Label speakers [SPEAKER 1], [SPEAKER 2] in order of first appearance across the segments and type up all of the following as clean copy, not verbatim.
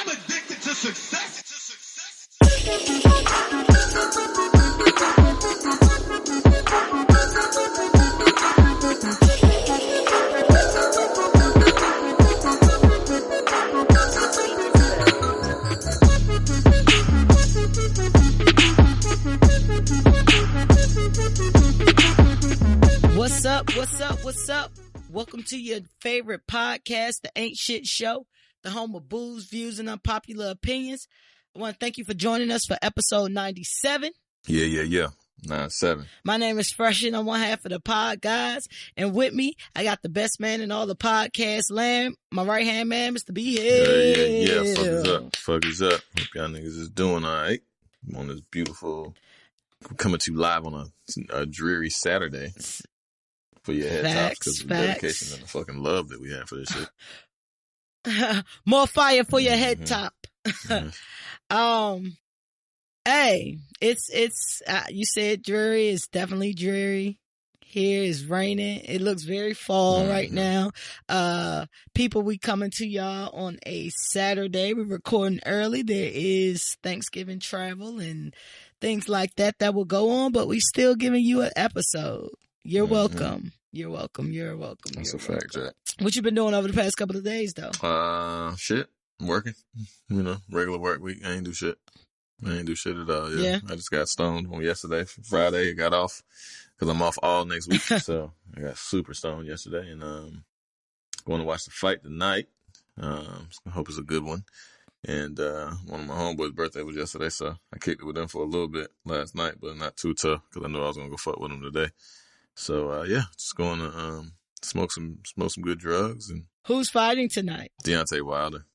[SPEAKER 1] I'm addicted to success.
[SPEAKER 2] What's up? What's up? What's up? Welcome to your favorite podcast, The Ain't Shit Show, the home of booze, views, and unpopular opinions. I want to thank you for joining us for episode 97.
[SPEAKER 3] Yeah. 97.
[SPEAKER 2] My name is Fresh, and I'm one half of the pod guys. And with me, I got the best man in all the podcast land, my right-hand man, Mr. B.
[SPEAKER 3] Yeah. Fuck is up. Hope y'all niggas is doing all right. I'm on this beautiful, coming to you live on a dreary Saturday for your head tops because of the dedication and the fucking love that we have for this shit.
[SPEAKER 2] More fire for your head top. Hey, it's you said dreary. It's definitely dreary. Here it's raining. It looks very fall right now. People, we coming to y'all on a Saturday. We're recording early. There is Thanksgiving travel and things like that will go on, but we still giving you an episode. You're welcome. You're welcome.
[SPEAKER 3] That's a fact, Jack.
[SPEAKER 2] What you been doing over the past couple of days, though?
[SPEAKER 3] Shit. I'm working. Regular work week. I ain't do shit. At all. Yeah. I just got stoned on yesterday. Friday, I got off because I'm off all next week. So I got super stoned yesterday and going to watch the fight tonight. I hope it's a good one. And one of my homeboys' birthday was yesterday, so I kicked it with them for a little bit last night, but not too tough because I knew I was gonna go fuck with them today. So just going to smoke some good drugs. And
[SPEAKER 2] who's fighting tonight?
[SPEAKER 3] Deontay Wilder.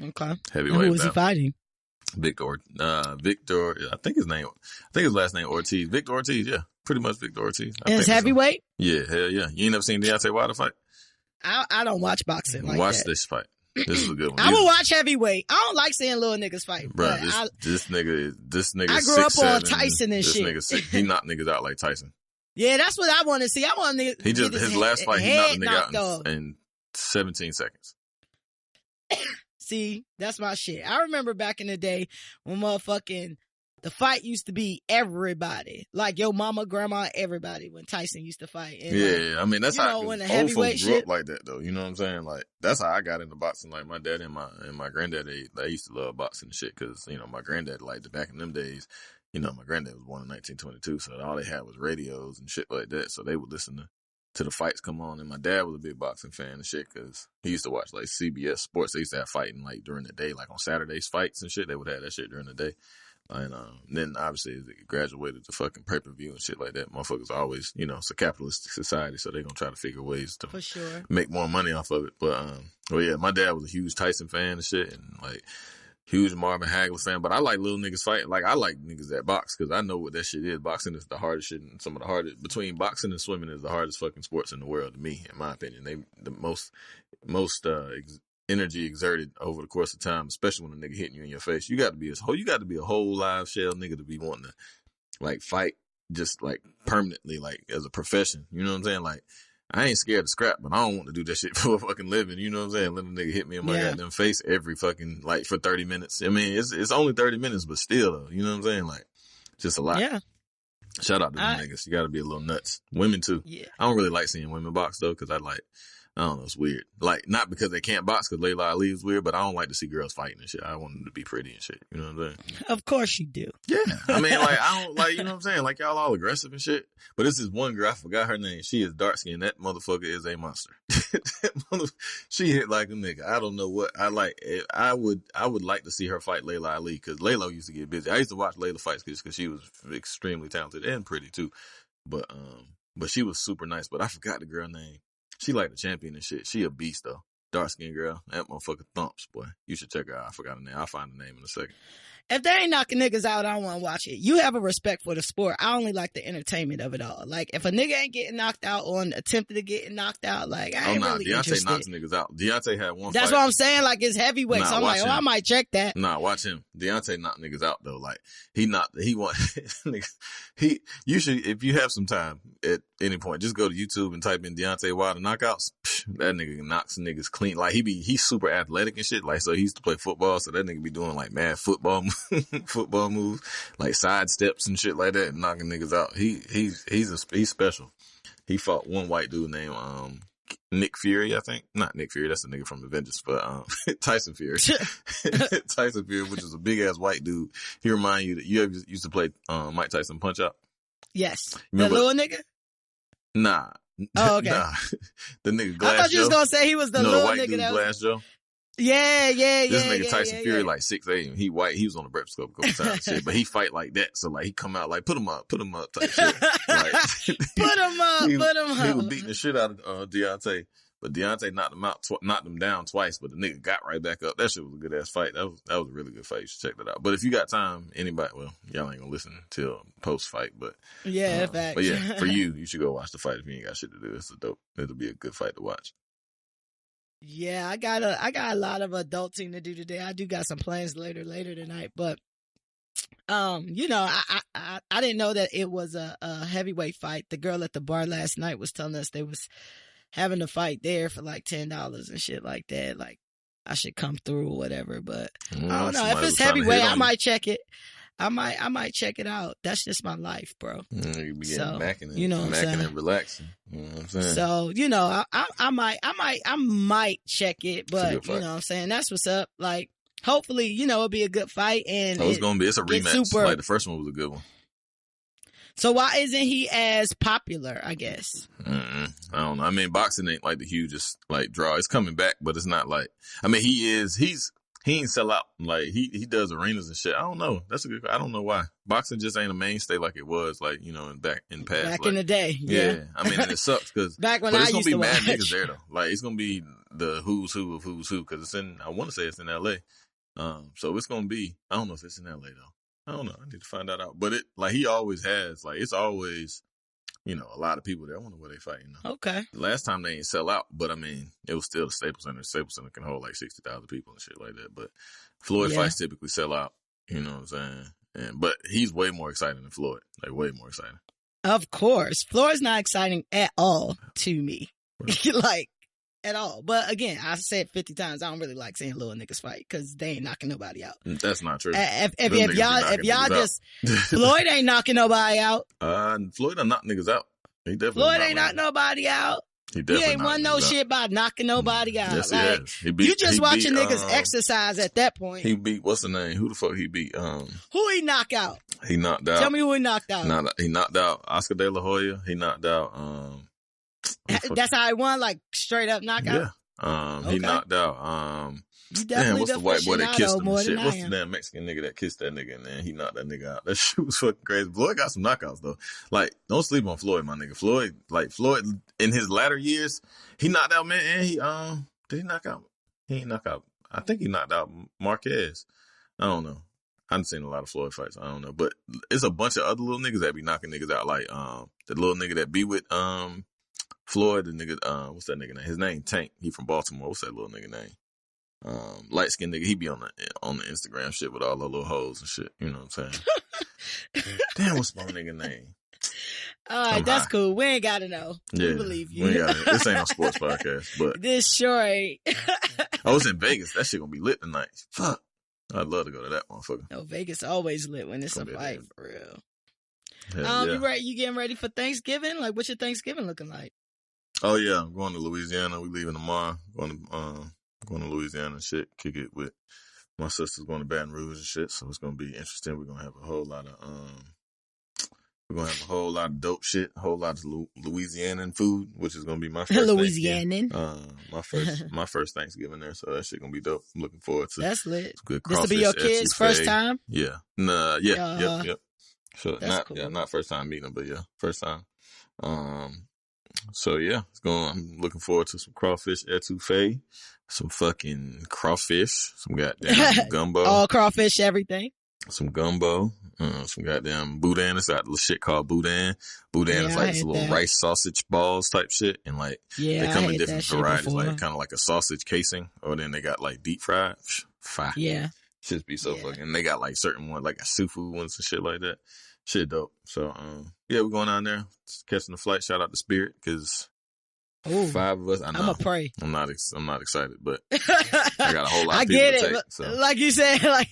[SPEAKER 2] Okay.
[SPEAKER 3] Heavyweight.
[SPEAKER 2] Who is he fighting?
[SPEAKER 3] Victor. I think his last name Ortiz. Victor Ortiz. Yeah, pretty much Victor Ortiz.
[SPEAKER 2] And it's heavyweight.
[SPEAKER 3] Yeah, hell yeah. You ain't never seen Deontay Wilder fight?
[SPEAKER 2] I don't watch boxing like
[SPEAKER 3] watch
[SPEAKER 2] that.
[SPEAKER 3] This fight. This is a good one.
[SPEAKER 2] I will watch heavyweight. I don't like seeing little niggas fight.
[SPEAKER 3] Bro, this nigga.
[SPEAKER 2] I grew up on Tyson and shit.
[SPEAKER 3] This nigga, he knocked niggas out like Tyson.
[SPEAKER 2] Yeah, that's what I want to see. I want to.
[SPEAKER 3] His last fight, he knocked a nigga out in 17 seconds.
[SPEAKER 2] See, that's my shit. I remember back in the day when the fight used to be everybody. Like your mama, grandma, everybody when Tyson used to fight. And
[SPEAKER 3] I mean, that's how
[SPEAKER 2] when the
[SPEAKER 3] old
[SPEAKER 2] heavyweight
[SPEAKER 3] folks grew
[SPEAKER 2] shit
[SPEAKER 3] up like that, though. You know what I'm saying? Like, that's how I got into boxing. Like, my dad and my granddad, they used to love boxing and shit because, my granddad, like, back in them days, my granddad was born in 1922, so all they had was radios and shit like that. So they would listen to the fights come on. And my dad was a big boxing fan and shit because he used to watch, like, CBS Sports. They used to have fighting, like, during the day, like on Saturdays fights and shit. They would have that shit during the day. And then obviously as it graduated to fucking pay-per-view and shit like that, motherfuckers always, it's a capitalist society, so they're gonna try to figure ways to
[SPEAKER 2] for sure
[SPEAKER 3] make more money off of it. But my dad was a huge Tyson fan and shit, and like huge Marvin Hagler fan. But I like little niggas fighting. Like I like niggas that box because I know what that shit is. Boxing is the hardest shit, and some of the hardest between boxing and swimming is the hardest fucking sports in the world to me, in my opinion. They the most energy exerted over the course of time, especially when a nigga hitting you in your face. You got to be a whole live shell nigga to be wanting to like fight just like permanently, like as a profession. You know what I'm saying? Like I ain't scared to scrap, but I don't want to do that shit for a fucking living. You know what I'm saying? Let a nigga hit me in my goddamn face every fucking like for 30 minutes. I mean, it's only 30 minutes, but still though, you know what I'm saying? Like just a lot.
[SPEAKER 2] Yeah.
[SPEAKER 3] Shout out to them niggas. You got to be a little nuts. Women too.
[SPEAKER 2] Yeah.
[SPEAKER 3] I don't really like seeing women box though, because I don't know, it's weird. Like, not because they can't box, because Layla Ali is weird, but I don't like to see girls fighting and shit. I want them to be pretty and shit. You know what I'm saying?
[SPEAKER 2] Of course you do.
[SPEAKER 3] Yeah. I mean, like, I don't, like, you know what I'm saying? Like, y'all all aggressive and shit. But this is one girl, I forgot her name. She is dark skinned. That motherfucker is a monster. She hit like a nigga. I don't know what I like. I would like to see her fight Layla Ali, because Layla used to get busy. I used to watch Layla fights because she was extremely talented and pretty too. But she was super nice. But I forgot the girl name. She like the champion and shit. She a beast though. Dark skinned girl. That motherfucker thumps, boy. You should check her out. I forgot her name. I'll find the name in a second.
[SPEAKER 2] If they ain't knocking niggas out, I don't want to watch it. You have a respect for the sport. I only like the entertainment of it all. Like, if a nigga ain't getting knocked out or attempted to get knocked out, like, I ain't really
[SPEAKER 3] Deontay
[SPEAKER 2] interested.
[SPEAKER 3] knocks niggas out. Deontay had one
[SPEAKER 2] That's
[SPEAKER 3] fight.
[SPEAKER 2] what I'm saying. Like, it's heavyweight. So I'm like, I might check that.
[SPEAKER 3] Nah, watch him. Deontay knocked niggas out though. Like he want niggas. You should, if you have some time at any point, just go to YouTube and type in Deontay Wilder knockouts. That nigga knocks niggas clean. Like he's super athletic and shit. Like so he used to play football, so that nigga be doing like mad football moves, like side steps and shit like that, and knocking niggas out. He's special. He fought one white dude named Nick Fury, I think. Not Nick Fury, that's the nigga from Avengers, but Tyson Fury. Tyson Fury, which is a big ass white dude. He remind you that you ever used to play Mike Tyson Punch Out?
[SPEAKER 2] Yes.
[SPEAKER 3] Remember,
[SPEAKER 2] the little nigga?
[SPEAKER 3] Nah.
[SPEAKER 2] Oh, okay.
[SPEAKER 3] Nah. The nigga Glass Joe.
[SPEAKER 2] I thought you was gonna say he was the little
[SPEAKER 3] the white
[SPEAKER 2] nigga
[SPEAKER 3] dude
[SPEAKER 2] that
[SPEAKER 3] Glass Joe.
[SPEAKER 2] Yeah.
[SPEAKER 3] This nigga Tyson Fury like 6'8". He white. He was on the Breakfast Club a couple times. Shit, but he fight like that. So like he come out like put him up type shit. Like,
[SPEAKER 2] put him up.
[SPEAKER 3] He was beating the shit out of Deontay, but Deontay knocked him down twice. But the nigga got right back up. That shit was a good ass fight. That was a really good fight. You should check that out. But if you got time, well, y'all ain't gonna listen till post fight. But
[SPEAKER 2] yeah, facts.
[SPEAKER 3] But yeah, for you should go watch the fight if you ain't got shit to do. It'll be a good fight to watch.
[SPEAKER 2] Yeah, I got a lot of adulting to do today. I do got some plans later tonight, but I didn't know that it was a heavyweight fight. The girl at the bar last night was telling us they was having a fight there for like $10 and shit like that. Like I should come through or whatever, but I don't know if it's heavyweight. I might check it. I might check it out. That's just my life, bro.
[SPEAKER 3] You be getting macking and relaxing. You know what I'm saying?
[SPEAKER 2] So, I might check it, but you know what I'm saying? That's what's up. Like, hopefully, it'll be a good fight. And
[SPEAKER 3] it's a rematch. Like the first one was a good one.
[SPEAKER 2] So why isn't he as popular, I guess?
[SPEAKER 3] I don't know. I mean, boxing ain't like the hugest like draw. It's coming back, but it's not like, I mean, he ain't sell out. Like he does arenas and shit. I don't know. I don't know why. Boxing just ain't a mainstay like it was, like, in the past.
[SPEAKER 2] Back in the day. Yeah.
[SPEAKER 3] I mean, and it sucks because
[SPEAKER 2] back when I used to watch.
[SPEAKER 3] It's gonna be mad niggas there though. Like it's gonna be the who's who of who's who, because I want to say it's in LA. So it's gonna be, I don't know if it's in LA though. I don't know. I need to find that out. But he always has, like, it's always, a lot of people there. I wonder where they fight.
[SPEAKER 2] Okay.
[SPEAKER 3] Last time they ain't sell out, but I mean, it was still the Staples Center. Staples Center can hold like 60,000 people and shit like that. But Floyd fights typically sell out. You know what I'm saying? But he's way more exciting than Floyd. Like way more exciting.
[SPEAKER 2] Of course, Floyd's not exciting at all to me. Like at all. But again, I said 50 times, I don't really like seeing little niggas fight because they ain't knocking nobody out.
[SPEAKER 3] That's not true.
[SPEAKER 2] If y'all just Floyd ain't knocking nobody out.
[SPEAKER 3] Floyd done knock niggas out. He definitely
[SPEAKER 2] Floyd ain't knock nobody out. He ain't won no shit about knocking nobody out.
[SPEAKER 3] Yes,
[SPEAKER 2] like,
[SPEAKER 3] he has.
[SPEAKER 2] You just watching niggas exercise at that point.
[SPEAKER 3] He beat, what's the name? Who the fuck he beat?
[SPEAKER 2] Who he knock out?
[SPEAKER 3] He knocked out.
[SPEAKER 2] Tell me who he knocked out.
[SPEAKER 3] He knocked out Oscar De La Hoya. He knocked out
[SPEAKER 2] that's how he won, like straight up knockout.
[SPEAKER 3] Yeah. He knocked out
[SPEAKER 2] damn,
[SPEAKER 3] what's the white boy that kissed him and shit? What's
[SPEAKER 2] the
[SPEAKER 3] damn Mexican nigga that kissed that nigga and then he knocked that nigga out? That shit was fucking crazy. Floyd got some knockouts though. Like, don't sleep on Floyd, my nigga. Floyd in his latter years, he knocked out, man, and he did he knock out? He ain't knock out. I think he knocked out Marquez. I don't know. I haven't seen a lot of Floyd fights. I don't know. But it's a bunch of other little niggas that be knocking niggas out. Like the little nigga that be with Floyd, the nigga, what's that nigga name? His name Tank. He from Baltimore. What's that little nigga name? Light skinned nigga. He be on the Instagram shit with all the little hoes and shit. You know what I'm saying? Damn, what's my nigga name?
[SPEAKER 2] All right, that's cool. We ain't gotta know.
[SPEAKER 3] Yeah,
[SPEAKER 2] we believe you.
[SPEAKER 3] We ain't gotta, this ain't a sports podcast, but
[SPEAKER 2] this sure ain't.
[SPEAKER 3] I was in Vegas. That shit gonna be lit tonight. Fuck. I'd love to go to that motherfucker.
[SPEAKER 2] No, Vegas always lit when it's a fight, for real.
[SPEAKER 3] Yeah.
[SPEAKER 2] You getting ready for Thanksgiving? Like, what's your Thanksgiving looking like?
[SPEAKER 3] Oh yeah, I'm going to Louisiana. We leaving tomorrow. Going to Louisiana and shit. Kick it with my sister's going to Baton Rouge and shit. So it's gonna be interesting. We're gonna have a whole lot of dope shit, a whole lot of Louisianan food, which is gonna be my first
[SPEAKER 2] Louisianan.
[SPEAKER 3] My first Thanksgiving there, so that shit gonna be dope. I'm looking forward to.
[SPEAKER 2] That's lit.
[SPEAKER 3] Good
[SPEAKER 2] this to be your kids' first time.
[SPEAKER 3] Yeah. Yep. So
[SPEAKER 2] cool.
[SPEAKER 3] not first time meeting them, but yeah, first time. So yeah, I'm looking forward to some crawfish etouffee, some fucking crawfish, some goddamn gumbo.
[SPEAKER 2] All crawfish, everything.
[SPEAKER 3] Some gumbo, some goddamn boudin. It's got a little shit called boudin. Boudin is like this little rice sausage balls type shit. And like, they come in different varieties, like kind of like a sausage casing. Or then they got like deep fried. Fire.
[SPEAKER 2] Yeah.
[SPEAKER 3] Shit be so fucking. They got like certain ones, like Sufu ones and shit like that. Shit dope. So yeah, we're going down there, catching the flight. Shout out to Spirit, because 5 of us. I know.
[SPEAKER 2] I'm gonna pray.
[SPEAKER 3] I'm not excited, but I got a whole lot of
[SPEAKER 2] I
[SPEAKER 3] people
[SPEAKER 2] get
[SPEAKER 3] to
[SPEAKER 2] it.
[SPEAKER 3] take. So.
[SPEAKER 2] Like you said, like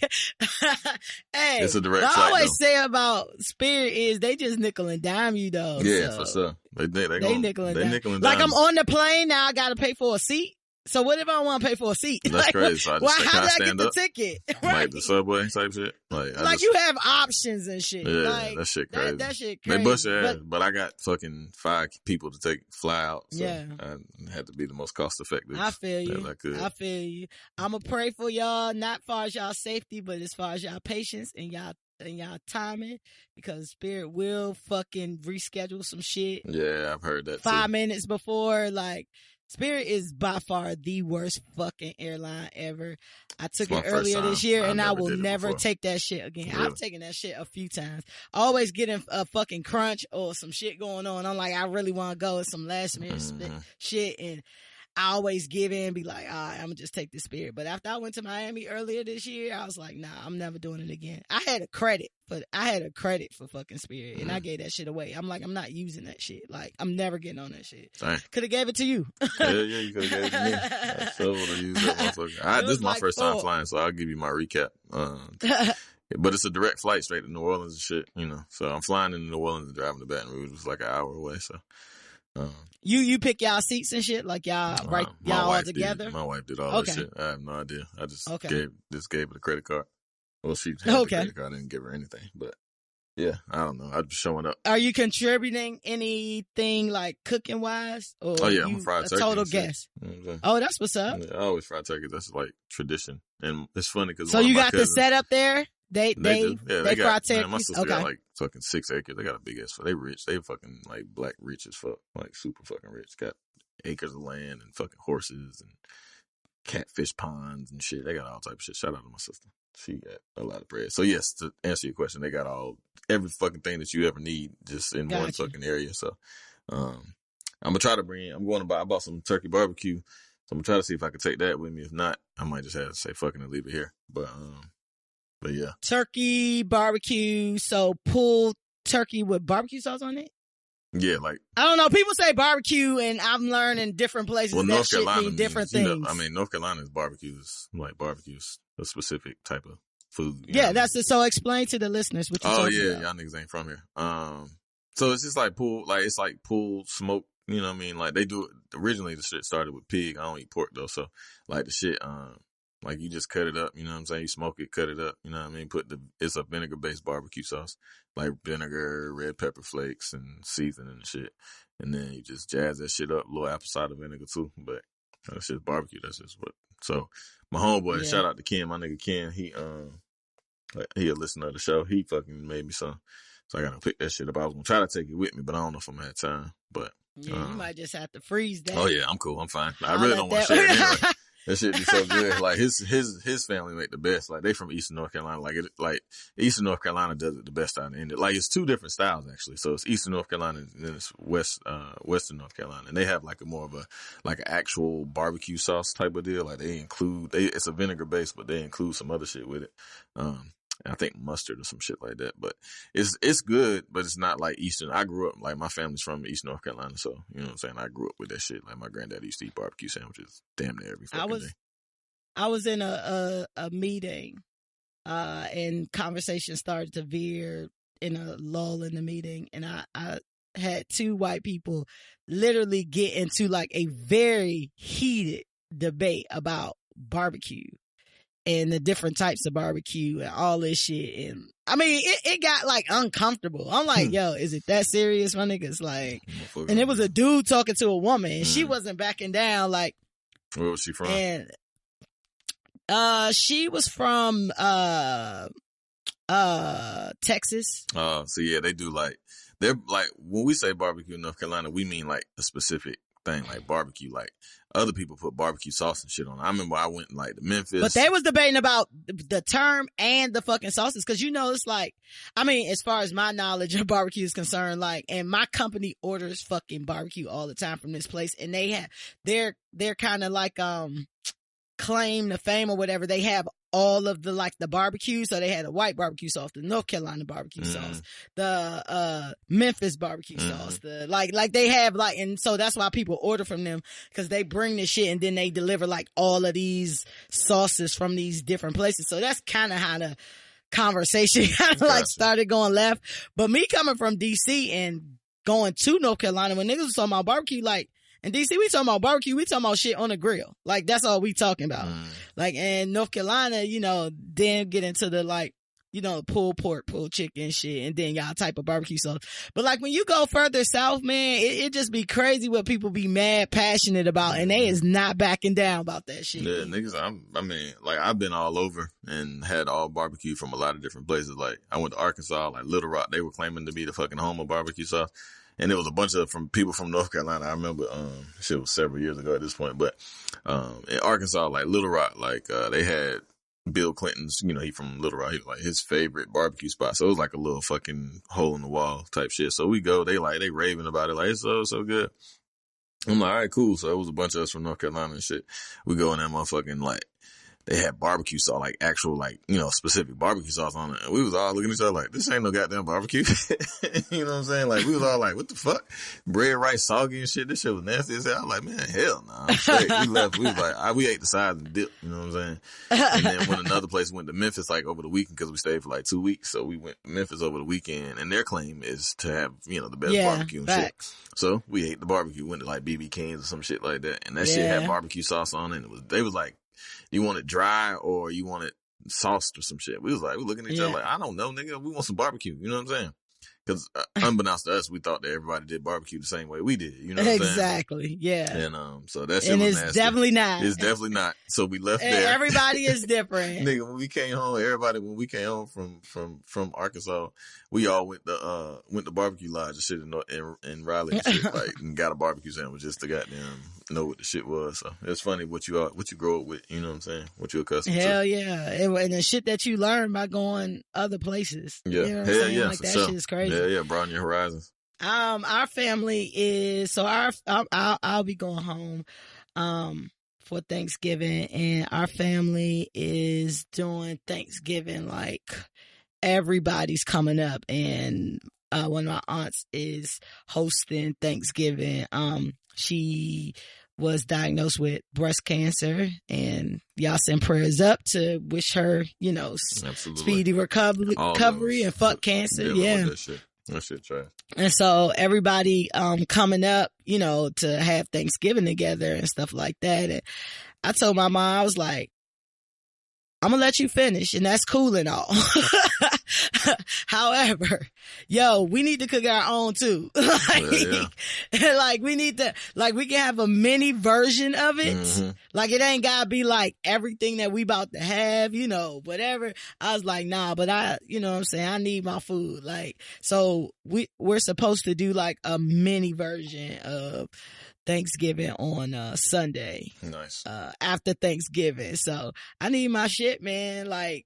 [SPEAKER 2] hey,
[SPEAKER 3] it's a direct
[SPEAKER 2] what
[SPEAKER 3] flight.
[SPEAKER 2] I always
[SPEAKER 3] though.
[SPEAKER 2] say about Spirit is they just nickel and dime you though.
[SPEAKER 3] Yeah,
[SPEAKER 2] so
[SPEAKER 3] for sure. They
[SPEAKER 2] nickel and dime.
[SPEAKER 3] Nickel and
[SPEAKER 2] like
[SPEAKER 3] dime.
[SPEAKER 2] I'm on the plane now. I got to pay for a seat. So what if I want to pay for a seat?
[SPEAKER 3] That's
[SPEAKER 2] like,
[SPEAKER 3] crazy. So I just
[SPEAKER 2] how did I get the
[SPEAKER 3] up?
[SPEAKER 2] ticket?
[SPEAKER 3] Right. Like the subway type shit. Like
[SPEAKER 2] you have options and shit.
[SPEAKER 3] Yeah,
[SPEAKER 2] like,
[SPEAKER 3] that shit crazy.
[SPEAKER 2] That shit crazy.
[SPEAKER 3] They bust your ass, but I got fucking 5 people to fly out. So
[SPEAKER 2] yeah.
[SPEAKER 3] I had to be the most cost effective.
[SPEAKER 2] I feel you.
[SPEAKER 3] I could.
[SPEAKER 2] I feel you. I'm gonna pray for y'all, not as far as y'all safety, but as far as y'all patience and y'all timing, because Spirit will fucking reschedule some shit.
[SPEAKER 3] Yeah, I've heard that
[SPEAKER 2] 5
[SPEAKER 3] too.
[SPEAKER 2] minutes before, like. Spirit is by far the worst fucking airline ever. I took it earlier this year, and I will never take that shit again. Really? I've taken that shit a few times. Always getting a fucking crunch or some shit going on. I'm like, I really want to go with some last minute shit, and I always give in and be like, all right, I'm gonna just take the Spirit. But after I went to Miami earlier this year, I was like, nah, I'm never doing it again. I had a credit for fucking Spirit, and I gave that shit away. I'm like, I'm not using that shit. Like, I'm never getting on that shit. Could have gave it to you.
[SPEAKER 3] Yeah, you could have gave it to me. I so would have used that motherfucker. This is my first time flying, so I'll give you my recap. But it's a direct flight straight to New Orleans and shit, you know. So I'm flying into New Orleans and driving to Baton Rouge. It's like an hour away, so.
[SPEAKER 2] You pick y'all seats and shit, like y'all y'all all together.
[SPEAKER 3] My wife did all that shit. I have no idea. I just gave her a credit card. Well, she had the credit card. I didn't give her anything, but yeah, I don't know. I'm just showing up.
[SPEAKER 2] Are you contributing anything like cooking wise, or
[SPEAKER 3] I'm a fried turkey.
[SPEAKER 2] Total guest. Oh, that's what's up.
[SPEAKER 3] Yeah, I always fry turkey. That's like tradition, and it's funny because
[SPEAKER 2] so you got the setup there. They fry turkeys.
[SPEAKER 3] Man, my sister got like fucking 6 acres. They got a big ass. They rich. They fucking like black rich as fuck. Like super fucking rich. Got acres of land and fucking horses and catfish ponds and shit. They got all type of shit. Shout out to my sister. She got a lot of bread. So yes, to answer your question, they got every fucking thing that you ever need just in one fucking area. So I'm gonna try to I bought some turkey barbecue. So I'm gonna try to see if I can take that with me. If not, I might just have to say fucking and leave it here. But yeah.
[SPEAKER 2] Turkey barbecue. So pulled turkey with barbecue sauce on it?
[SPEAKER 3] Yeah, like.
[SPEAKER 2] I don't know. People say barbecue, and I'm learning different places North Carolina mean different things.
[SPEAKER 3] North Carolina's barbecues, like barbecues, a specific type of food.
[SPEAKER 2] That's it. So explain to the listeners what you're talking about.
[SPEAKER 3] Y'all niggas ain't from here. So it's just like pulled smoke. You know what I mean? Like they do it. Originally, the shit started with pig. I don't eat pork though, so like the shit. Like you just cut it up, you know what I'm saying? You smoke it, cut it up, you know what I mean? It's a vinegar-based barbecue sauce, like vinegar, red pepper flakes, and seasoning and shit. And then you just jazz that shit up, a little apple cider vinegar too. But that's just barbecue. That's just what. So my homeboy, shout out to Ken, my nigga Ken. He a listener of the show. He fucking made me some. So I gotta pick that shit up. I was gonna try to take it with me, but I don't know if I'm gonna have time. But
[SPEAKER 2] you might just have to freeze that.
[SPEAKER 3] Oh yeah, I'm cool. I'm fine. I really don't want to share it anyway. That shit be so good. Like his family make the best. Like they from Eastern North Carolina. Like Eastern North Carolina does it the best out of India. Like it's 2 different styles actually. So it's Eastern North Carolina and then it's Western North Carolina. And they have like more of a like an actual barbecue sauce type of deal. Like it's a vinegar base, but they include some other shit with it. I think mustard or some shit like that. But it's good, but it's not like Eastern. I grew up, like my family's from East North Carolina, so you know what I'm saying? I grew up with that shit. Like my granddad used to eat barbecue sandwiches damn near every fucking day.
[SPEAKER 2] I was in a meeting, and conversation started to veer in a lull in the meeting, and I had 2 white people literally get into like a very heated debate about barbecue and the different types of barbecue and all this shit. And I mean, it got like uncomfortable. I'm like, yo, is it that serious, my niggas? Like, and it was a dude talking to a woman and she wasn't backing down. Like,
[SPEAKER 3] where was she from?
[SPEAKER 2] And, she was from, Texas.
[SPEAKER 3] So yeah, they do they're like, when we say barbecue in North Carolina, we mean like a specific thing, like barbecue. Like other people put barbecue sauce and shit on. I remember I went like to Memphis,
[SPEAKER 2] but they was debating about the term and the fucking sauces, because you know it's like, I mean, as far as my knowledge of barbecue is concerned, like, and my company orders fucking barbecue all the time from this place, and they have they're kind of like claim to fame or whatever. They have all of the like the barbecue. So they had a white barbecue sauce, the North Carolina barbecue sauce, the Memphis barbecue sauce, the like they have like, and so that's why people order from them, because they bring this shit and then they deliver like all of these sauces from these different places. So that's kind of how the conversation kind of like started going left. But me coming from DC and going to North Carolina, when niggas was talking about barbecue, like in DC we talking about barbecue, we talking about shit on the grill. Like that's all we talking about. Like in North Carolina, you know, then get into the like, you know, pulled pork, pulled chicken shit, and then y'all type of barbecue sauce. But like when you go further south, man, it just be crazy what people be mad passionate about, and they is not backing down about that shit.
[SPEAKER 3] Yeah, niggas, I mean, like I've been all over and had all barbecue from a lot of different places. Like I went to Arkansas, like Little Rock, they were claiming to be the fucking home of barbecue sauce. And there was a bunch of people from North Carolina. I remember, shit was several years ago at this point, but, in Arkansas, like Little Rock, like, they had Bill Clinton's, you know, he from Little Rock, he was like his favorite barbecue spot. So it was like a little fucking hole in the wall type shit. So we go, they raving about it, like, it's so good. I'm like, all right, cool. So it was a bunch of us from North Carolina and shit. We go in that motherfucking, like, they had barbecue sauce, like actual, like, you know, specific barbecue sauce on it. And we was all looking at each other like, this ain't no goddamn barbecue. You know what I'm saying? Like, we was all like, what the fuck? Bread, rice, soggy and shit. This shit was nasty as hell. I was like, man, hell nah. I'm straight. We left. We was like, we ate the sides and dip. You know what I'm saying? And then when another place went to Memphis, like over the weekend, because we stayed for like 2 weeks. So we went to Memphis over the weekend, and their claim is to have, you know, the best barbecue and shit. So we ate the barbecue, went to like BB King's or some shit like that. And that shit had barbecue sauce on it. And they was like, you want it dry or you want it sauced or some shit? We was like, we looking at each other like, I don't know, nigga. We want some barbecue. You know what I'm saying? Because unbeknownst to us, we thought that everybody did barbecue the same way we did. You know what I'm saying?
[SPEAKER 2] Exactly. Yeah.
[SPEAKER 3] And so that shit
[SPEAKER 2] and
[SPEAKER 3] was
[SPEAKER 2] it's
[SPEAKER 3] nasty.
[SPEAKER 2] Definitely not.
[SPEAKER 3] It's definitely not. So we left
[SPEAKER 2] and
[SPEAKER 3] there.
[SPEAKER 2] Everybody is different.
[SPEAKER 3] Nigga, when we came home, when we came home from Arkansas, we all went to barbecue lodge and shit in Raleigh and shit, like, and got a barbecue sandwich just to goddamn know what the shit was. So it's funny what you grow up with, you know what I'm saying? What you accustomed to.
[SPEAKER 2] Hell yeah. And the shit that you learn by going other places.
[SPEAKER 3] Yeah.
[SPEAKER 2] You know what
[SPEAKER 3] Hell
[SPEAKER 2] I'm saying?
[SPEAKER 3] yeah.
[SPEAKER 2] Like that
[SPEAKER 3] sure.
[SPEAKER 2] shit is crazy.
[SPEAKER 3] Yeah, broaden your horizons.
[SPEAKER 2] Our family is, so I'll be going home, for Thanksgiving, and our family is doing Thanksgiving, like everybody's coming up, and one of my aunts is hosting Thanksgiving. She was diagnosed with breast cancer, and y'all send prayers up to wish her, you know, speedy recovery and fuck cancer. Yeah.
[SPEAKER 3] That shit trash.
[SPEAKER 2] And so everybody coming up, you know, to have Thanksgiving together and stuff like that. And I told my mom, I was like, I'm gonna let you finish, and that's cool and all. However, we need to cook our own too. Like we need to, like, we can have a mini version of it. Mm-hmm. Like it ain't gotta be like everything that we about to have, you know, whatever. I was like, nah, but you know what I'm saying? I need my food. Like, so we're supposed to do like a mini version of Thanksgiving on Sunday.
[SPEAKER 3] Nice.
[SPEAKER 2] After Thanksgiving. So I need my shit, man. Like,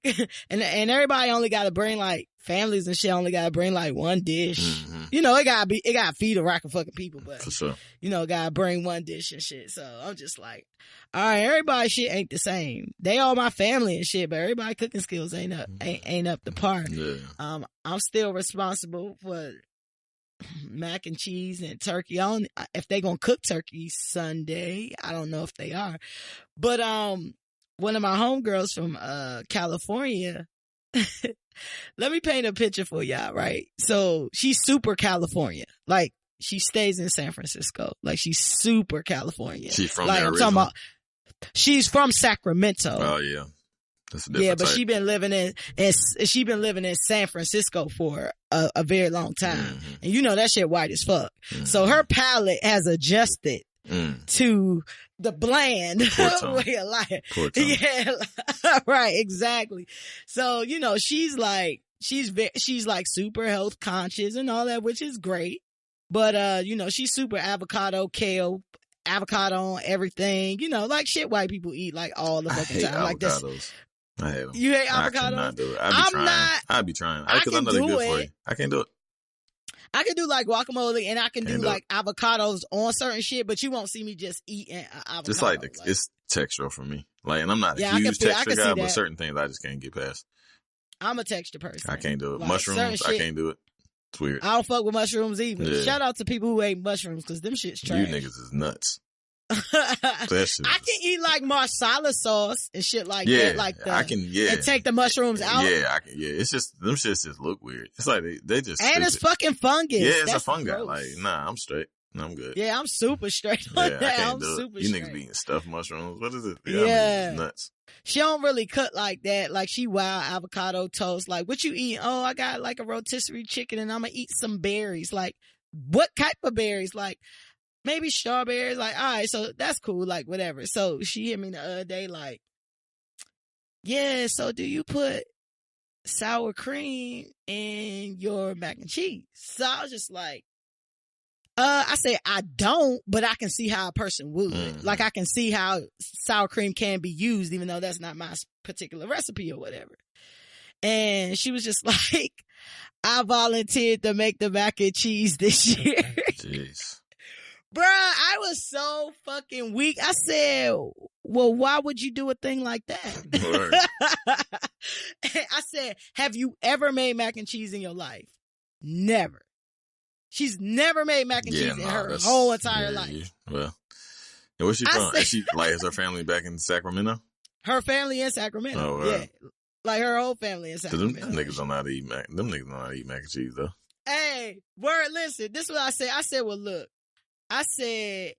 [SPEAKER 2] and everybody only got to bring, like, families and shit only got to bring like one dish. Mm-hmm. You know, it got to feed a rack of fucking people, but
[SPEAKER 3] for sure,
[SPEAKER 2] you know, got to bring one dish and shit. So I'm just like, all right, everybody's shit ain't the same. They all my family and shit, but everybody cooking skills ain't up to par. Yeah. I'm still responsible for mac and cheese and turkey. If they gonna cook turkey Sunday, I don't know if they are. But one of my homegirls from California, let me paint a picture for y'all, right? So she's super California. Like, she stays in San Francisco. Like, she's super California.
[SPEAKER 3] She's from
[SPEAKER 2] like,
[SPEAKER 3] there
[SPEAKER 2] I'm talking about, she's from Sacramento.
[SPEAKER 3] Oh yeah.
[SPEAKER 2] Yeah, but she been living in San Francisco for a very long time. Mm-hmm. And you know that shit white as fuck. Mm-hmm. So her palate has adjusted to the bland way of life. Yeah, right, exactly. So, you know, she's like super health conscious and all that, which is great. But you know, she's super avocado, kale, avocado on everything. You know, like shit white people eat like all the fucking time. Like this.
[SPEAKER 3] I hate them.
[SPEAKER 2] You hate avocado?
[SPEAKER 3] I cannot do it. I'd be trying. Because I know they're good for you. I can't do it.
[SPEAKER 2] I can do like guacamole and I can
[SPEAKER 3] Can't
[SPEAKER 2] do
[SPEAKER 3] do
[SPEAKER 2] like avocados on certain shit, but you won't see me just eating avocado.
[SPEAKER 3] Just like it's textural for me. Like, and I'm not a
[SPEAKER 2] Yeah,
[SPEAKER 3] huge texture guy, but
[SPEAKER 2] that.
[SPEAKER 3] certain things I just can't get past.
[SPEAKER 2] I'm a texture person.
[SPEAKER 3] I can't do it.
[SPEAKER 2] Like,
[SPEAKER 3] Mushrooms, I can't do it. It's weird.
[SPEAKER 2] I don't fuck with mushrooms either.
[SPEAKER 3] Yeah.
[SPEAKER 2] Shout out to people who ate mushrooms because them shit's trash.
[SPEAKER 3] You niggas is nuts.
[SPEAKER 2] I can eat like marsala sauce and shit like that. Like
[SPEAKER 3] I can,
[SPEAKER 2] and take the mushrooms out.
[SPEAKER 3] Yeah, I can, yeah. It's just, them shits just look weird. It's like they just.
[SPEAKER 2] And it's fucking fungus.
[SPEAKER 3] Yeah, it's
[SPEAKER 2] That's
[SPEAKER 3] a fungi.
[SPEAKER 2] gross.
[SPEAKER 3] Like, nah, I'm straight. No, I'm good.
[SPEAKER 2] Yeah, I'm super straight on that.
[SPEAKER 3] I can't
[SPEAKER 2] I'm
[SPEAKER 3] do
[SPEAKER 2] super
[SPEAKER 3] it. You
[SPEAKER 2] straight.
[SPEAKER 3] niggas be eating stuffed mushrooms. What is it?
[SPEAKER 2] Yeah.
[SPEAKER 3] Nuts.
[SPEAKER 2] She don't really cook like that. Like, she wild avocado toast. Like, what you eat? Oh, I got like a rotisserie chicken and I'm gonna eat some berries. Like, what type of berries? Like, maybe strawberries. Like, all right, so that's cool. Like, whatever. So she hit me the other day like, yeah, so do you put sour cream in your mac and cheese? So I was just like, I said, I don't, but I can see how a person would.
[SPEAKER 3] Mm-hmm.
[SPEAKER 2] Like, I can see how sour cream can be used, even though that's not my particular recipe or whatever. And she was just like, I volunteered to make the mac and cheese this year.
[SPEAKER 3] Jeez.
[SPEAKER 2] Bruh, I was so fucking weak. I said, well, why would you do a thing like that? I said, have you ever made mac and cheese in your life? Never. She's never made mac and cheese in her whole entire life.
[SPEAKER 3] Well, and where's she from? Is her family back in Sacramento?
[SPEAKER 2] Her family in Sacramento. Oh, wow. Yeah. Like, her whole family in Sacramento.
[SPEAKER 3] Them niggas don't know how to eat mac. Them niggas don't know how to eat mac and cheese, though.
[SPEAKER 2] Hey, word, listen. This is what I said. I said, well, look. I said,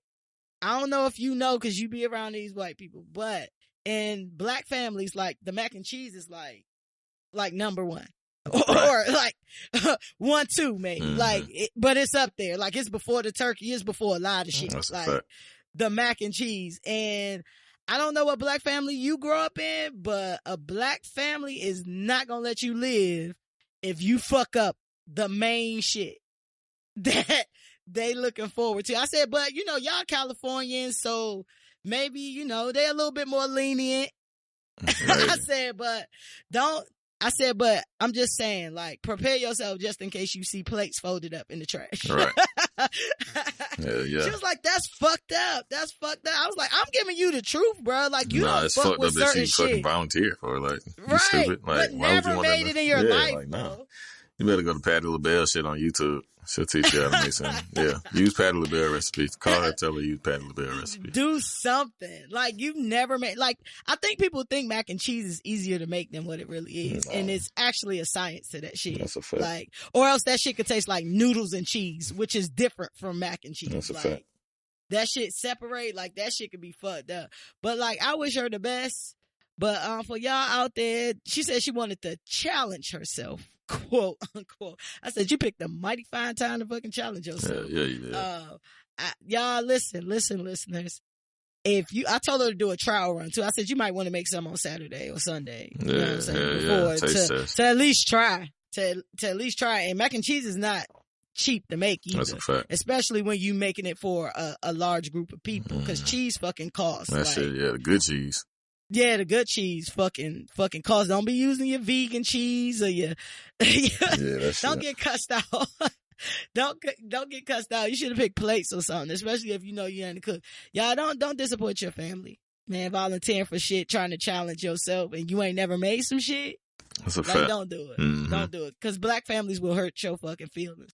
[SPEAKER 2] I don't know if you know because you be around these white people, but in black families, like, the mac and cheese is like number one. Or like 1, 2, maybe. Mm-hmm. Like, but it's up there. Like, it's before the turkey. It's before a lot of shit.
[SPEAKER 3] That's
[SPEAKER 2] like the mac and cheese. And I don't know what black family you grow up in, but a black family is not gonna let you live if you fuck up the main shit that they looking forward to. I said, but you know, y'all Californians, so maybe, they're a little bit more lenient. I said, but I'm just saying, like, prepare yourself just in case you see plates folded up in the trash.
[SPEAKER 3] Right. Yeah.
[SPEAKER 2] She was like, that's fucked up. That's fucked up. I was like, I'm giving you the truth, bro. Like, you don't
[SPEAKER 3] it's
[SPEAKER 2] fuck
[SPEAKER 3] fucked
[SPEAKER 2] with
[SPEAKER 3] up that
[SPEAKER 2] certain
[SPEAKER 3] she
[SPEAKER 2] shit.
[SPEAKER 3] fucking volunteered for. Like, you
[SPEAKER 2] right.
[SPEAKER 3] stupid. Like,
[SPEAKER 2] but
[SPEAKER 3] why would you
[SPEAKER 2] never
[SPEAKER 3] want
[SPEAKER 2] made it in your life,
[SPEAKER 3] like,
[SPEAKER 2] bro.
[SPEAKER 3] No. You better go to Patti LaBelle shit on YouTube. She'll teach you how to make something. Yeah. Use Patti LaBelle recipe. Call her, tell her use Patti LaBelle recipe.
[SPEAKER 2] Do something. Like, you've never made, like, I think people think mac and cheese is easier to make than what it really is. No. And it's actually a science to that shit.
[SPEAKER 3] That's a fact.
[SPEAKER 2] Like, or else that shit could taste like noodles and cheese, which is different from mac and cheese.
[SPEAKER 3] That's a
[SPEAKER 2] like,
[SPEAKER 3] fact.
[SPEAKER 2] That shit separate, like, that shit could be fucked up. But, like, I wish her the best. But for y'all out there, she said she wanted to challenge herself, quote unquote. I said, you picked a mighty fine time to fucking challenge yourself.
[SPEAKER 3] Yeah, you did.
[SPEAKER 2] Y'all listen, listeners. I told her to do a trial run too. I said, you might want to make some on Saturday or Sunday. You know what I'm saying? To at least try. To at least try. And mac and cheese is not cheap to make either.
[SPEAKER 3] That's a fact.
[SPEAKER 2] Especially when you making it for a large group of people. Because cheese fucking costs.
[SPEAKER 3] That shit, the good cheese.
[SPEAKER 2] Yeah, the good cheese fucking costs. Don't be using your vegan cheese or your don't get cussed out. Don't get cussed out. You should have picked plates or something, especially if you know you ain't a cook. Y'all don't disappoint your family. Man, volunteering for shit, trying to challenge yourself and you ain't never made some shit.
[SPEAKER 3] That's a fact.
[SPEAKER 2] Don't do it.
[SPEAKER 3] Mm-hmm.
[SPEAKER 2] Don't do it. Cause black families will hurt your fucking feelings.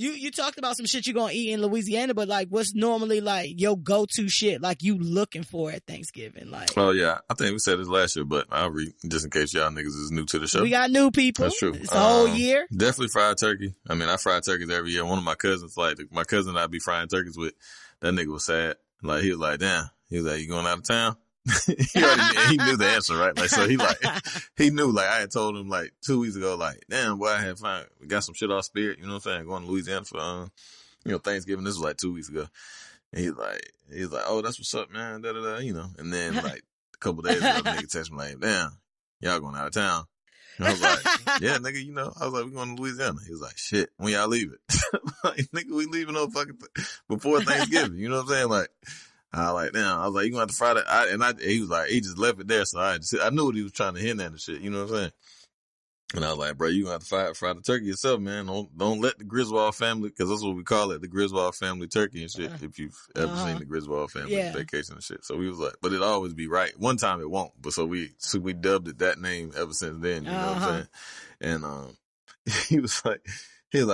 [SPEAKER 2] You talked about some shit you gonna eat in Louisiana, but like what's normally like your go-to shit like you looking for at Thanksgiving? Like,
[SPEAKER 3] oh yeah, I think we said this last year, but I'll read just in case y'all niggas is new to the show.
[SPEAKER 2] We got new people.
[SPEAKER 3] That's true.
[SPEAKER 2] It's a whole year.
[SPEAKER 3] Definitely fried turkey. I mean, I fry turkeys every year. One of my cousins, my cousin I be frying turkeys with, that nigga was sad. Like he was like, damn. He was like, you going out of town? He knew the answer, right? Like, so he knew, like, I had told him like 2 weeks ago, like, damn, boy, we got some shit off Spirit, you know what I'm saying? Going to Louisiana for, Thanksgiving. This was like 2 weeks ago. And he's like, oh, that's what's up, man, And then like a couple days ago, the nigga text me like, damn, y'all going out of town. And I was like, yeah, nigga, I was like, we going to Louisiana. He was like, shit, when y'all leave it? Like, nigga, we leaving no fucking before Thanksgiving, you know what I'm saying? Like, I like, damn, I was like, you gonna have to fry that? He was like, he just left it there. So I knew what he was trying to hint at and shit. You know what I'm saying? And I was like, bro, you gonna have to fry the turkey yourself, man. Don't let the Griswold family, because that's what we call it, the Griswold family turkey and shit. If you've ever seen the Griswold family vacation and shit. So we was like, but it always be right. One time it won't, but so we dubbed it that name ever since then. You know what I'm saying? And he was like,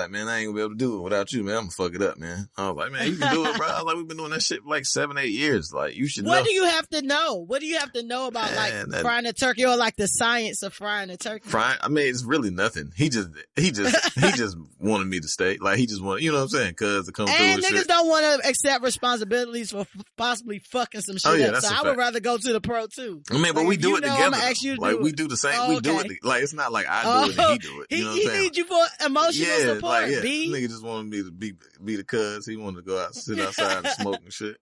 [SPEAKER 3] man, I ain't gonna be able to do it without you, man. I'm gonna fuck it up, man. I was like, man, you can do it, bro. I was like, we've been doing that shit for like 7-8 years. Like, you should know.
[SPEAKER 2] What do you have to know? What do you have to know about frying a turkey or like the science of frying a turkey?
[SPEAKER 3] I mean, it's really nothing. He just wanted me to stay. Like, he just wanted, you know what I'm saying? Cause to come through
[SPEAKER 2] and
[SPEAKER 3] with
[SPEAKER 2] niggas
[SPEAKER 3] shit.
[SPEAKER 2] don't want to accept responsibilities for possibly fucking some shit up. So I would rather go to the pro too.
[SPEAKER 3] I mean, but we do it together. I'm gonna ask you to do
[SPEAKER 2] we
[SPEAKER 3] do the same. We do it. Like, it's not like I do it and he do it. You know what I'm saying?
[SPEAKER 2] He needs you for emotional support.
[SPEAKER 3] Like, B. Nigga just wanted me to be the cuz. He wanted to go out, sit outside and smoke and shit.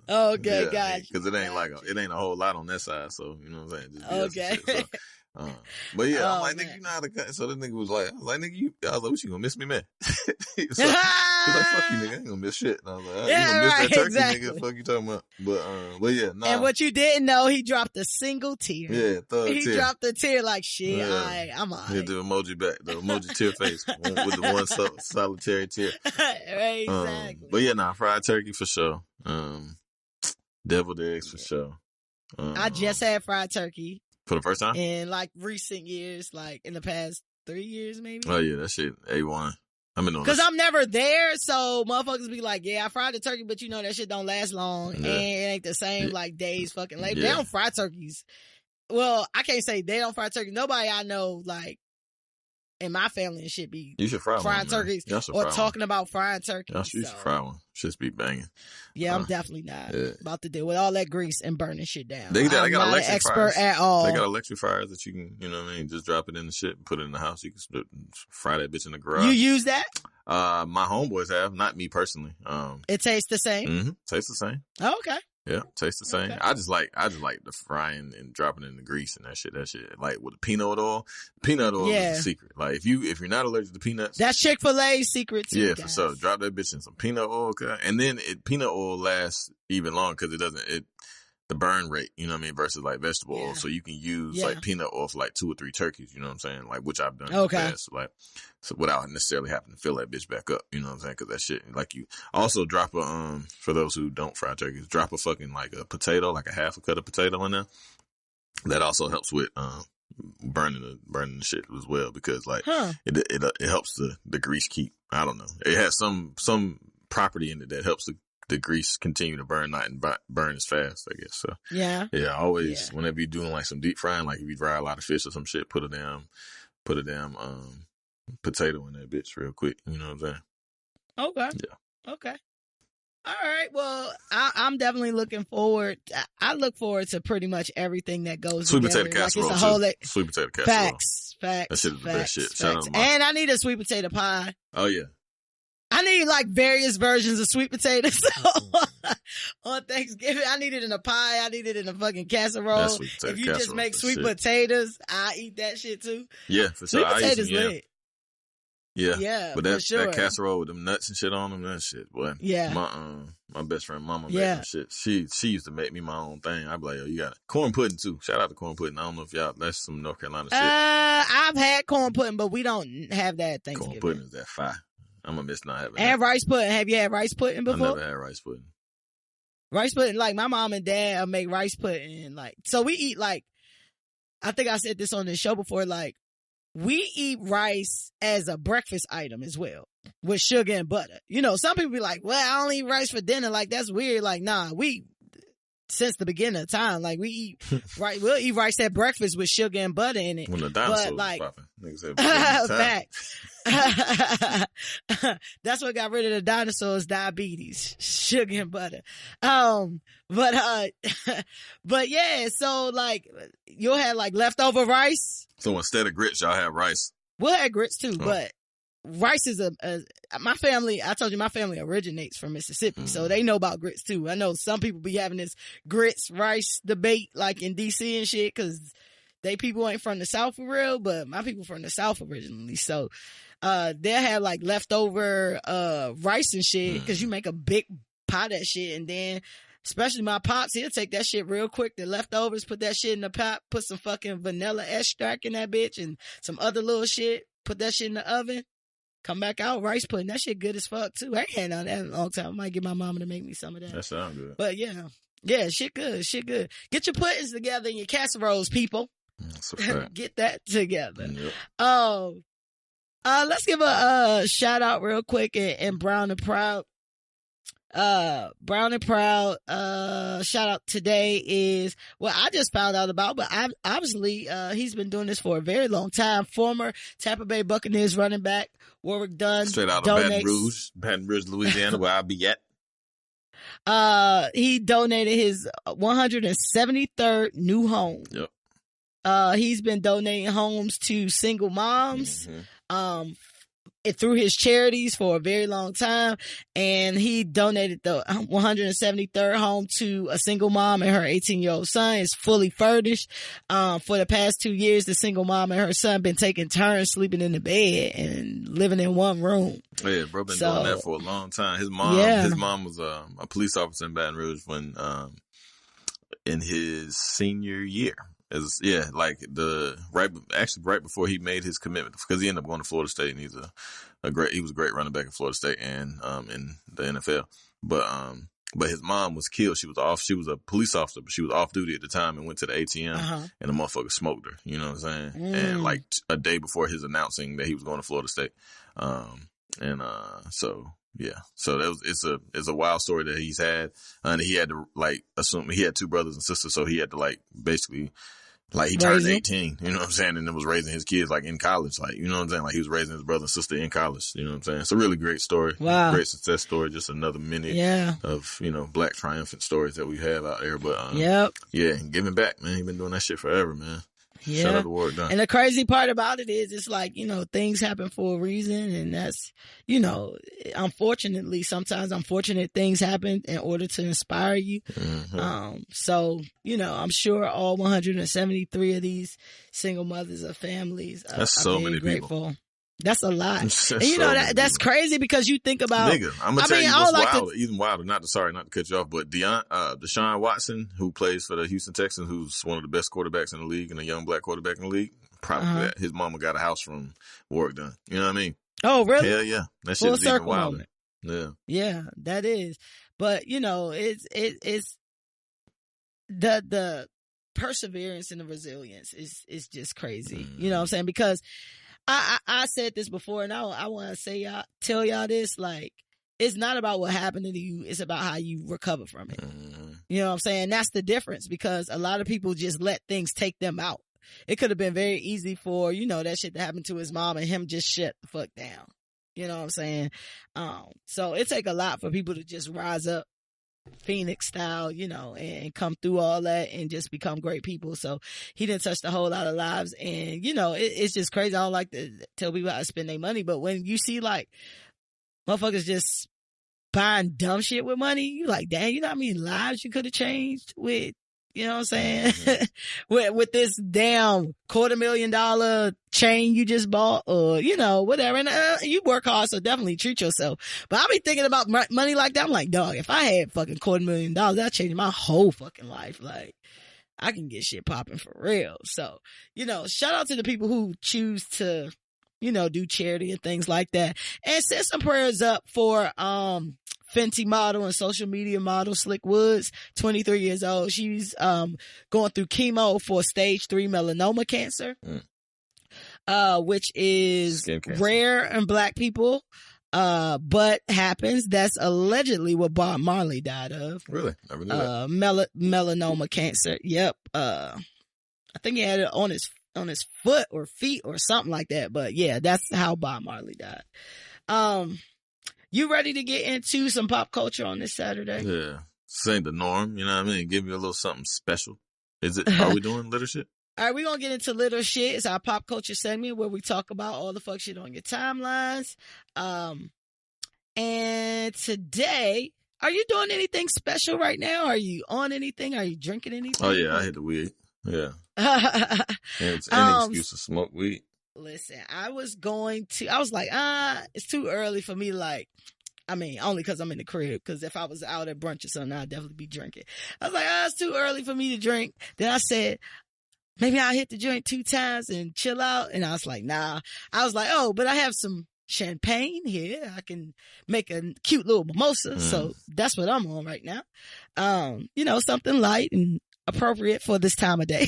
[SPEAKER 2] Okay, gotcha.
[SPEAKER 3] Because it ain't a whole lot on that side. So, you know what I'm saying? Just okay. Shit, so. But yeah, I'm like, nigga, you know how to cut. So the nigga was like, nigga, I was like, what you gonna miss me, man? He was like, fuck you, nigga, I ain't gonna miss shit. And I was like, you gonna miss that turkey, nigga? Fuck you talking about? But yeah, nah.
[SPEAKER 2] And what you didn't know, he dropped a single tear.
[SPEAKER 3] Yeah,
[SPEAKER 2] he dropped a tear like, shit, I'm all right.
[SPEAKER 3] Hit the emoji back, the emoji tear face with the one solitary tear.
[SPEAKER 2] Right, exactly.
[SPEAKER 3] But yeah, nah, fried turkey for sure. Deviled eggs for sure.
[SPEAKER 2] I just had fried turkey.
[SPEAKER 3] For the first time?
[SPEAKER 2] In like recent years, like in the past 3 years maybe.
[SPEAKER 3] Oh yeah, that shit A1. I've been doing
[SPEAKER 2] Cause I'm never there, so motherfuckers be like, yeah, I fried the turkey, but you know that shit don't last long. And it ain't the same like days fucking later. They don't fry turkeys. Well, I can't say they don't fry turkeys. Nobody I know like in my family and shit be
[SPEAKER 3] you should fry
[SPEAKER 2] frying turkeys or talking about frying turkeys.
[SPEAKER 3] You should fry one. Should be banging.
[SPEAKER 2] Yeah, I'm definitely not about to deal with all that grease and burning shit down.
[SPEAKER 3] They got
[SPEAKER 2] not an expert
[SPEAKER 3] fryers.
[SPEAKER 2] At all.
[SPEAKER 3] They got electric fryers that you can, you know what I mean, just drop it in the shit and put it in the house. You can fry that bitch in the garage.
[SPEAKER 2] You use that?
[SPEAKER 3] My homeboys have, not me personally.
[SPEAKER 2] It tastes the same?
[SPEAKER 3] Mm-hmm. Tastes the same.
[SPEAKER 2] Oh, okay.
[SPEAKER 3] Yeah, tastes the same. Okay. I just like the frying and dropping in the grease and that shit. Like with the peanut oil. Peanut oil is the secret. Like if you're not allergic to peanuts,
[SPEAKER 2] that's Chick-fil-A's secret too.
[SPEAKER 3] Yeah, for sure. Drop that bitch in some peanut oil, okay? And then peanut oil lasts even longer because the burn rate, you know what I mean, versus like vegetable oil. So you can use like peanut oil for like 2 or 3 turkeys, you know what I'm saying? Like, which I've done in the past. Like, so without necessarily having to fill that bitch back up, you know what I'm saying? Cause that shit, like you also drop for those who don't fry turkeys, drop a fucking like a potato, like a half a cut of potato in there. That also helps with, burning the shit as well because like it helps the grease keep, I don't know. It has some property in it that helps the grease continue to burn, not burn as fast, I guess. So yeah, always whenever you're doing like some deep frying, like if you fry a lot of fish or some shit, put a damn potato in that bitch real quick. You know what I'm saying?
[SPEAKER 2] Okay. Yeah. Okay. All right. Well, I'm definitely looking forward. I look forward to pretty much everything that goes
[SPEAKER 3] sweet
[SPEAKER 2] together.
[SPEAKER 3] Potato casserole.
[SPEAKER 2] Like it's a whole
[SPEAKER 3] sweet potato casserole.
[SPEAKER 2] Facts.
[SPEAKER 3] That shit is the best shit. Shout out
[SPEAKER 2] and I need a sweet potato pie.
[SPEAKER 3] Oh yeah.
[SPEAKER 2] I need like various versions of sweet potatoes. On Thanksgiving, I need it in a pie. I need it in a fucking casserole. If you just make sweet potatoes, I eat that shit too.
[SPEAKER 3] Yeah, for sure.
[SPEAKER 2] Sweet potatoes lit.
[SPEAKER 3] Yeah, but that casserole with them nuts and shit on them, that shit, boy.
[SPEAKER 2] Yeah.
[SPEAKER 3] My best friend Mama made them shit. She used to make me my own thing. I'd be like, yo, you got it. Corn pudding too. Shout out to corn pudding. I don't know if that's some North Carolina shit.
[SPEAKER 2] I've had corn pudding, but we don't have that Thanksgiving.
[SPEAKER 3] Corn pudding is that fire. I'm gonna miss not having
[SPEAKER 2] and rice pudding. Have you had rice pudding before?
[SPEAKER 3] I never had rice pudding.
[SPEAKER 2] Rice pudding, like my mom and dad make rice pudding. Like, so we eat like, I think I said this on the show before, like, we eat rice as a breakfast item as well with sugar and butter. You know, some people be like, well, I only eat rice for dinner. Like, that's weird. Like, nah, since the beginning of time, like we eat right. We'll eat rice at breakfast with sugar and butter in it.
[SPEAKER 3] When the dinosaurs
[SPEAKER 2] like,
[SPEAKER 3] popping, niggas said
[SPEAKER 2] facts. That's what got rid of the dinosaurs: diabetes, sugar and butter. But yeah. So like, you'll have like leftover rice.
[SPEAKER 3] So instead of grits, y'all have rice.
[SPEAKER 2] We'll have grits too, but rice is my family. I told you my family originates from Mississippi, so they know about grits too. I know some people be having this grits rice debate like in DC and shit because they people ain't from the South for real, but my people from the South originally. So they'll have like leftover rice and shit because you make a big pot of that shit, and then Especially my pops, he'll take that shit real quick. The leftovers, put that shit in the pot, put some fucking vanilla extract in that bitch and some other little shit. Put that shit in the oven. Come back out, rice pudding. That shit good as fuck too. I ain't had none of that in a long time. I might get my mama to make me some of that.
[SPEAKER 3] That sound good.
[SPEAKER 2] But yeah, shit good. Get your puddings together and your casseroles, people.
[SPEAKER 3] That's a fact.
[SPEAKER 2] Get that together.
[SPEAKER 3] Yep.
[SPEAKER 2] Oh, let's give a shout out real quick and Brown and Proud. Brown and Proud, shout out today is what I just found out about, but obviously, he's been doing this for a very long time. Former Tampa Bay Buccaneers running back, Warwick Dunn.
[SPEAKER 3] Straight out of Baton Rouge, Louisiana, where I be at.
[SPEAKER 2] He donated his 173rd new home.
[SPEAKER 3] Yep.
[SPEAKER 2] He's been donating homes to single moms. Through his charities for a very long time, and he donated the 173rd home to a single mom and her 18-year-old son. Is fully furnished. For the past 2 years, the single mom and her son been taking turns sleeping in the bed and living in one room.
[SPEAKER 3] Yeah, bro, been doing that for a long time. His mom was a police officer in Baton Rouge when in his senior year. Right before he made his commitment, because he ended up going to Florida State, and he was a great running back in Florida State and in the NFL. But his mom was killed. She was a police officer, but she was off duty at the time and went to the ATM, and the motherfucker smoked her. You know what I'm saying? And like a day before his announcing that he was going to Florida State, so it's a wild story that he's had, and he had to assume he had two brothers and sisters, so he had to basically he turned 18, you know what I'm saying, and then was raising his kids in college, you know what I'm saying, he was raising his brother and sister in college, you know what I'm saying. It's a really great story, great success story, just another minute of Black triumphant stories that we have out there. But and giving back, man, he's been doing that shit forever, man.
[SPEAKER 2] Yeah.
[SPEAKER 3] Shout out to Warwick Dunn.
[SPEAKER 2] And the crazy part about it is it's things happen for a reason, and that's, unfortunately, sometimes unfortunate things happen in order to inspire you. So, I'm sure all 173 of these single mothers or families are
[SPEAKER 3] so many
[SPEAKER 2] grateful. People. That's a lot.
[SPEAKER 3] And
[SPEAKER 2] that's crazy because you think about,
[SPEAKER 3] nigga, I'm gonna tell you what's wild, even wilder, not to cut you off, but Deshaun Watson, who plays for the Houston Texans, who's one of the best quarterbacks in the league and a young black quarterback in the league, probably his mama got a house from Warwick Dunn. You know what I mean?
[SPEAKER 2] Oh, really?
[SPEAKER 3] Hell yeah. That shit is even wilder.
[SPEAKER 2] Yeah, that is. But, it's the perseverance and the resilience is just crazy. You know what I'm saying? Because I said this before, and I want to tell y'all this, it's not about what happened to you. It's about how you recover from it. You know what I'm saying? That's the difference, because a lot of people just let things take them out. It could have been very easy for, that shit to happen to his mom and him just shut the fuck down. You know what I'm saying? So it take a lot for people to just rise up Phoenix style, and come through all that and just become great people. So he didn't touch a whole lot of lives, and it's just crazy. I don't like to tell people how to spend their money, but when you see motherfuckers just buying dumb shit with money, you dang, you know how many lives you could have changed with, you know what I'm saying? with this damn $250,000 chain you just bought, or, whatever. And you work hard, so definitely treat yourself. But I be thinking about money like that. I'm like, dog, if I had fucking $250,000, that'd change my whole fucking life. I can get shit popping for real. So, shout out to the people who choose to, do charity and things like that. And send some prayers up for, Fenty model and social media model Slick Woods, 23 years old. She's going through chemo for stage 3 melanoma cancer, which is rare in black people, but happens. That's allegedly what Bob Marley died of.
[SPEAKER 3] Really? Never knew that.
[SPEAKER 2] Melanoma cancer. Yep. I think he had it on his foot or feet or something like that. But yeah, that's how Bob Marley died. You ready to get into some pop culture on this Saturday?
[SPEAKER 3] Yeah. This ain't the norm, you know what I mean? Give me a little something special. Are we doing little shit?
[SPEAKER 2] All right, we're going to get into little shit. It's our pop culture segment where we talk about all the fuck shit on your timelines. And today, are you doing anything special right now? Are you on anything? Are you drinking anything?
[SPEAKER 3] Oh, yeah, I hit the weed. Yeah. And it's any excuse to smoke weed.
[SPEAKER 2] Listen, I was like, it's too early for me to I mean, only because I'm in the crib. Because if I was out at brunch or something, I'd definitely be drinking. I was like, oh, it's too early for me to drink. Then I said, maybe I'll hit the joint 2 times and chill out. And I was like, nah. I was like, oh, but I have some champagne here. I can make a cute little mimosa. So that's what I'm on right now. Something light and appropriate for this time of day.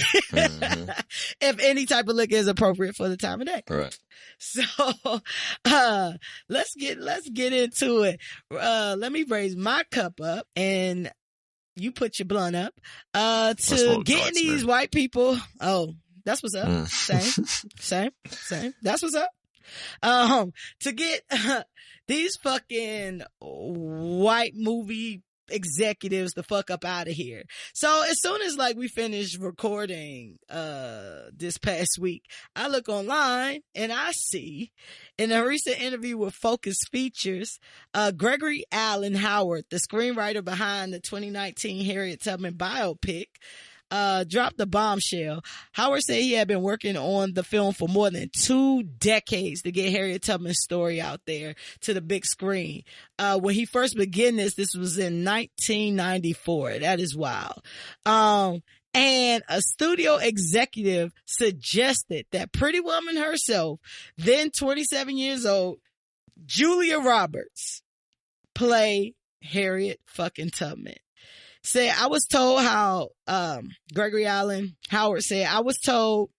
[SPEAKER 2] If any type of liquor is appropriate for the time of day.
[SPEAKER 3] Right.
[SPEAKER 2] So, let's get into it. Let me raise my cup up and you put your blunt up, to getting these white people. Oh, that's what's up. Same. That's what's up. To get these fucking white movie executives the fuck up out of here. So as soon as we finished recording this past week, I look online and I see in a recent interview with Focus Features, Gregory Allen Howard, the screenwriter behind the 2019 Harriet Tubman biopic, dropped the bombshell. Howard said he had been working on the film for more than 2 decades to get Harriet Tubman's story out there to the big screen. When he first began this was in 1994. That is wild. And a studio executive suggested that Pretty Woman herself, then 27 years old, Julia Roberts, play Harriet fucking Tubman. Say, I was told how, Gregory Allen Howard said, I was told,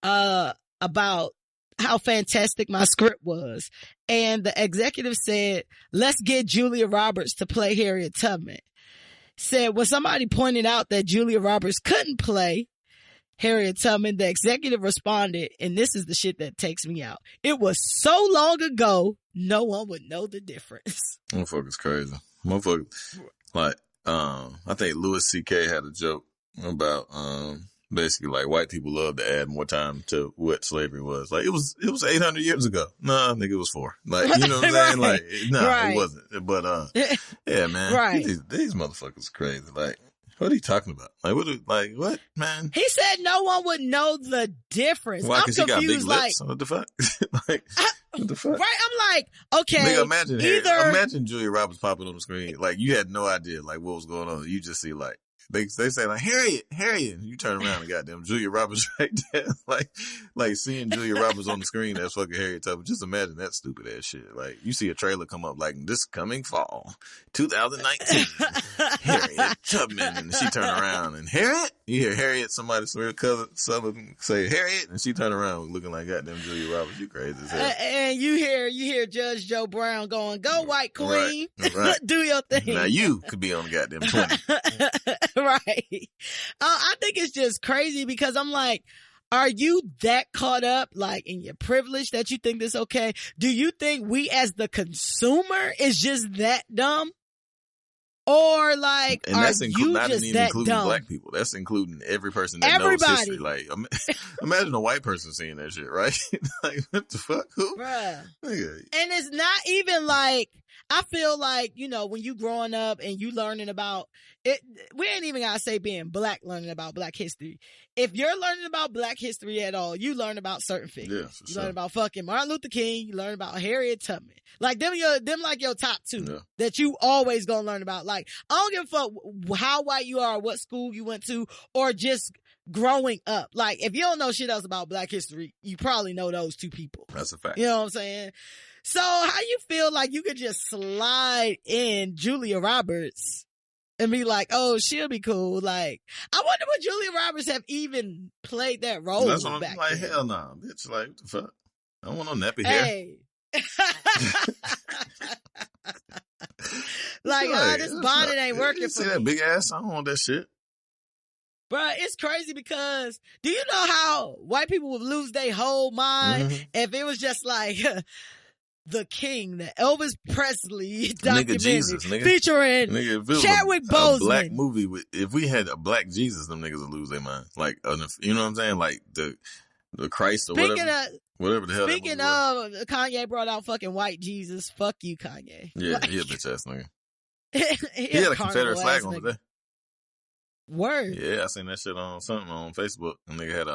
[SPEAKER 2] about how fantastic my script was. And the executive said, let's get Julia Roberts to play Harriet Tubman. Said, when somebody pointed out that Julia Roberts couldn't play Harriet Tubman, the executive responded, and this is the shit that takes me out. It was so long ago, no one would know the difference.
[SPEAKER 3] Motherfucker's crazy. Motherfucker, I think Louis C.K. had a joke about, basically white people love to add more time to what slavery was. It was 800 years ago. Nah, I think it was 4. You know what I'm saying? It wasn't. But, yeah, man.
[SPEAKER 2] Right.
[SPEAKER 3] These motherfuckers crazy. What are you talking about? What, man?
[SPEAKER 2] He said no one would know the difference.
[SPEAKER 3] Why? Because she got big lips? What the fuck? What the fuck?
[SPEAKER 2] Right? I'm like, okay.
[SPEAKER 3] Nigga, imagine Julia Roberts popping on the screen. You had no idea, what was going on. You just see, they say, Harriet, and you turn around and goddamn Julia Roberts right there. Seeing Julia Roberts on the screen as fucking Harriet Tubman. Just imagine that stupid ass shit. You see a trailer come up this coming fall, 2019, Harriet Tubman, and she turn around and Harriet? You hear Harriet, somebody's cousin say Harriet, and she turn around looking like goddamn Julia Roberts. You crazy as hell.
[SPEAKER 2] And you hear Judge Joe Brown going, go white queen,
[SPEAKER 3] right.
[SPEAKER 2] Do your thing.
[SPEAKER 3] Now you could be on the goddamn 20.
[SPEAKER 2] Right. I think it's just crazy because I'm like, are you that caught up in your privilege that you think this okay? Do you think we as the consumer is just that dumb? Or
[SPEAKER 3] and
[SPEAKER 2] are
[SPEAKER 3] that's
[SPEAKER 2] you
[SPEAKER 3] not
[SPEAKER 2] just
[SPEAKER 3] even
[SPEAKER 2] that
[SPEAKER 3] including
[SPEAKER 2] dumb?
[SPEAKER 3] Black people. That's including every person that knows history. Imagine a white person seeing that shit, right? What the fuck? Who?
[SPEAKER 2] Bruh.
[SPEAKER 3] Nigga.
[SPEAKER 2] And it's not even I feel when you growing up and you learning about it, we ain't even gotta say being Black, learning about Black history. If you're learning about Black history at all, you learn about certain figures.
[SPEAKER 3] Yeah,
[SPEAKER 2] you learn about fucking Martin Luther King, you learn about Harriet Tubman. Them your top 2 that you always gonna learn about. I don't give a fuck how white you are, what school you went to, or just growing up. If you don't know shit else about Black history, you probably know those 2 people.
[SPEAKER 3] That's a fact.
[SPEAKER 2] You know what I'm saying? So how you feel you could just slide in Julia Roberts and be like, oh, she'll be cool. I wonder would Julia Roberts have even played that role.
[SPEAKER 3] That's what I'm
[SPEAKER 2] back
[SPEAKER 3] then.
[SPEAKER 2] then.
[SPEAKER 3] Hell no. Bitch, what the fuck? I don't want no nappy hair.
[SPEAKER 2] Hey. This bonnet ain't working for
[SPEAKER 3] see
[SPEAKER 2] me.
[SPEAKER 3] That big ass? I don't want that shit.
[SPEAKER 2] Bruh, it's crazy because do you know how white people would lose their whole mind if it was just The King, the Elvis Presley documentary featuring Chadwick Boseman.
[SPEAKER 3] A Black movie if we had a Black Jesus, them niggas would lose their mind. You know what I'm saying? The Christ or whatever the hell.
[SPEAKER 2] Speaking of, Kanye brought out fucking white Jesus. Fuck you, Kanye.
[SPEAKER 3] Yeah, he a bitch ass nigga.
[SPEAKER 2] he
[SPEAKER 3] had a Confederate flag on today.
[SPEAKER 2] Word.
[SPEAKER 3] Yeah, I seen that shit on something on Facebook. And nigga had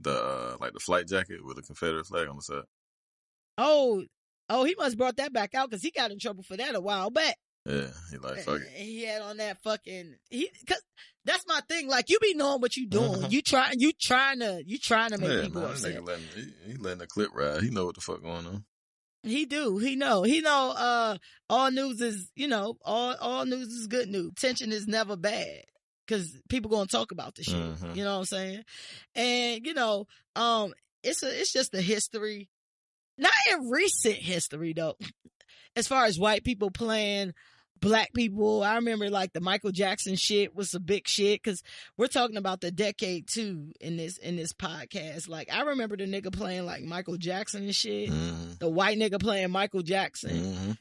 [SPEAKER 3] the flight jacket with a Confederate flag on the side.
[SPEAKER 2] Oh, Oh, he must brought that back out because he got in trouble for that a while back.
[SPEAKER 3] Yeah, he like, fuck it.
[SPEAKER 2] He had on that fucking, cause that's my thing. Like, you be knowing what you doing. You trying to make people upset.
[SPEAKER 3] Nigga he letting the clip ride. He know what the fuck going on.
[SPEAKER 2] He know, all news is, all news is good news. Tension is never bad. Cause people gonna talk about the shit. You know what I'm saying? And, it's just a history. Not in recent history though. As far as white people playing black people, I remember like the Michael Jackson shit was a big shit because we're talking about the decade too in this podcast. Like, I remember the nigga playing like Michael Jackson and shit. The white nigga playing Michael Jackson.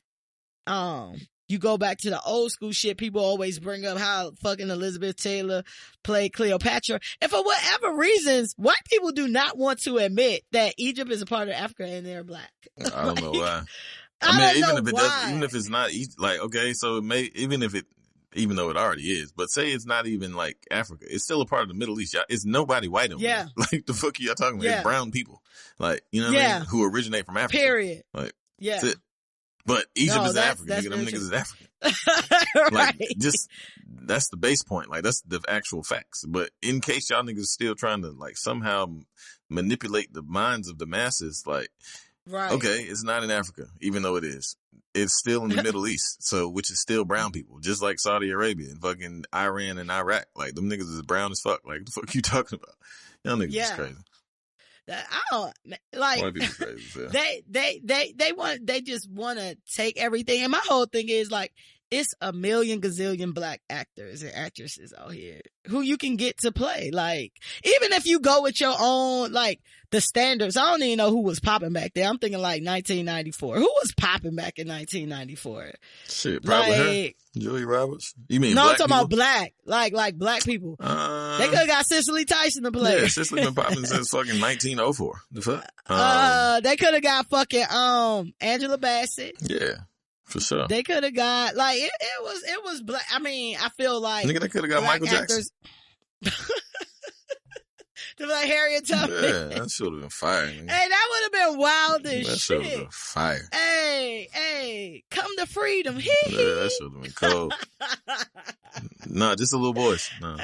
[SPEAKER 2] You go back to the old school shit, people always bring up how fucking Elizabeth Taylor played Cleopatra. And for whatever reasons, white people do not want to admit that Egypt is a part of Africa and they're black.
[SPEAKER 3] I don't know why. Even if it's not like, okay, so it may, even though it already is, but say it's not even like Africa, it's still a part of the Middle East. It's nobody white over there. Like, the fuck y'all talking about? It's brown people. Like, you know what I mean? Who originate from Africa. Period. Like, that's it. But Egypt is Africa. Nigga, them niggas is African. Like, just, that's the base point. Like, that's the actual facts. But in case y'all niggas still trying to like somehow manipulate the minds of the masses, like, okay, it's not in Africa, even though it is. It's still in the Middle East, so, which is still brown people, just like Saudi Arabia and fucking Iran and Iraq. Like, them niggas is brown as fuck. Like, the fuck you talking about? Y'all niggas is crazy.
[SPEAKER 2] I don't like.
[SPEAKER 3] White people crazy.
[SPEAKER 2] They just want to take everything. And my whole thing is like, it's a million gazillion black actors and actresses out here who you can get to play. Like, even if you go with your own, like, the standards, I don't even know who was popping back there. I'm thinking like 1994. Who was popping back in 1994?
[SPEAKER 3] Shit, probably her. Julia Roberts. You mean
[SPEAKER 2] no?
[SPEAKER 3] Black
[SPEAKER 2] I'm talking
[SPEAKER 3] people?
[SPEAKER 2] about black, like black people. They could have got Cicely Tyson to play.
[SPEAKER 3] Yeah, Cicely been popping since fucking 1904. The fuck?
[SPEAKER 2] They could have got fucking Angela Bassett.
[SPEAKER 3] Yeah. For sure.
[SPEAKER 2] They could have got, like, it was black. I mean, I feel like.
[SPEAKER 3] Nigga, they could have got Michael Jackson.
[SPEAKER 2] To like Harriet Tubman.
[SPEAKER 3] Yeah, that should have been fire. Nigga.
[SPEAKER 2] Hey, that would have been wild as
[SPEAKER 3] that
[SPEAKER 2] shit.
[SPEAKER 3] That should have been fire.
[SPEAKER 2] Hey, come to freedom.
[SPEAKER 3] Yeah, that should have been cold. Nah, just the little boys. No,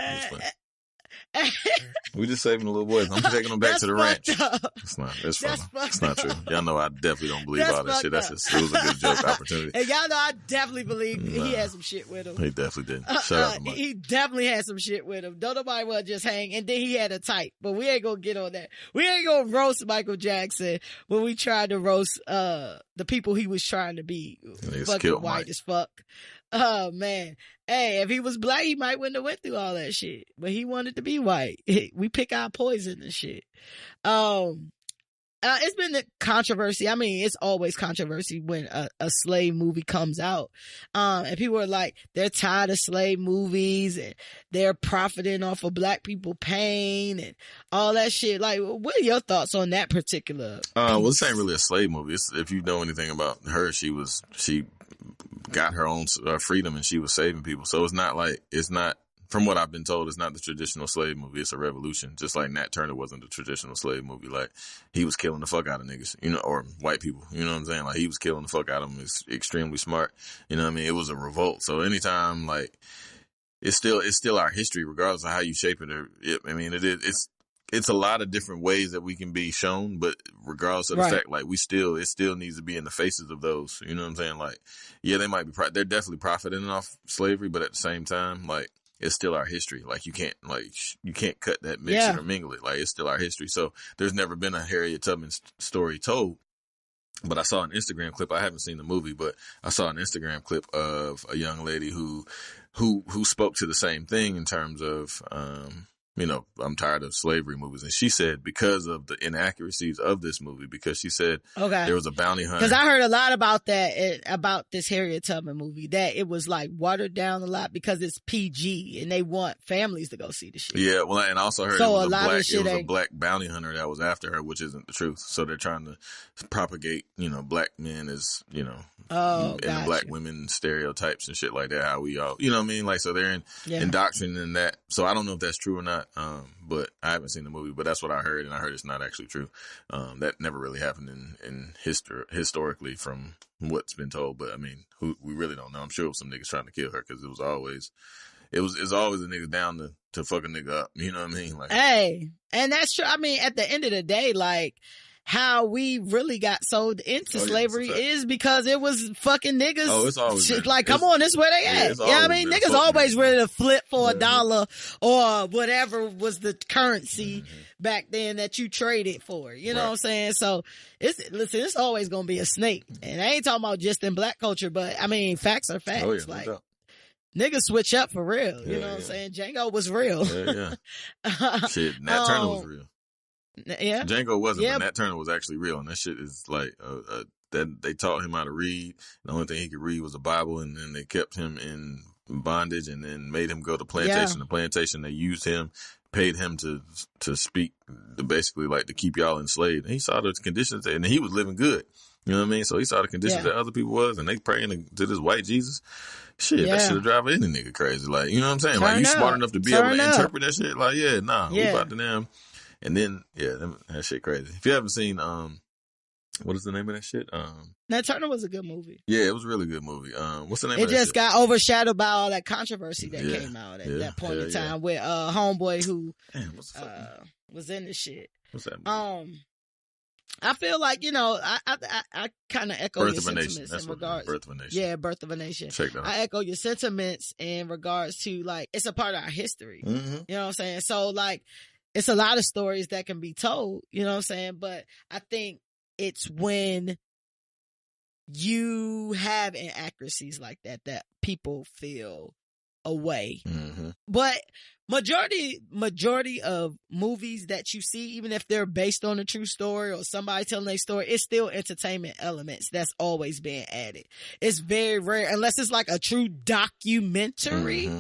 [SPEAKER 3] we just saving the little boys. I'm taking them back to the ranch. It's not true. Y'all know I definitely don't believe all that shit. It was a good joke opportunity.
[SPEAKER 2] And y'all know I definitely believe he had some shit with him.
[SPEAKER 3] He definitely did. Shout out to Mike.
[SPEAKER 2] He definitely had some shit with him. Don't nobody want to just hang. And then he had a type. But we ain't gonna get on that. We ain't gonna roast Michael Jackson when we tried to roast the people he was trying to be. Fucking white Mike. As fuck. Oh man. Hey, if he was black, he might wouldn't have went through all that shit. But he wanted to be white. We pick our poison and shit. It's been a controversy. I mean, it's always controversy when a slave movie comes out. And people are like, they're tired of slave movies and they're profiting off of black people pain and all that shit. Like, what are your thoughts on that particular piece?
[SPEAKER 3] Well, this ain't really a slave movie. If you know anything about her, she got her own freedom and she was saving people. So it's not, from what I've been told, it's not the traditional slave movie. It's a revolution. Just like Nat Turner wasn't the traditional slave movie. Like, he was killing the fuck out of niggas, or white people. You know what I'm saying? Like, he was killing the fuck out of them. It's extremely smart. You know what I mean? It was a revolt. So anytime, like, it's still our history, regardless of how you shape it. I mean, it's a lot of different ways that we can be shown, but regardless of the fact, like, it still needs to be in the faces of those. You know what I'm saying? Like, yeah, they might be, they're definitely profiting off slavery, but at the same time, like, it's still our history. Like, you can't cut that mix it or mingle it. Like, it's still our history. So there's never been a Harriet Tubman story told. But I saw an Instagram clip. I haven't seen the movie, but I saw an Instagram clip of a young lady who spoke to the same thing in terms of, I'm tired of slavery movies. And she said, because of the inaccuracies of this movie, because she said there was a bounty hunter.
[SPEAKER 2] Because I heard a lot about that, about this Harriet Tubman movie, that it was like watered down a lot because it's PG and they want families to go see the shit.
[SPEAKER 3] Yeah, well, and I also heard it was a black bounty hunter that was after her, which isn't the truth. So they're trying to propagate, black men as, and the black women stereotypes and shit like that, how we all, you know what I mean? Like, so they're indoctrinating that. So I don't know if that's true or not. not. But I haven't seen the movie, but that's what I heard, and I heard it's not actually true. That never really happened in historically from what's been told. But I mean, we really don't know. I'm sure it was some niggas trying to kill her because it's always a nigga down to fuck a nigga up. You know what I mean? Like,
[SPEAKER 2] hey, and that's true. I mean, at the end of the day, like, how we really got sold into slavery is because it was fucking niggas.
[SPEAKER 3] Oh, it's always been.
[SPEAKER 2] Like, come on, this is where they at. Yeah, I mean, niggas always ready to flip for a dollar or whatever was the currency back then that you traded for. You know what I'm saying? So it's always gonna be a snake. And I ain't talking about just in black culture, but I mean, facts are facts.
[SPEAKER 3] Oh, yeah,
[SPEAKER 2] like,
[SPEAKER 3] no doubt.
[SPEAKER 2] Niggas switch up for real. You know what I'm saying? Django was real.
[SPEAKER 3] Yeah. Shit, Nat Turner was real.
[SPEAKER 2] Yeah,
[SPEAKER 3] Django wasn't, but Nat Turner was actually real, and that shit is like that they taught him how to read. The only thing he could read was the Bible, and then they kept him in bondage, and then made him go to plantation. The plantation, they used him, paid him to speak, basically like to keep y'all enslaved. And he saw the conditions, and he was living good. You know what I mean? So he saw the conditions that other people was, and they praying to this white Jesus. Shit, that should have drive any nigga crazy. Like, you know what I'm saying? Like, you smart enough to be able to interpret that shit. Like, we about to them. And then, that shit crazy. If you haven't seen, what is the name of that shit?
[SPEAKER 2] Nat Turner was a good movie.
[SPEAKER 3] Yeah, it was a really good movie. What's the name of that
[SPEAKER 2] shit? It just got overshadowed by all that controversy that came out at that point in time with homeboy who was in the shit.
[SPEAKER 3] What's that movie?
[SPEAKER 2] I feel like, you know, I kind of echo your sentiments in regards.
[SPEAKER 3] Birth of a Nation.
[SPEAKER 2] Yeah, Birth of a Nation.
[SPEAKER 3] Check that out.
[SPEAKER 2] I echo your sentiments in regards to, like, it's a part of our history.
[SPEAKER 3] Mm-hmm.
[SPEAKER 2] You know what I'm saying? So, like, it's a lot of stories that can be told, you know what I'm saying? But I think it's when you have inaccuracies like that people feel away.
[SPEAKER 3] Mm-hmm.
[SPEAKER 2] But majority of movies that you see, even if they're based on a true story or somebody telling their story, it's still entertainment elements that's always being added. It's very rare, unless it's like a true documentary.
[SPEAKER 3] Mm-hmm.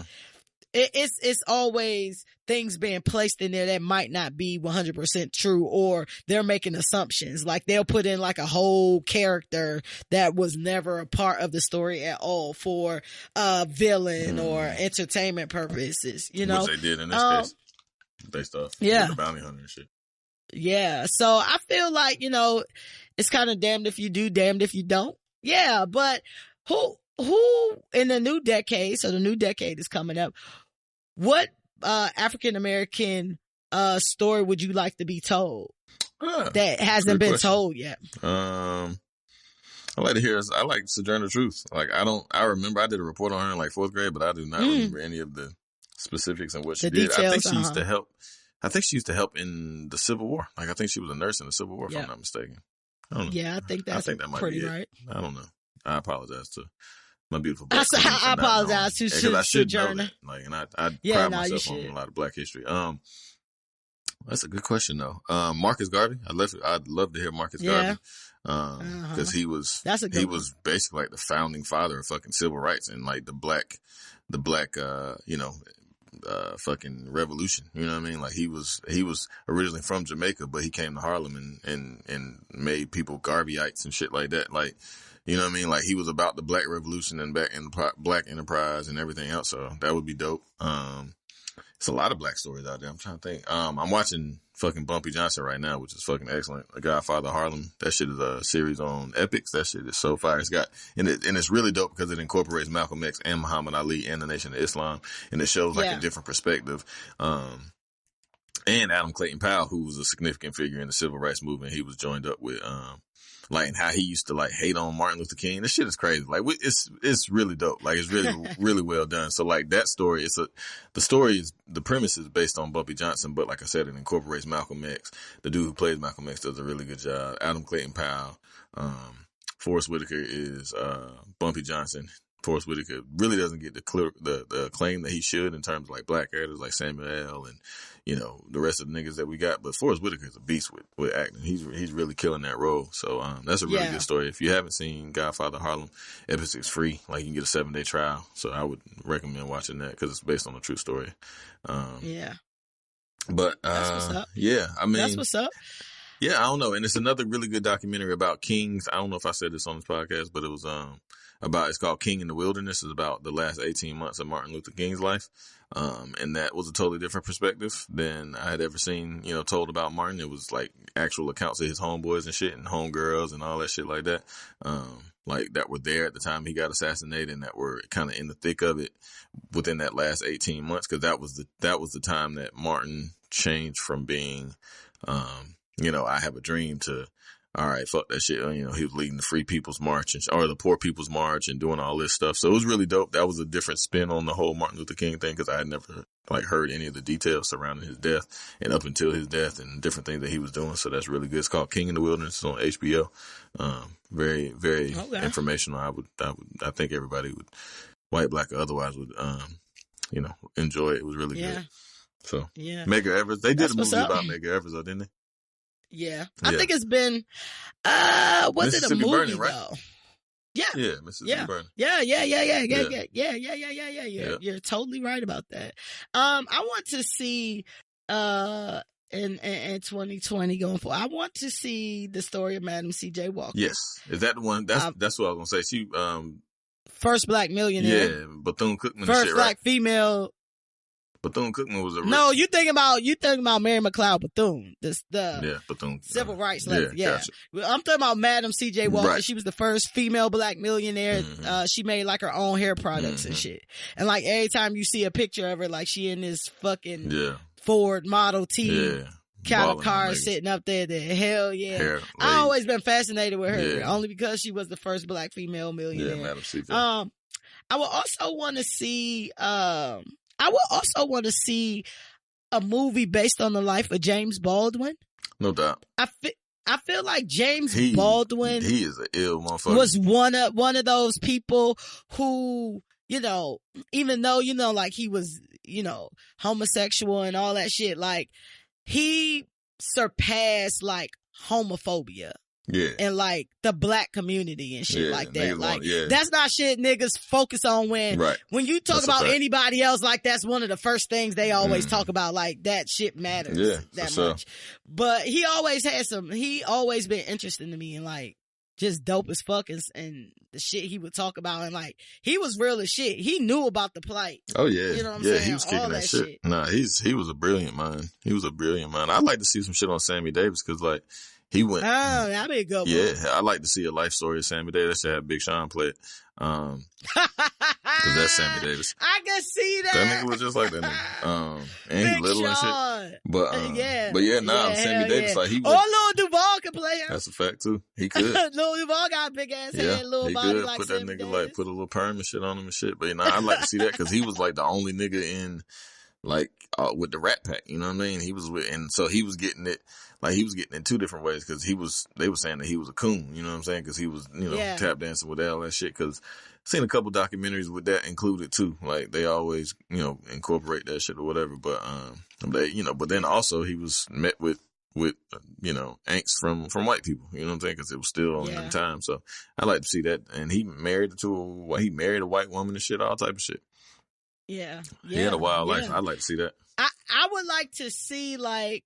[SPEAKER 2] It's always things being placed in there that might not be 100% true, or they're making assumptions. Like, they'll put in like a whole character that was never a part of the story at all for villain or entertainment purposes, you know?
[SPEAKER 3] Which they did in this case. Based off the bounty hunter and shit.
[SPEAKER 2] Yeah. So I feel like, you know, it's kind of damned if you do, damned if you don't. Yeah. But who in the new decade, so the new decade is coming up, what African American story would you like to be told that hasn't been told yet?
[SPEAKER 3] I like to hear. I like Sojourner Truth. Like, I remember I did a report on her in like 4th grade, but I do not remember any of the specifics and what she did. I think she used to help. I think she used to help in the Civil War. Like, I think she was a nurse in the Civil War, if I'm not mistaken. I don't know.
[SPEAKER 2] Yeah, I think that might pretty be right.
[SPEAKER 3] I don't know. I apologize to my beautiful
[SPEAKER 2] black I apologize to Sojourner.
[SPEAKER 3] Like, and I pride myself on a lot of black history. That's a good question though. Marcus Garvey. I'd love to hear Marcus Garvey. Cause he was basically like the founding father of fucking civil rights and like the black, fucking revolution. You know what I mean? Like, he was originally from Jamaica, but he came to Harlem and made people Garveyites and shit like that. Like, you know what I mean? Like, he was about the black revolution and back in black enterprise and everything else. So that would be dope. It's a lot of black stories out there. I'm trying to think. I'm watching fucking Bumpy Johnson right now, which is fucking excellent. The Godfather of Harlem. That shit is a series on Epix. That shit is so fire. And it's really dope because it incorporates Malcolm X and Muhammad Ali and the Nation of Islam. And it shows like a different perspective. And Adam Clayton Powell, who was a significant figure in the civil rights movement. He was joined up with, like, and how he used to like hate on Martin Luther King. This shit is crazy. Like, it's really dope. Like, it's really, really well done. So like, that story, the premise is based on Bumpy Johnson, but like I said, it incorporates Malcolm X. The dude who plays Malcolm X does a really good job. Adam Clayton Powell. Forrest Whitaker is, Bumpy Johnson. Forrest Whitaker really doesn't get the acclaim that he should in terms of like black actors like Samuel L. and, you know, the rest of the niggas that we got. But Forrest Whitaker is a beast with acting. He's really killing that role. So, that's a really good story. If you haven't seen Godfather of Harlem, Epix is free. Like, you can get a 7-day trial. So I would recommend watching that because it's based on a true story. But,
[SPEAKER 2] that's what's up.
[SPEAKER 3] Yeah, I mean,
[SPEAKER 2] that's what's up.
[SPEAKER 3] Yeah, I don't know. And it's another really good documentary about kings. I don't know if I said this on this podcast, but it was, it's called King in the Wilderness. It's about the last 18 months of Martin Luther King's life. And that was a totally different perspective than I had ever seen, told about Martin. It was like actual accounts of his homeboys and shit and homegirls and all that shit like that. Like that were there at the time he got assassinated and that were kind of in the thick of it within that last 18 months. Cause that was the time that Martin changed from being, I have a dream to, all right, fuck that shit. He was leading the Free People's March or the Poor People's March and doing all this stuff. So it was really dope. That was a different spin on the whole Martin Luther King thing because I had never heard any of the details surrounding his death and up until his death and different things that he was doing. So that's really good. It's called King in the Wilderness. It's on HBO. Very, very informational. I think everybody would, white, black, or otherwise would, enjoy it. It was really good. So Medgar Evers, they did a movie about Medgar Evers, though, didn't they?
[SPEAKER 2] Yeah. I think it's been, was it a movie
[SPEAKER 3] Burning, right?
[SPEAKER 2] though? Yeah.
[SPEAKER 3] Yeah, Mississippi Burning.
[SPEAKER 2] Yeah. You're totally right about that. I want to see, in 2020 going forward, I want to see the story of Madam C.J. Walker.
[SPEAKER 3] Yes. Is that the one? That's what I was going to say. She,
[SPEAKER 2] first black millionaire.
[SPEAKER 3] Yeah, Bethune-Cookman.
[SPEAKER 2] First
[SPEAKER 3] and shit,
[SPEAKER 2] black
[SPEAKER 3] right?
[SPEAKER 2] female.
[SPEAKER 3] Bethune-Cookman was a
[SPEAKER 2] No, you thinking about Mary McLeod Bethune,
[SPEAKER 3] Bethune,
[SPEAKER 2] civil rights lady. Yeah.
[SPEAKER 3] Gotcha.
[SPEAKER 2] I'm talking about Madam C.J. Walker.
[SPEAKER 3] Right.
[SPEAKER 2] She was the first female black millionaire. Mm-hmm. She made like her own hair products and shit. And like every time you see a picture of her, like she in this fucking Ford Model T kind of car sitting up there. Hell yeah. I always been fascinated with her only because she was the first black female millionaire.
[SPEAKER 3] Yeah, Madam C.J.
[SPEAKER 2] I would also want to see. A movie based on the life of James Baldwin.
[SPEAKER 3] No doubt.
[SPEAKER 2] I feel like James Baldwin.
[SPEAKER 3] He is an ill motherfucker.
[SPEAKER 2] Was one of those people who, even though, like he was, homosexual and all that shit, like he surpassed like homophobia.
[SPEAKER 3] Yeah.
[SPEAKER 2] And like the black community and shit like that. Like that's not shit niggas focus on when you talk about anybody else, like that's one of the first things they always talk about, like that shit matters that much. But he always been interesting to me and like just dope as fuck and the shit he would talk about and like he was real as shit. He knew about the plight.
[SPEAKER 3] Oh yeah.
[SPEAKER 2] You know what I'm saying?
[SPEAKER 3] He was kicking that shit. Nah, he was a brilliant mind. I'd like to see some shit on Sammy Davis because like he went.
[SPEAKER 2] Oh, that'd be a good one.
[SPEAKER 3] Yeah, I'd like to see a life story of Sammy Davis. That should have Big Sean play it. Cause that's Sammy Davis.
[SPEAKER 2] I can see that.
[SPEAKER 3] That nigga was just like that nigga. And he little
[SPEAKER 2] Sean.
[SPEAKER 3] and shit. But Sammy Davis, like he was.
[SPEAKER 2] Oh, Lil Duval could play him.
[SPEAKER 3] That's a fact too. He could.
[SPEAKER 2] Lil Duval got a big ass head, little body
[SPEAKER 3] could
[SPEAKER 2] like
[SPEAKER 3] put
[SPEAKER 2] Sammy
[SPEAKER 3] that nigga
[SPEAKER 2] Davis.
[SPEAKER 3] like put a little perm and shit on him and shit. But I'd like to see that because he was like the only nigga in like with the Rat Pack. You know what I mean? He was with, and so he was getting it. Like he was getting in two different ways because they were saying that he was a coon, you know what I'm saying? Because he was, tap dancing with all that shit. Because I've seen a couple documentaries with that included too. Like they always, incorporate that shit or whatever. But, but then also he was met with angst from white people, you know what I'm saying? Because it was still on them time. So I like to see that. And he married a white woman and shit, all type of shit.
[SPEAKER 2] Yeah.
[SPEAKER 3] He had a wild life. I'd like to see that.
[SPEAKER 2] I would like to see like,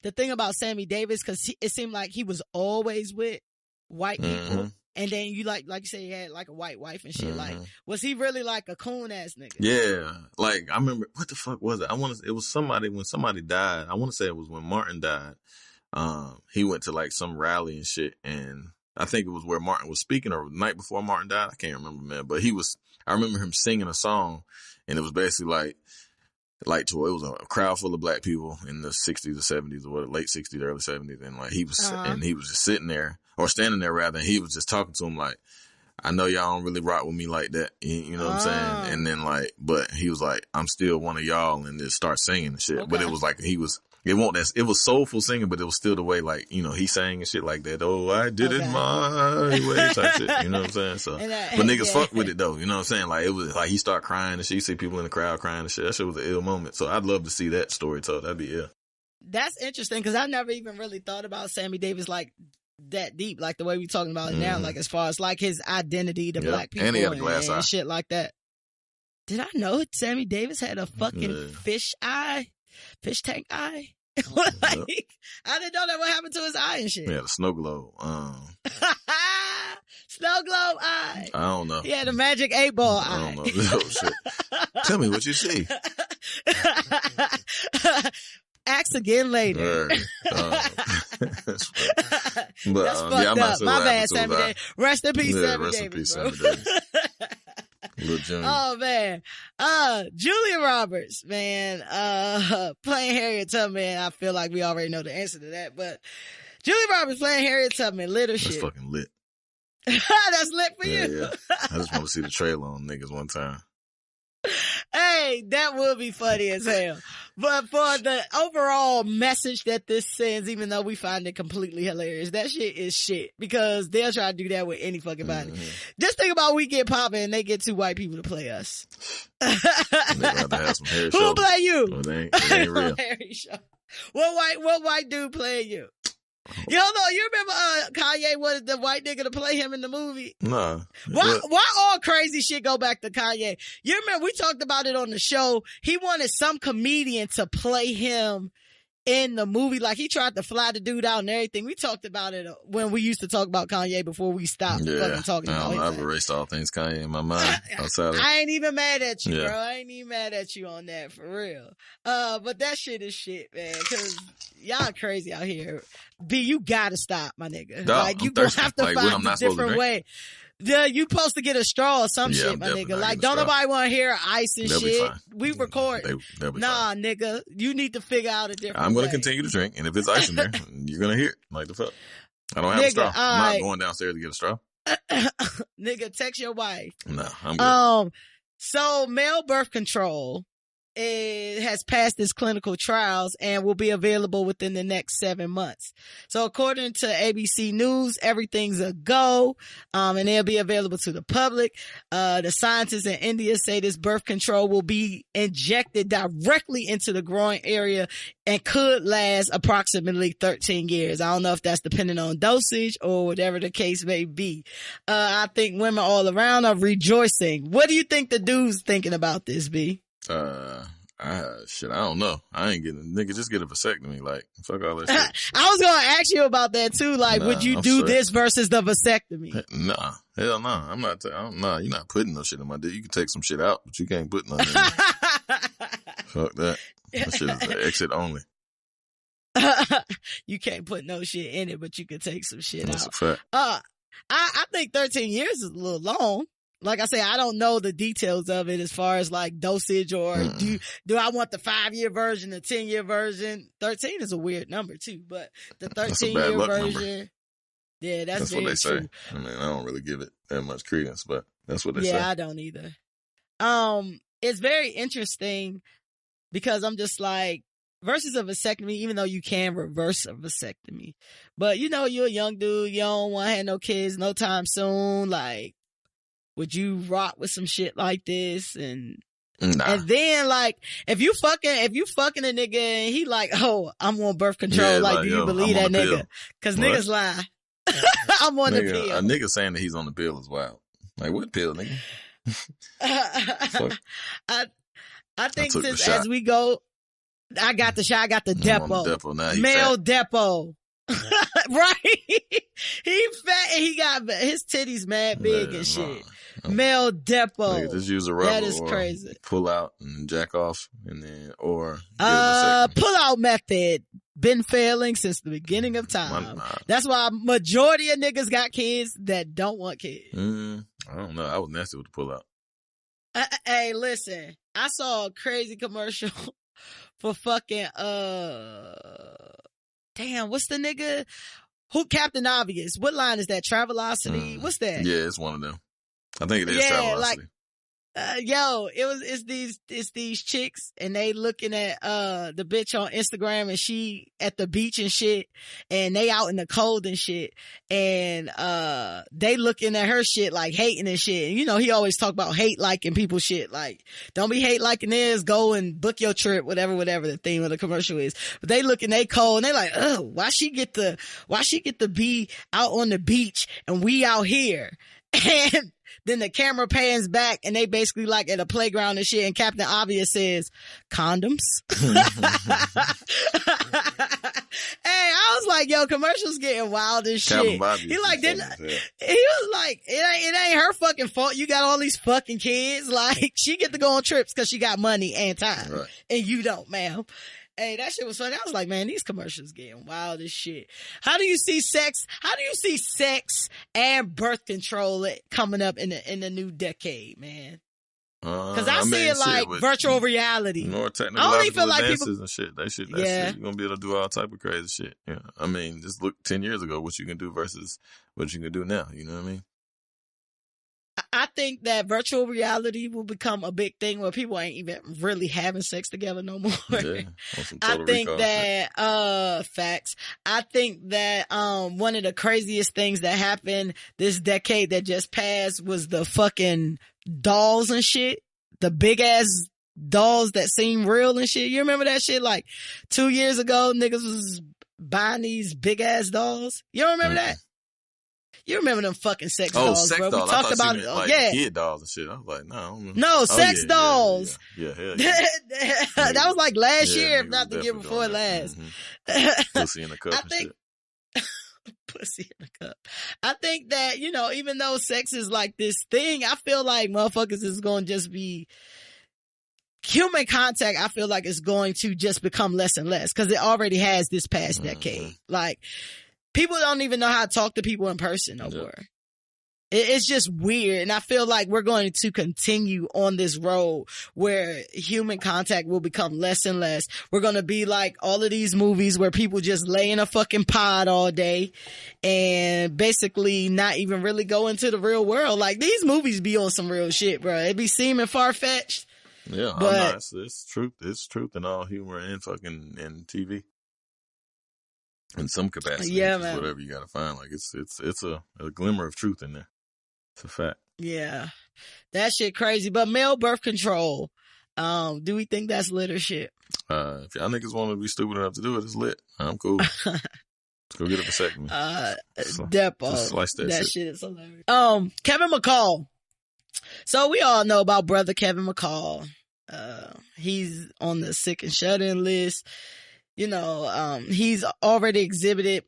[SPEAKER 2] the thing about Sammy Davis, because it seemed like he was always with white people, and then you like you said, he had like a white wife and shit. Like, was he really like a coon ass nigga?
[SPEAKER 3] Yeah, like I remember what the fuck was it? It was somebody when somebody died. I want to say it was when Martin died. He went to like some rally and shit, and I think it was where Martin was speaking, or the night before Martin died. I can't remember, man. But I remember him singing a song, and it was basically like it was a crowd full of black people in the 60s or 70s or late 60s, early 70s. And like he was just sitting there or standing there rather. And he was just talking to him like, I know y'all don't really rock with me like that. You know what I'm saying? And then but he was like, I'm still one of y'all, and just start singing and shit. Okay. But it was like, it was soulful singing, but it was still the way he sang and shit like that. Oh, I did it my way type shit. You know what I'm saying? So, but niggas fuck with it though. You know what I'm saying? Like it was like he start crying and shit. You see people in the crowd crying and shit. That shit was an ill moment. So I'd love to see that story told. That'd be ill.
[SPEAKER 2] That's interesting because I never even really thought about Sammy Davis like that deep, like the way we talking about it now, like as far as like his identity to black people
[SPEAKER 3] and he had a glass eye.
[SPEAKER 2] And shit like that. Did I know Sammy Davis had a fucking fish tank eye? I didn't know that what happened to his eye and shit.
[SPEAKER 3] Yeah, the snow globe.
[SPEAKER 2] Snow globe eye.
[SPEAKER 3] I don't know.
[SPEAKER 2] He had a magic 8-ball eye.
[SPEAKER 3] I don't know. Oh, shit. Tell me what you see.
[SPEAKER 2] Ask again later.
[SPEAKER 3] Right. That's fucked
[SPEAKER 2] up. My bad, Sammy Davis. Rest in peace, Sammy
[SPEAKER 3] rest
[SPEAKER 2] Davis.
[SPEAKER 3] in peace, Sammy Davis. Little Junior.
[SPEAKER 2] Oh man. Julia Roberts, man, playing Harriet Tubman. I feel like we already know the answer to that, but Julia Roberts playing Harriet Tubman, lit or shit.
[SPEAKER 3] That's fucking lit.
[SPEAKER 2] That's lit for you.
[SPEAKER 3] Yeah. I just want to see the trailer on niggas one time.
[SPEAKER 2] Hey, that would be funny as hell. But for the overall message that this sends, even though we find it completely hilarious, that shit is shit. Because they'll try to do that with any fucking body. Just think about we get popping and they get 2 white people to play us.
[SPEAKER 3] They'd rather have some hairy
[SPEAKER 2] Who play you?
[SPEAKER 3] Well, they ain't real.
[SPEAKER 2] Hairy show. What white dude playing you? You don't know, you remember Kanye wanted the white nigga to play him in the movie?
[SPEAKER 3] Nah.
[SPEAKER 2] Why all crazy shit go back to Kanye? You remember we talked about it on the show. He wanted some comedian to play him in the movie. Like he tried to fly the dude out and everything. We talked about it when we used to talk about Kanye before we stopped fucking talking about him.
[SPEAKER 3] I've erased all things Kanye in my mind outside of
[SPEAKER 2] I ain't even mad at you, bro. I ain't even mad at you on that for real. But that shit is shit, man. Cause y'all crazy out here. B, you gotta stop, my nigga.
[SPEAKER 3] No,
[SPEAKER 2] like you gonna have to find a different way. Yeah, you supposed to get a straw or some shit, my nigga. Like, don't nobody want to hear ice and shit. We record. Nah, fine. Nigga, you need to figure out a different
[SPEAKER 3] I'm going to
[SPEAKER 2] way.
[SPEAKER 3] continue to drink, and if it's ice in there, you're going to hear it. Like the fuck. I don't have a straw. I'm not going downstairs to get a straw.
[SPEAKER 2] Nigga, text your wife.
[SPEAKER 3] No, I'm good.
[SPEAKER 2] So male birth control has passed its clinical trials and will be available within the next 7 months. So according to ABC News, everything's a go, and it'll be available to the public. The scientists in India say this birth control will be injected directly into the growing area and could last approximately 13 years. I don't know if that's depending on dosage or whatever the case may be. I think women all around are rejoicing. What do you think the dude's thinking about this, B?
[SPEAKER 3] Shit, I don't know. I ain't getting, nigga, just get a vasectomy. Like, fuck all that shit.
[SPEAKER 2] I was gonna ask you about that too. Like, would you do this versus the vasectomy?
[SPEAKER 3] Nah, hell no. I'm not, you're not putting no shit in my dick. You can take some shit out, but you can't put nothing in there. Fuck that. That shit is an exit only.
[SPEAKER 2] You can't put no shit in it, but you can take some shit
[SPEAKER 3] That's
[SPEAKER 2] out.
[SPEAKER 3] A fact.
[SPEAKER 2] I think 13 years is a little long. Like I say, I don't know the details of it as far as like dosage or do I want the 5-year version, the 10-year version? 13 is a weird number too, but the 13-year version, number. Yeah, that's what they
[SPEAKER 3] say.
[SPEAKER 2] True.
[SPEAKER 3] I mean, I don't really give it that much credence, but that's what they say.
[SPEAKER 2] Yeah, I don't either. It's very interesting because I'm just like, versus a vasectomy, even though you can reverse a vasectomy, but you know, you're a young dude, you don't want to have no kids no time soon, like, would you rock with some shit like this? And then like, if you fucking a nigga and he like, oh, I'm on birth control. Yeah, do you believe that nigga? Cause niggas lie. I'm on the pill.
[SPEAKER 3] A nigga saying that he's on the pill is wild. Like, what pill, nigga?
[SPEAKER 2] I think since as we go, I got the shot, I got the depot. Male depot. Right? He fat and he got his titties mad big and shit. Male depot.
[SPEAKER 3] Nigga, just use a rubber.
[SPEAKER 2] That is crazy.
[SPEAKER 3] Pull out and jack off and then, or
[SPEAKER 2] pull out method been failing since the beginning of time. That's why majority of niggas got kids that don't want kids.
[SPEAKER 3] I don't know. I was nasty with the pull out.
[SPEAKER 2] Hey, listen, I saw a crazy commercial for fucking, damn, what's the nigga? Who Captain Obvious? What line is that? Travelocity? What's that?
[SPEAKER 3] Yeah, it's one of them. I think it is Travelocity.
[SPEAKER 2] Like, it's these chicks and they looking at, the bitch on Instagram and she at the beach and shit and they out in the cold and shit and, they looking at her shit like hating and shit. And, you know, he always talk about hate liking people shit. Like, don't be hate liking this, go and book your trip, whatever the theme of the commercial is. But they looking, they cold and they like, oh, why she get to be out on the beach and we out here? And then the camera pans back and they basically like at a playground and shit, and Captain Obvious says, condoms. Hey, I was like, yo, commercials getting wild as shit. He like, he was like, it ain't her fucking fault. You got all these fucking kids. Like, she get to go on trips because she got money and time.
[SPEAKER 3] Right.
[SPEAKER 2] And you don't, ma'am. Hey, that shit was funny. I was like, man, these commercials getting wild as shit. How do you see sex and birth control coming up in the new decade, man? Cause I see it like virtual reality.
[SPEAKER 3] More technological advances
[SPEAKER 2] people
[SPEAKER 3] and shit. That shit, you're gonna be able to do all type of crazy shit. Yeah. I mean, just look 10 years ago, what you can do versus what you can do now. You know what I mean?
[SPEAKER 2] I think that virtual reality will become a big thing where people ain't even really having sex together no more.
[SPEAKER 3] Yeah,
[SPEAKER 2] I think that, facts. I think that, one of the craziest things that happened this decade that just passed was the fucking dolls and shit. The big ass dolls that seem real and shit. You remember that shit? Like 2 years ago, niggas was buying these big ass dolls. You don't remember that? You remember them fucking sex dolls,
[SPEAKER 3] sex
[SPEAKER 2] bro.
[SPEAKER 3] Dolls.
[SPEAKER 2] We talked about it.
[SPEAKER 3] Like kid dolls and shit. I was like,
[SPEAKER 2] no, sex dolls.
[SPEAKER 3] Yeah.
[SPEAKER 2] That was like last year, if not the year before last.
[SPEAKER 3] Mm-hmm. Pussy in a cup shit.
[SPEAKER 2] Pussy in a cup. I think that, even though sex is like this thing, I feel like motherfuckers is going to just be human contact. I feel like it's going to just become less and less because it already has this past decade. Like, people don't even know how to talk to people in person no more. It's just weird. And I feel like we're going to continue on this road where human contact will become less and less. We're going to be like all of these movies where people just lay in a fucking pod all day and basically not even really go into the real world. Like, these movies be on some real shit, bro. It be seeming far-fetched.
[SPEAKER 3] Yeah,
[SPEAKER 2] but
[SPEAKER 3] it's truth. It's truth in all humor and fucking in TV. In some capacity, man. Whatever you gotta find, like it's a glimmer of truth in there. It's a fact.
[SPEAKER 2] Yeah, that shit crazy. But male birth control, do we think that's lit or shit?
[SPEAKER 3] If y'all niggas want to be stupid enough to do it, it's lit. I'm cool. Let's go get a vasectomy.
[SPEAKER 2] Depo.
[SPEAKER 3] Slice that
[SPEAKER 2] shit is hilarious. Kevin McCall. So we all know about brother Kevin McCall. He's on the sick and shut-in list. He's already exhibited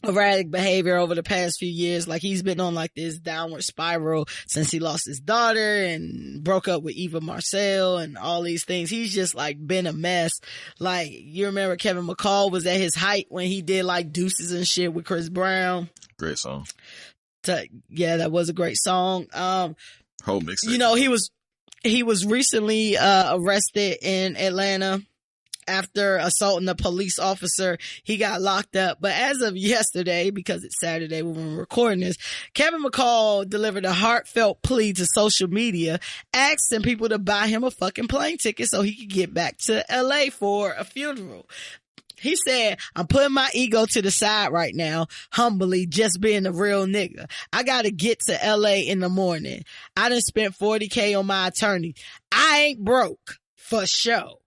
[SPEAKER 2] erratic behavior over the past few years. Like, he's been on like this downward spiral since he lost his daughter and broke up with Eva Marcel and all these things. He's just like been a mess. Like, you remember Kevin McCall was at his height when he did like Deuces and shit with Chris Brown.
[SPEAKER 3] Great song.
[SPEAKER 2] Yeah, that was a great song.
[SPEAKER 3] Whole mixtape.
[SPEAKER 2] He was recently arrested in Atlanta after assaulting a police officer. He got locked up. But as of yesterday, because it's Saturday when we're recording this, Kevin McCall delivered a heartfelt plea to social media, asking people to buy him a fucking plane ticket so he could get back to LA for a funeral. He said, I'm putting my ego to the side right now, humbly, just being a real nigga. I gotta get to LA in the morning. I done spent $40K on my attorney. I ain't broke, for sure.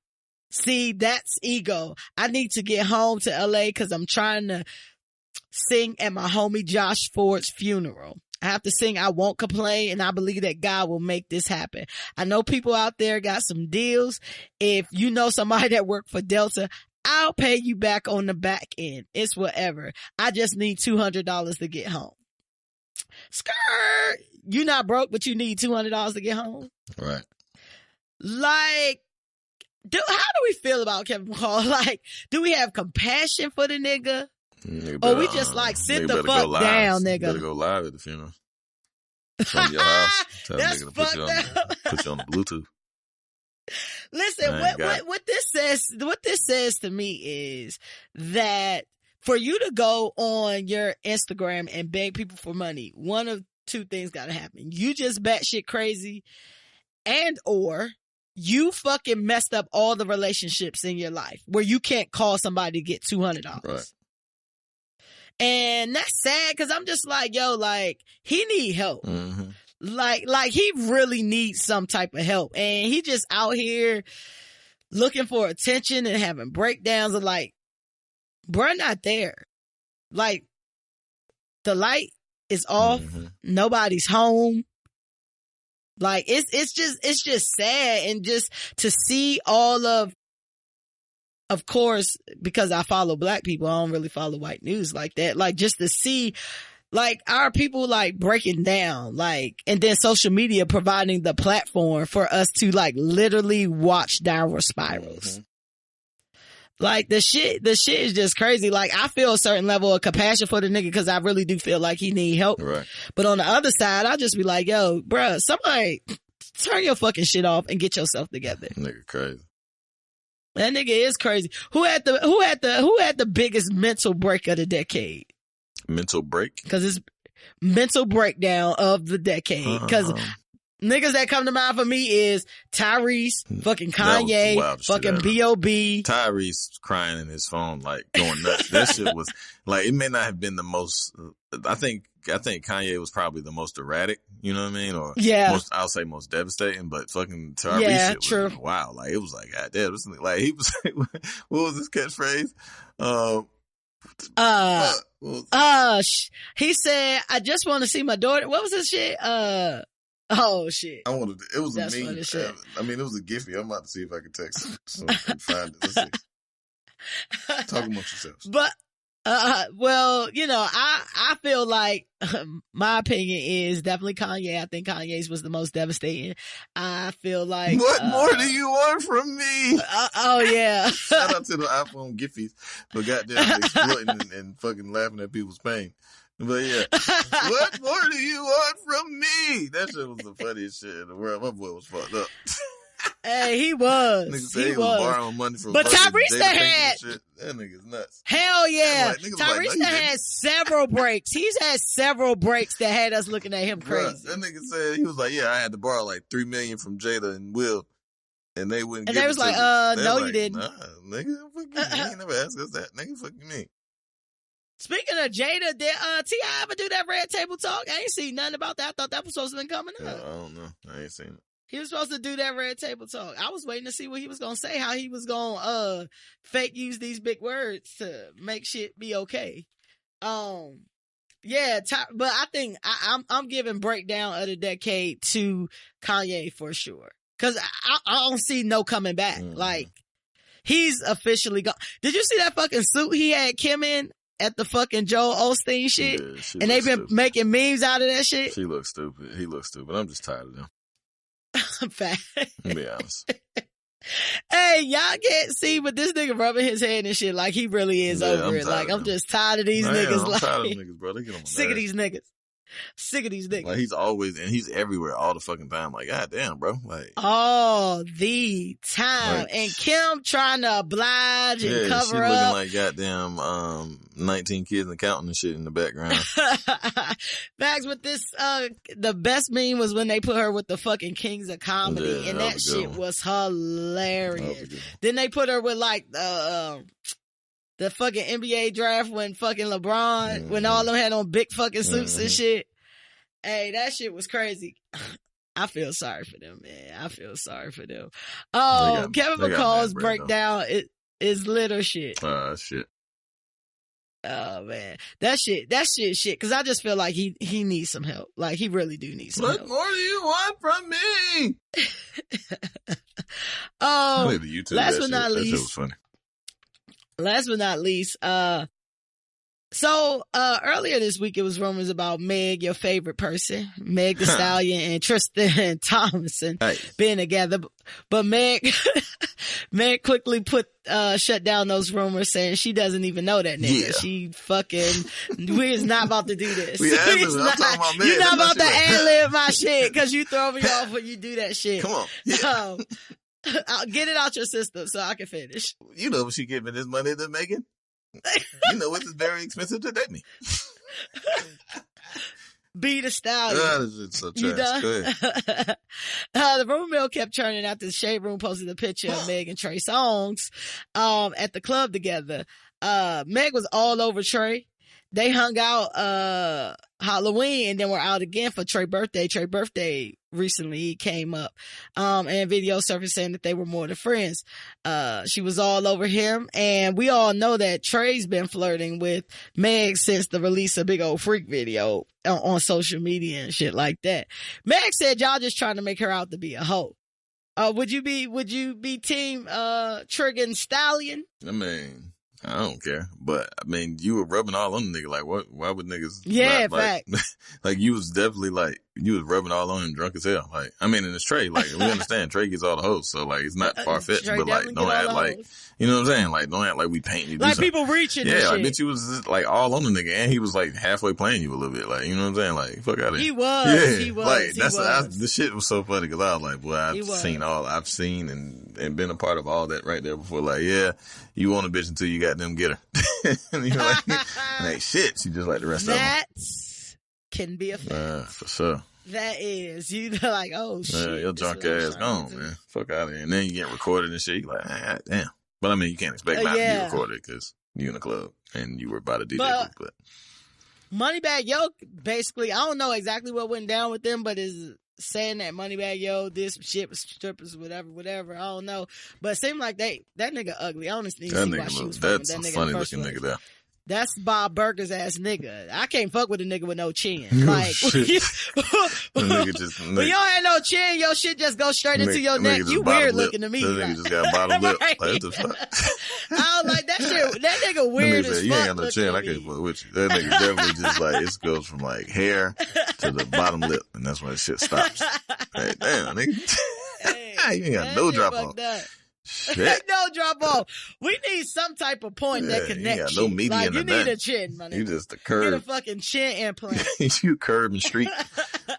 [SPEAKER 2] See, that's ego. I need to get home to LA because I'm trying to sing at my homie Josh Ford's funeral. I have to sing I Won't Complain, and I believe that God will make this happen. I know people out there got some deals. If you know somebody that worked for Delta, I'll pay you back on the back end. It's whatever. I just need $200 to get home. Skirt! You not broke, but you need $200 to get home?
[SPEAKER 3] Right.
[SPEAKER 2] Like, how do we feel about Kevin McCall? Like, do we have compassion for the nigga? Or we just like, sit the fuck down, nigga?
[SPEAKER 3] You better go live at the funeral. From your house. Tell
[SPEAKER 2] That's
[SPEAKER 3] the nigga to put you on the Bluetooth.
[SPEAKER 2] Listen, what this says to me is that for you to go on your Instagram and beg people for money, one of two things gotta happen. You just batshit crazy, and or you fucking messed up all the relationships in your life where you can't call somebody to get $200.
[SPEAKER 3] Right.
[SPEAKER 2] And that's sad because I'm just like, yo, like, he need help.
[SPEAKER 3] Mm-hmm.
[SPEAKER 2] Like he really needs some type of help. And he just out here looking for attention and having breakdowns of like, bruh, not there. Like, the light is off. Nobody's home. Like it's just sad, and just to see all of course, because I follow black people, I don't really follow white news like that. Like just to see like our people like breaking down, like, and then social media providing the platform for us to like literally watch downward spirals. Like the shit is just crazy. Like I feel a certain level of compassion for the nigga because I really do feel like he need help.
[SPEAKER 3] Right.
[SPEAKER 2] But on the other side, I'll just be like, yo, bruh, somebody turn your fucking shit off and get yourself together.
[SPEAKER 3] Nigga crazy.
[SPEAKER 2] That nigga is crazy. Who had the biggest mental break of the decade?
[SPEAKER 3] Mental break?
[SPEAKER 2] Because it's mental breakdown of the decade. Because niggas that come to mind for me is Tyrese, fucking Kanye, fucking B.O.B.
[SPEAKER 3] Tyrese crying in his phone, like going nuts. That shit was like, it may not have been the most, I think Kanye was probably the most erratic, you know what I mean? Or I'll say most devastating, but fucking Tyrese shit was
[SPEAKER 2] true.
[SPEAKER 3] Wow. Like it was like, God damn, this nigga, like he was like, what was his catchphrase?
[SPEAKER 2] He said, I just want to see my daughter. What was this shit? Oh shit!
[SPEAKER 3] It was
[SPEAKER 2] That's
[SPEAKER 3] a meme. I mean, it was a Giphy. I'm about to see if I can text it so I can find it. Let's see. Talk amongst yourselves.
[SPEAKER 2] But well, you know, I feel like my opinion is definitely Kanye. I think Kanye's was the most devastating. I feel like
[SPEAKER 3] what more do you want from me?
[SPEAKER 2] Oh yeah!
[SPEAKER 3] Shout out to the iPhone Giphies for goddamn exploiting and fucking laughing at people's pain. But yeah, what more do you want from me? That shit was the funniest shit in the world. My boy was fucked up.
[SPEAKER 2] Hey, he was.
[SPEAKER 3] Nigga said he was borrowing money from.
[SPEAKER 2] But Tyrese
[SPEAKER 3] had shit. That nigga's nuts.
[SPEAKER 2] Hell yeah,
[SPEAKER 3] like,
[SPEAKER 2] Tyrese had several breaks. He's had several breaks that had us looking at him crazy.
[SPEAKER 3] Bruh, that nigga said he was like, yeah, I had to borrow like $3 million from Jada and Will, and they wouldn't.
[SPEAKER 2] And
[SPEAKER 3] give
[SPEAKER 2] they
[SPEAKER 3] it
[SPEAKER 2] was
[SPEAKER 3] to
[SPEAKER 2] like,
[SPEAKER 3] me.
[SPEAKER 2] no,
[SPEAKER 3] like,
[SPEAKER 2] you didn't.
[SPEAKER 3] Nah, nigga, fuck you. You ain't never asked us that. Nigga, fuck you mean.
[SPEAKER 2] Speaking of Jada, did T.I. ever do that Red Table Talk? I ain't seen nothing about that. I thought that was supposed to be coming up.
[SPEAKER 3] Yeah, I don't know. I ain't seen it.
[SPEAKER 2] He was supposed to do that Red Table Talk. I was waiting to see what he was going to say, how he was going to fake use these big words to make shit be okay. Yeah, but I think I'm giving breakdown of the decade to Kanye for sure. Because I don't see no coming back. Like, he's officially gone. Did you see that fucking suit he had Kim in? At the fucking Joel Osteen shit,
[SPEAKER 3] yeah,
[SPEAKER 2] and they've been making memes out of that shit.
[SPEAKER 3] She looks stupid. He looks stupid. I'm just tired of them.
[SPEAKER 2] Fact.
[SPEAKER 3] To be honest.
[SPEAKER 2] Hey, y'all can't see, but this nigga rubbing his head and shit like he really is over it. Like, I'm just tired of these niggas.
[SPEAKER 3] I'm tired of niggas, bro. They get on my
[SPEAKER 2] sick of these niggas. Sick of these niggas.
[SPEAKER 3] Like, he's always, and he's everywhere all the fucking time. Like, goddamn, bro. Like,
[SPEAKER 2] all the time. Like, and Kim trying to oblige and cover
[SPEAKER 3] she
[SPEAKER 2] up.
[SPEAKER 3] Looking like goddamn, 19 kids and counting and shit in the background.
[SPEAKER 2] Max, with this, the best meme was when they put her with the fucking Kings of Comedy, and that shit was hilarious. Then they put her with like, the fucking NBA draft when fucking LeBron, when all of them had on big fucking suits and shit. Hey, that shit was crazy. I feel sorry for them, man. I feel sorry for them. Oh, Kevin McCall's breakdown is little shit.
[SPEAKER 3] Shit.
[SPEAKER 2] Oh man, that shit. Cause I just feel like he needs some help. Like he really do need some help.
[SPEAKER 3] What more do you want from me?
[SPEAKER 2] Last but not least,
[SPEAKER 3] that shit was funny.
[SPEAKER 2] Last but not least, earlier this week, it was rumors about Meg, your favorite person, Meg the Stallion and Tristan Thompson being together. But Meg quickly shut down those rumors saying she doesn't even know that nigga. Yeah. She fucking, we is not about to do this. You're not about to ad-lib my shit cause you throw me off when you do that shit.
[SPEAKER 3] Come on. Yeah.
[SPEAKER 2] I'll get it out your system so I can finish.
[SPEAKER 3] You know she giving this money to Megan. You know it's very expensive to date me.
[SPEAKER 2] Be the Stallion.
[SPEAKER 3] It's so trash. You done? Go ahead.
[SPEAKER 2] The rumor mill kept churning out. The Shade Room posted a picture of Meg and Trey Songz at the club together. Meg was all over Trey. they hung out Halloween and then were out again for Trey birthday. Trey birthday recently came up and video surfaced saying that they were more than friends. She was all over him, and we all know that Trey's been flirting with Meg since the release of Big Old Freak video on social media and shit like that. Meg said y'all just trying to make her out to be a hoe. Would you be team Trigger and Stallion?
[SPEAKER 3] I mean, I don't care, but I mean, you were rubbing all on the nigga. Like, what? Why would niggas?
[SPEAKER 2] Yeah,
[SPEAKER 3] like,
[SPEAKER 2] fact.
[SPEAKER 3] Like, you was definitely like, you was rubbing all on him, drunk as hell. Like, I mean, and it's Trey. Like, we understand Trey gets all the hoes, so like, it's not far fetched. But like, don't act like, you know what I'm saying? Like, don't act like we painting you.
[SPEAKER 2] Like people reaching.
[SPEAKER 3] Yeah, like,
[SPEAKER 2] shit.
[SPEAKER 3] bitch, you was just, like all on the nigga, and he was like halfway playing you a little bit. Like, you know what I'm saying? Like, fuck out of here.
[SPEAKER 2] He was.
[SPEAKER 3] Yeah,
[SPEAKER 2] He was.
[SPEAKER 3] like
[SPEAKER 2] he
[SPEAKER 3] that's
[SPEAKER 2] was.
[SPEAKER 3] the shit was so funny because I was like, boy, I've seen and been a part of all that right there before. Like, yeah, you want a bitch until you got them get her. And you're like shit, she just like the rest of them.
[SPEAKER 2] That can be a fact.
[SPEAKER 3] For sure.
[SPEAKER 2] That is. You like, oh shit.
[SPEAKER 3] Yeah, your drunk ass gone, man. Fuck out of here. And then you get recorded and shit. You like, ah, damn. But I mean, you can't expect not to be recorded because you in the club and you were by the DJ booth. But
[SPEAKER 2] Moneybagg Yo, basically, I don't know exactly what went down with them, but is saying that Moneybagg Yo did some shit with strippers, whatever. I don't know. But it seemed like that nigga ugly. I honestly didn't see why she was fucking with that nigga.
[SPEAKER 3] That's a funny looking nigga there.
[SPEAKER 2] That's Bob Burger's ass nigga. I can't fuck with a nigga with no chin. Like, when you don't have no chin, your shit just go straight into your neck. You weird looking to me.
[SPEAKER 3] That nigga just got bottom lip.
[SPEAKER 2] Right?
[SPEAKER 3] Like, what the fuck?
[SPEAKER 2] I was like, that shit, that nigga weird as fuck.
[SPEAKER 3] You ain't got no chin. I can't fuck with you. That nigga definitely just like, it goes from like hair to the bottom lip, and that's when the shit stops. Hey, damn, nigga. Hey, you ain't got no drop off. Shit.
[SPEAKER 2] No drop off. We need some type of point that connects.
[SPEAKER 3] You got no median
[SPEAKER 2] like,
[SPEAKER 3] in
[SPEAKER 2] you
[SPEAKER 3] that.
[SPEAKER 2] need a chin, money.
[SPEAKER 3] You just a curve.
[SPEAKER 2] Get a fucking chin implant.
[SPEAKER 3] You curve and street.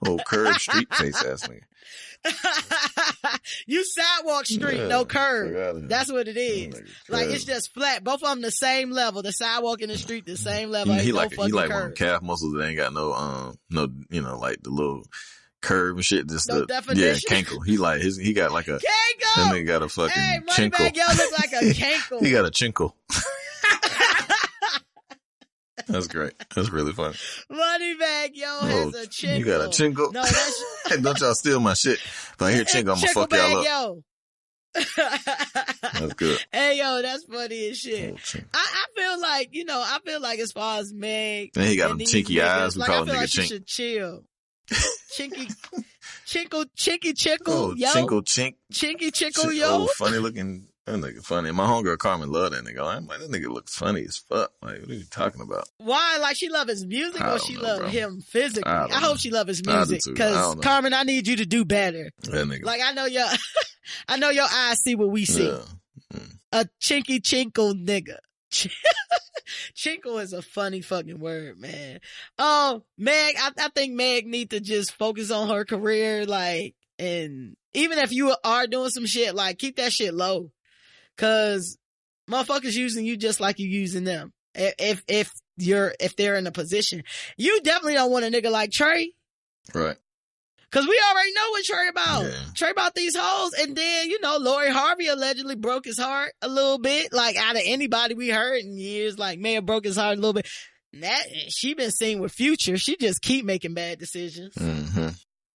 [SPEAKER 3] Oh, curve street face ass nigga.
[SPEAKER 2] You sidewalk street, no curve. That's what it is. Like, it's just flat. Both of them the same level. The sidewalk and the street the same level.
[SPEAKER 3] He like one of them calf muscles that ain't got no, you know, like the little curve and shit. Just
[SPEAKER 2] no definition.
[SPEAKER 3] Yeah, cankle. He got like a
[SPEAKER 2] cankle.
[SPEAKER 3] That nigga got a fucking chinkle.
[SPEAKER 2] Moneybagg Yo look like a cankle.
[SPEAKER 3] He got a chinkle. That's great. That's really funny.
[SPEAKER 2] Moneybagg Yo has a chinkle.
[SPEAKER 3] You got a chinkle?
[SPEAKER 2] No, that's
[SPEAKER 3] don't y'all steal my shit. If I hear chinkle, I'm gonna fuck y'all up. That's good.
[SPEAKER 2] Hey yo, that's funny as shit. I feel like, you know, as far as Meg,
[SPEAKER 3] and he got them chinky eyes. We
[SPEAKER 2] like,
[SPEAKER 3] call him nigga
[SPEAKER 2] like
[SPEAKER 3] chink.
[SPEAKER 2] Should chill. Chinkle,
[SPEAKER 3] oh,
[SPEAKER 2] yo. Chinky chinkle, yo.
[SPEAKER 3] Oh, funny looking. That nigga funny. My homegirl Carmen loved that nigga. I'm like, that nigga looks funny as fuck. Like, what are you talking about?
[SPEAKER 2] Why? Like, she love his music or she love him physically? I hope she love his music. Cause Carmen, I need you to do better.
[SPEAKER 3] That nigga.
[SPEAKER 2] Like, I know your eyes see what we see.
[SPEAKER 3] Yeah.
[SPEAKER 2] A chinky chinkle nigga. Chinkle is a funny fucking word, man. Meg, I think Meg need to just focus on her career, like, and even if you are doing some shit, like, keep that shit low. Cause motherfuckers using you just like you using them. If they're in a position, you definitely don't want a nigga like Trey.
[SPEAKER 3] Right.
[SPEAKER 2] Cause we already know what Trey about.
[SPEAKER 3] Yeah.
[SPEAKER 2] Trey about these hoes. And then, you know, Lori Harvey allegedly broke his heart a little bit. Like, out of anybody we heard in years, like, may have broke his heart a little bit. That, she been seen with Future. She just keep making bad decisions.
[SPEAKER 3] Mm-hmm.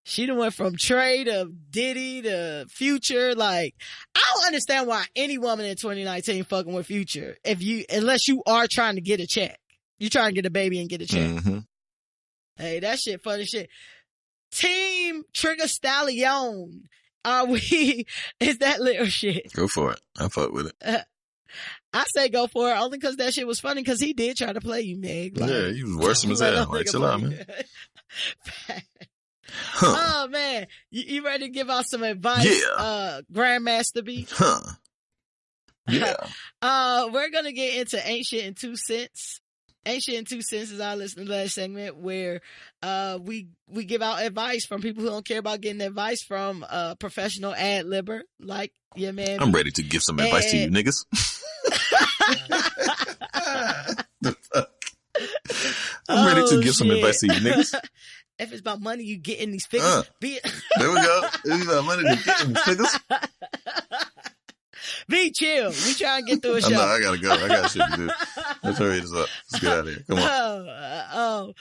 [SPEAKER 2] She done went from Trey to Diddy to Future. Like, I don't understand why any woman in 2019 fucking with Future. Unless you are trying to get a check. You trying to get a baby and get a check.
[SPEAKER 3] Mm-hmm.
[SPEAKER 2] Hey, that shit funny shit. Team Trigger Stallion. Is that little shit?
[SPEAKER 3] Go for it. I fuck with it.
[SPEAKER 2] I say go for it only because that shit was funny because he did try to play you, Meg. Like,
[SPEAKER 3] yeah, he was worse than his hell. Like, chill out, man.
[SPEAKER 2] Oh, man. You ready to give out some advice?
[SPEAKER 3] Yeah.
[SPEAKER 2] Grandmaster B?
[SPEAKER 3] Huh. Yeah.
[SPEAKER 2] We're going to get into Ain't Shit in 2 Cents. Ain't Shit in 2 Cents is our listener letter segment where we give out advice from people who don't care about getting advice from a professional ad-libber like your man.
[SPEAKER 3] I'm ready to give some advice to you niggas. The fuck? I'm ready to give some advice to you niggas.
[SPEAKER 2] If it's about money, you get in these figures.
[SPEAKER 3] There we go. If it's about money, you get in these figures.
[SPEAKER 2] Be chill. We trying to get through a
[SPEAKER 3] I
[SPEAKER 2] show.
[SPEAKER 3] know, I gotta go. I got shit to do. Let's hurry this up. Let's get out of here. Come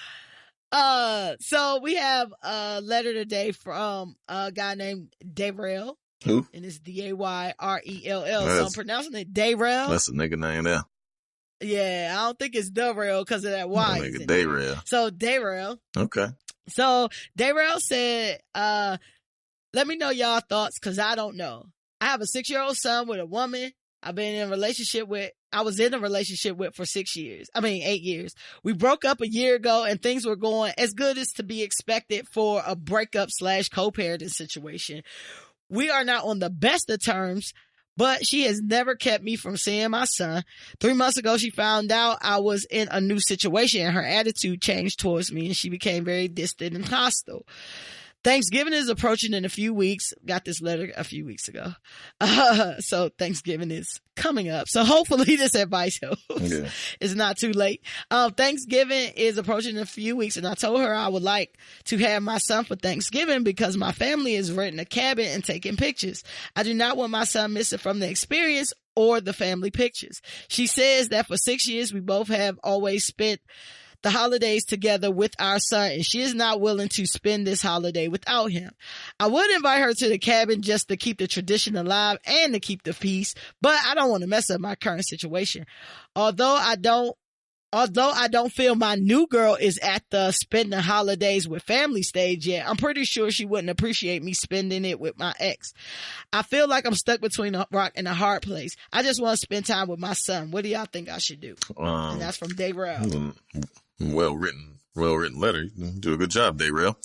[SPEAKER 3] on.
[SPEAKER 2] So we have a letter today from a guy named Dayrell.
[SPEAKER 3] Who?
[SPEAKER 2] And it's Dayrell. So I'm pronouncing it Dayrell.
[SPEAKER 3] That's a nigga name there.
[SPEAKER 2] Yeah, I don't think it's Dayrell because of that Y.
[SPEAKER 3] Nigga Dayrell.
[SPEAKER 2] So Dayrell.
[SPEAKER 3] Okay.
[SPEAKER 2] So Dayrell said, let me know y'all thoughts because I don't know. I have a 6-year-old son with a woman I was in a relationship with for 8 years. We broke up a year ago and things were going as good as to be expected for a breakup / co-parenting situation. We are not on the best of terms, but she has never kept me from seeing my son. 3 months ago, she found out I was in a new situation and her attitude changed towards me and she became very distant and hostile. Thanksgiving is approaching in a few weeks. Got this letter a few weeks ago. So Thanksgiving is coming up. So hopefully this advice helps. Yeah. It's not too late. Thanksgiving is approaching in a few weeks and I told her I would like to have my son for Thanksgiving because my family is renting a cabin and taking pictures. I do not want my son missing from the experience or the family pictures. She says that for 6 years, we both have always spent the holidays together with our son and she is not willing to spend this holiday without him. I would invite her to the cabin just to keep the tradition alive and to keep the peace, but I don't want to mess up my current situation. Although I don't feel my new girl is at the spending holidays with family stage yet, I'm pretty sure she wouldn't appreciate me spending it with my ex. I feel like I'm stuck between a rock and a hard place. I just want to spend time with my son. What do y'all think I should do? And that's from Dayrell.
[SPEAKER 3] Well written letter. You do a good job, Dayrell.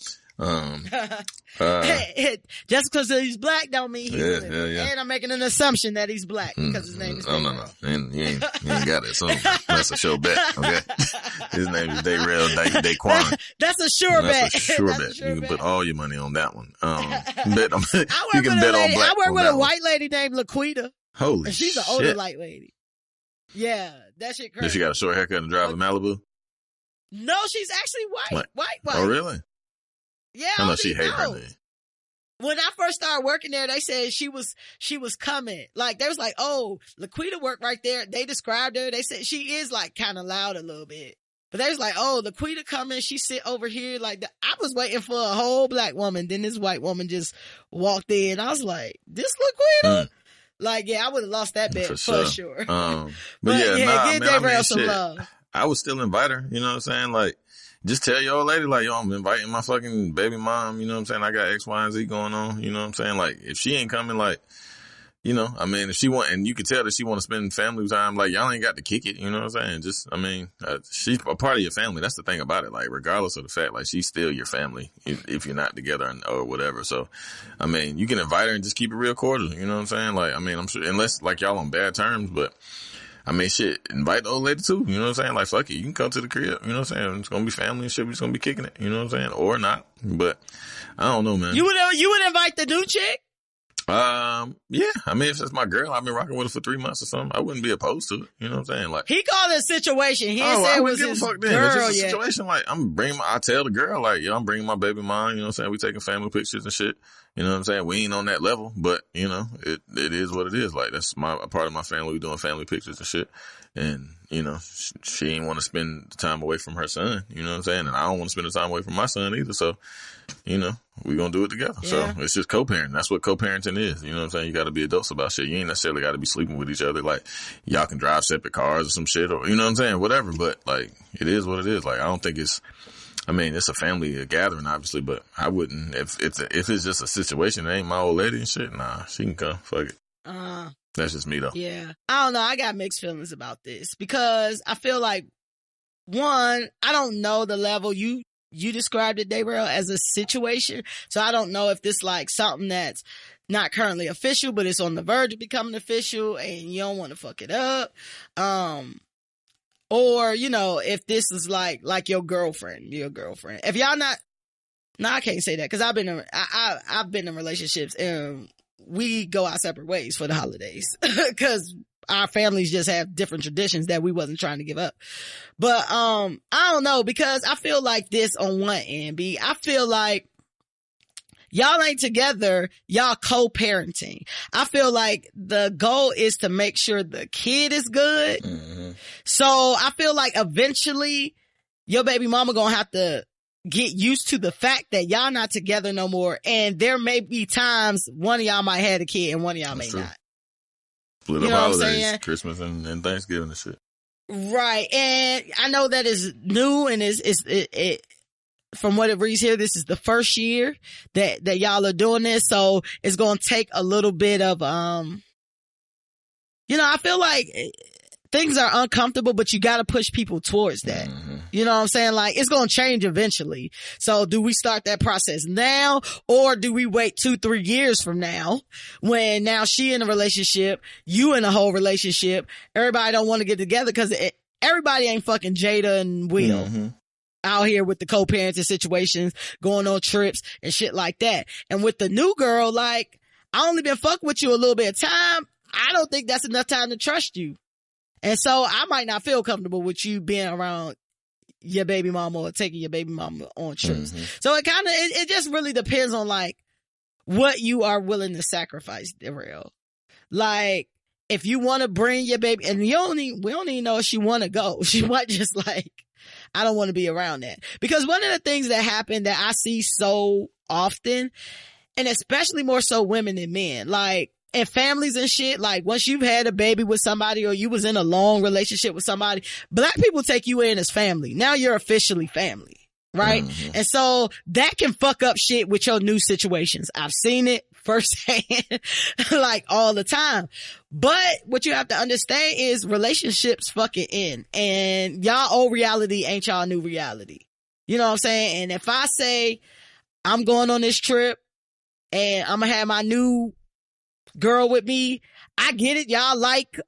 [SPEAKER 2] Just because he's black don't mean he's
[SPEAKER 3] yeah.
[SPEAKER 2] And I'm making an assumption that he's black because his name is Dayrell.
[SPEAKER 3] No. And you ain't got it. So that's a sure bet. Okay. His name is Dayrell Daquan.
[SPEAKER 2] That's a sure bet.
[SPEAKER 3] That's a sure bet. You can put all your money on that one. You can bet on black.
[SPEAKER 2] I work with a white lady named Laquita.
[SPEAKER 3] Holy
[SPEAKER 2] and she's an older white lady. Yeah, that shit crazy.
[SPEAKER 3] Does she got a short haircut and drive a Malibu?
[SPEAKER 2] No, she's actually white. White.
[SPEAKER 3] Oh, really?
[SPEAKER 2] Yeah.
[SPEAKER 3] I know she hate her name.
[SPEAKER 2] When I first started working there, they said she was coming. Like, they was like, oh, Laquita worked right there. They described her. They said she is like kind of loud a little bit. But they was like, oh, Laquita coming. She sit over here like that. I was waiting for a whole black woman. Then this white woman just walked in. I was like, this Laquita? Like, yeah, I would have lost that bet for sure.
[SPEAKER 3] But yeah,
[SPEAKER 2] give Dayrell some love.
[SPEAKER 3] I would still invite her, you know what I'm saying? Like, just tell your old lady, like, yo, I'm inviting my fucking baby mom, you know what I'm saying? I got X, Y, and Z going on, you know what I'm saying? Like, if she ain't coming, like, you know, I mean, if she want, and you can tell that she want to spend family time, like, y'all ain't got to kick it, you know what I'm saying? Just, I mean, she's a part of your family. That's the thing about it. Like, regardless of the fact, like, she's still your family if you're not together or whatever. So, I mean, you can invite her and just keep it real cordial, you know what I'm saying? Like, I mean, I'm sure, unless, like, y'all on bad terms, but I mean, shit, invite the old lady too, you know what I'm saying? Like, fuck it, you can come to the crib, you know what I'm saying? It's gonna be family and shit, we're just gonna be kicking it, you know what I'm saying? Or not, but I don't know, man.
[SPEAKER 2] You would invite the new chick?
[SPEAKER 3] Yeah, I mean, if it's my girl, I've been rocking with her for 3 months or something, I wouldn't be opposed to it, you know what I'm saying? Like,
[SPEAKER 2] he called it a situation. He didn't say it was his girl. It's just a
[SPEAKER 3] situation, like, I tell the girl, like, yo, I'm bringing my baby mom, you know what I'm saying? We taking family pictures and shit. You know what I'm saying? We ain't on that level, but, you know, it is what it is. Like, that's a part of my family. We doing family pictures and shit. And, you know, she ain't want to spend the time away from her son. You know what I'm saying? And I don't want to spend the time away from my son either. So, you know, we gonna do it together. Yeah. So it's just co-parenting. That's what co-parenting is. You know what I'm saying? You got to be adults about shit. You ain't necessarily got to be sleeping with each other. Like, y'all can drive separate cars or some shit, or, you know what I'm saying? Whatever. But, like, it is what it is. Like, I don't think it's a family gathering, obviously, but I wouldn't, if it's just a situation, it ain't my old lady and shit, nah, she can come, fuck it. That's just me though.
[SPEAKER 2] Yeah. I don't know, I got mixed feelings about this, because I feel like, one, I don't know the level you described it, Dayrell, as a situation, so I don't know if this like something that's not currently official, but it's on the verge of becoming official, and you don't want to fuck it up. Or, you know, if this is like your girlfriend. If y'all not, I can't say that, because I've been in relationships and we go our separate ways for the holidays because our families just have different traditions that we wasn't trying to give up. But, I don't know, because I feel like this on one end, I feel like y'all ain't together, y'all co-parenting. I feel like the goal is to make sure the kid is good. Mm-hmm. So I feel like eventually your baby mama gonna have to get used to the fact that y'all not together no more. And there may be times one of y'all might have a kid and one of y'all may not.
[SPEAKER 3] Split up holidays, Christmas and Thanksgiving and shit.
[SPEAKER 2] Right. And I know that is new and it from what it reads here, this is the first year that y'all are doing this. So it's going to take a little bit of, I feel like things are uncomfortable, but you got to push people towards that. Mm-hmm. You know what I'm saying? Like, it's going to change eventually. So do we start that process now, or do we wait 2-3 years from now when now she in a relationship, you in a whole relationship, everybody don't want to get together because everybody ain't fucking Jada and Will. Mm-hmm. Out here with the co-parenting situations, going on trips and shit like that. And with the new girl, like, I only been fucking with you a little bit of time. I don't think that's enough time to trust you. And so I might not feel comfortable with you being around your baby mama or taking your baby mama on trips. Mm-hmm. So it kind of, it just really depends on like what you are willing to sacrifice, Darrell. Like, if you want to bring your baby, and we don't even know if she want to go. She might just like, I don't want to be around that. Because one of the things that happen that I see so often, and especially more so women than men, like in families and shit, like once you've had a baby with somebody or you was in a long relationship with somebody, black people take you in as family. Now you're officially family. Right. Mm-hmm. And so that can fuck up shit with your new situations. I've seen it firsthand, like all the time. But what you have to understand is relationships fucking end, and y'all old reality ain't y'all new reality. You know what I'm saying? And if I say I'm going on this trip and I'm gonna have my new girl with me, I get it. Y'all like,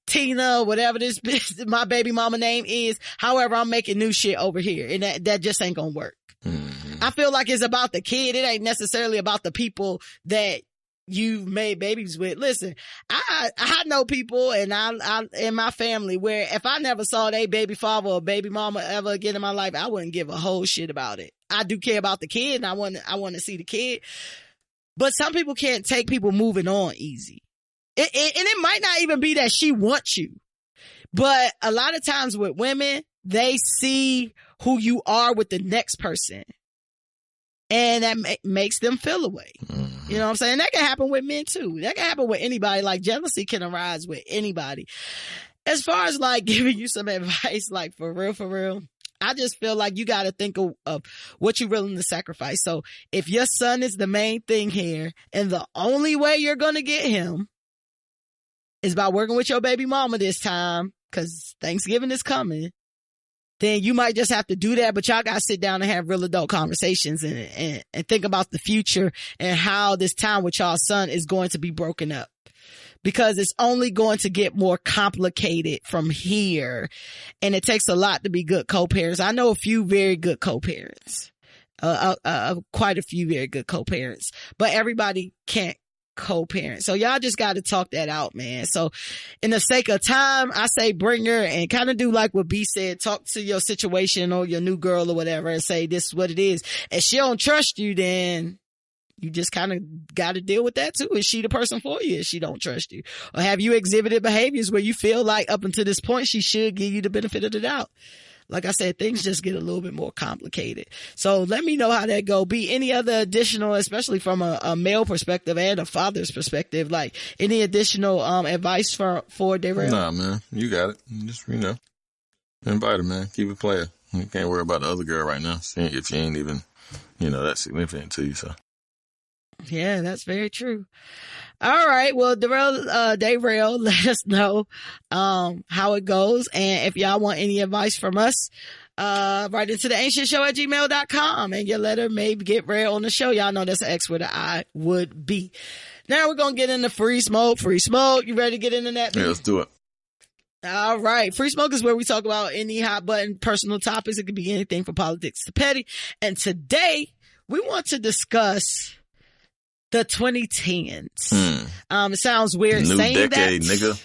[SPEAKER 2] Tina, whatever this my baby mama name is. However, I'm making new shit over here, and that just ain't gonna work. Mm-hmm. I feel like it's about the kid. It ain't necessarily about the people that you've made babies with. Listen, I know people and I in my family where if I never saw their baby father or baby mama ever again in my life, I wouldn't give a whole shit about it. I do care about the kid, and I want to see the kid. But some people can't take people moving on easy. And it might not even be that she wants you, but a lot of times with women, they see who you are with the next person, and that makes them feel away. Mm-hmm. You know what I'm saying? That can happen with men too. That can happen with anybody. Like, jealousy can arise with anybody. As far as like giving you some advice, like for real, I just feel like you got to think of what you're willing to sacrifice. So if your son is the main thing here, and the only way you're going to get him is by working with your baby mama this time, because Thanksgiving is coming, then you might just have to do that. But y'all got to sit down and have real adult conversations and think about the future and how this time with y'all's son is going to be broken up. Because it's only going to get more complicated from here. And it takes a lot to be good co-parents. I know a few very good co-parents. Quite a few very good co-parents. But everybody can't co-parent. So y'all just got to talk that out, man. So in the sake of time, I say bring her and kind of do like what B said. Talk to your situation or your new girl or whatever and say this is what it is. If she don't trust you, then you just kind of got to deal with that too. Is she the person for you if she don't trust you? Or have you exhibited behaviors where you feel like up until this point she should give you the benefit of the doubt? Like I said, things just get a little bit more complicated. So let me know how that go. Be any other additional, especially from a male perspective and a father's perspective, like any additional advice for Darrell?
[SPEAKER 3] Nah, man, you got it. Just, invite her, man. Keep it player. You can't worry about the other girl right now if she ain't even, that significant to you. So.
[SPEAKER 2] Yeah, that's very true. All right. Well, Darrell, let us know, how it goes. And if y'all want any advice from us, write into theancientshow@gmail.com, and your letter may get read on the show. Y'all know that's an X with an I would be. Now we're going to get into free smoke. You ready to get into that?
[SPEAKER 3] Yeah, let's do it.
[SPEAKER 2] All right. Free smoke is where we talk about any hot button personal topics. It could be anything from politics to petty. And today we want to discuss the 2010s. It sounds weird
[SPEAKER 3] new
[SPEAKER 2] saying
[SPEAKER 3] decade,
[SPEAKER 2] that.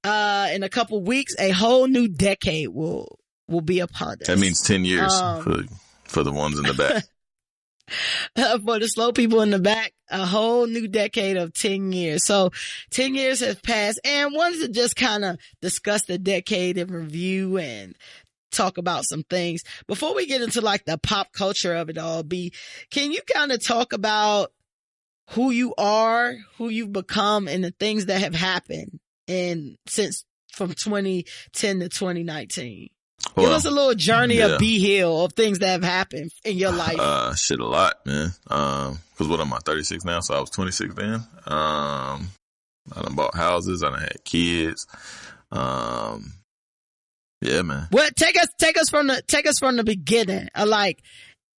[SPEAKER 3] Nigga.
[SPEAKER 2] In a couple weeks, a whole new decade will be upon us.
[SPEAKER 3] That means 10 years for the ones in the back.
[SPEAKER 2] For the slow people in the back, a whole new decade of 10 years. So 10 years has passed, and wanted to just kind of discuss the decade in review and talk about some things. Before we get into like the pop culture of it all, can you kind of talk about who you are, who you've become, and the things that have happened since from 2010 to 2019? Well, give us a little journey of B Hill of things that have happened in your life.
[SPEAKER 3] Shit, a lot, man. Cause what am I, 36 now? So I was 26 then. I done bought houses. I done had kids. Yeah, man.
[SPEAKER 2] What take us from the beginning. Like,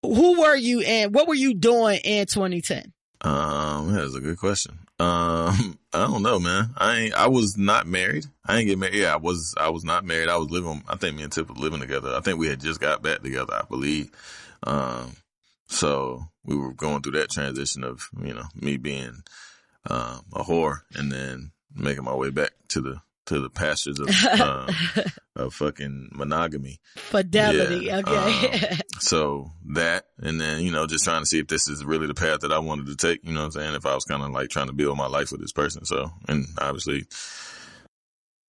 [SPEAKER 2] who were you and what were you doing in 2010?
[SPEAKER 3] That's a good question. I don't know, man. I was not married. I didn't get married. Yeah, I was not married. I was I think me and Tip were living together. I think we had just got back together, I believe. So we were going through that transition of, me being, a whore and then making my way back to the pastures of fucking monogamy.
[SPEAKER 2] Fidelity, yeah. Okay.
[SPEAKER 3] So that, and then, just trying to see if this is really the path that I wanted to take, you know what I'm saying? If I was kind of like trying to build my life with this person. So, and obviously,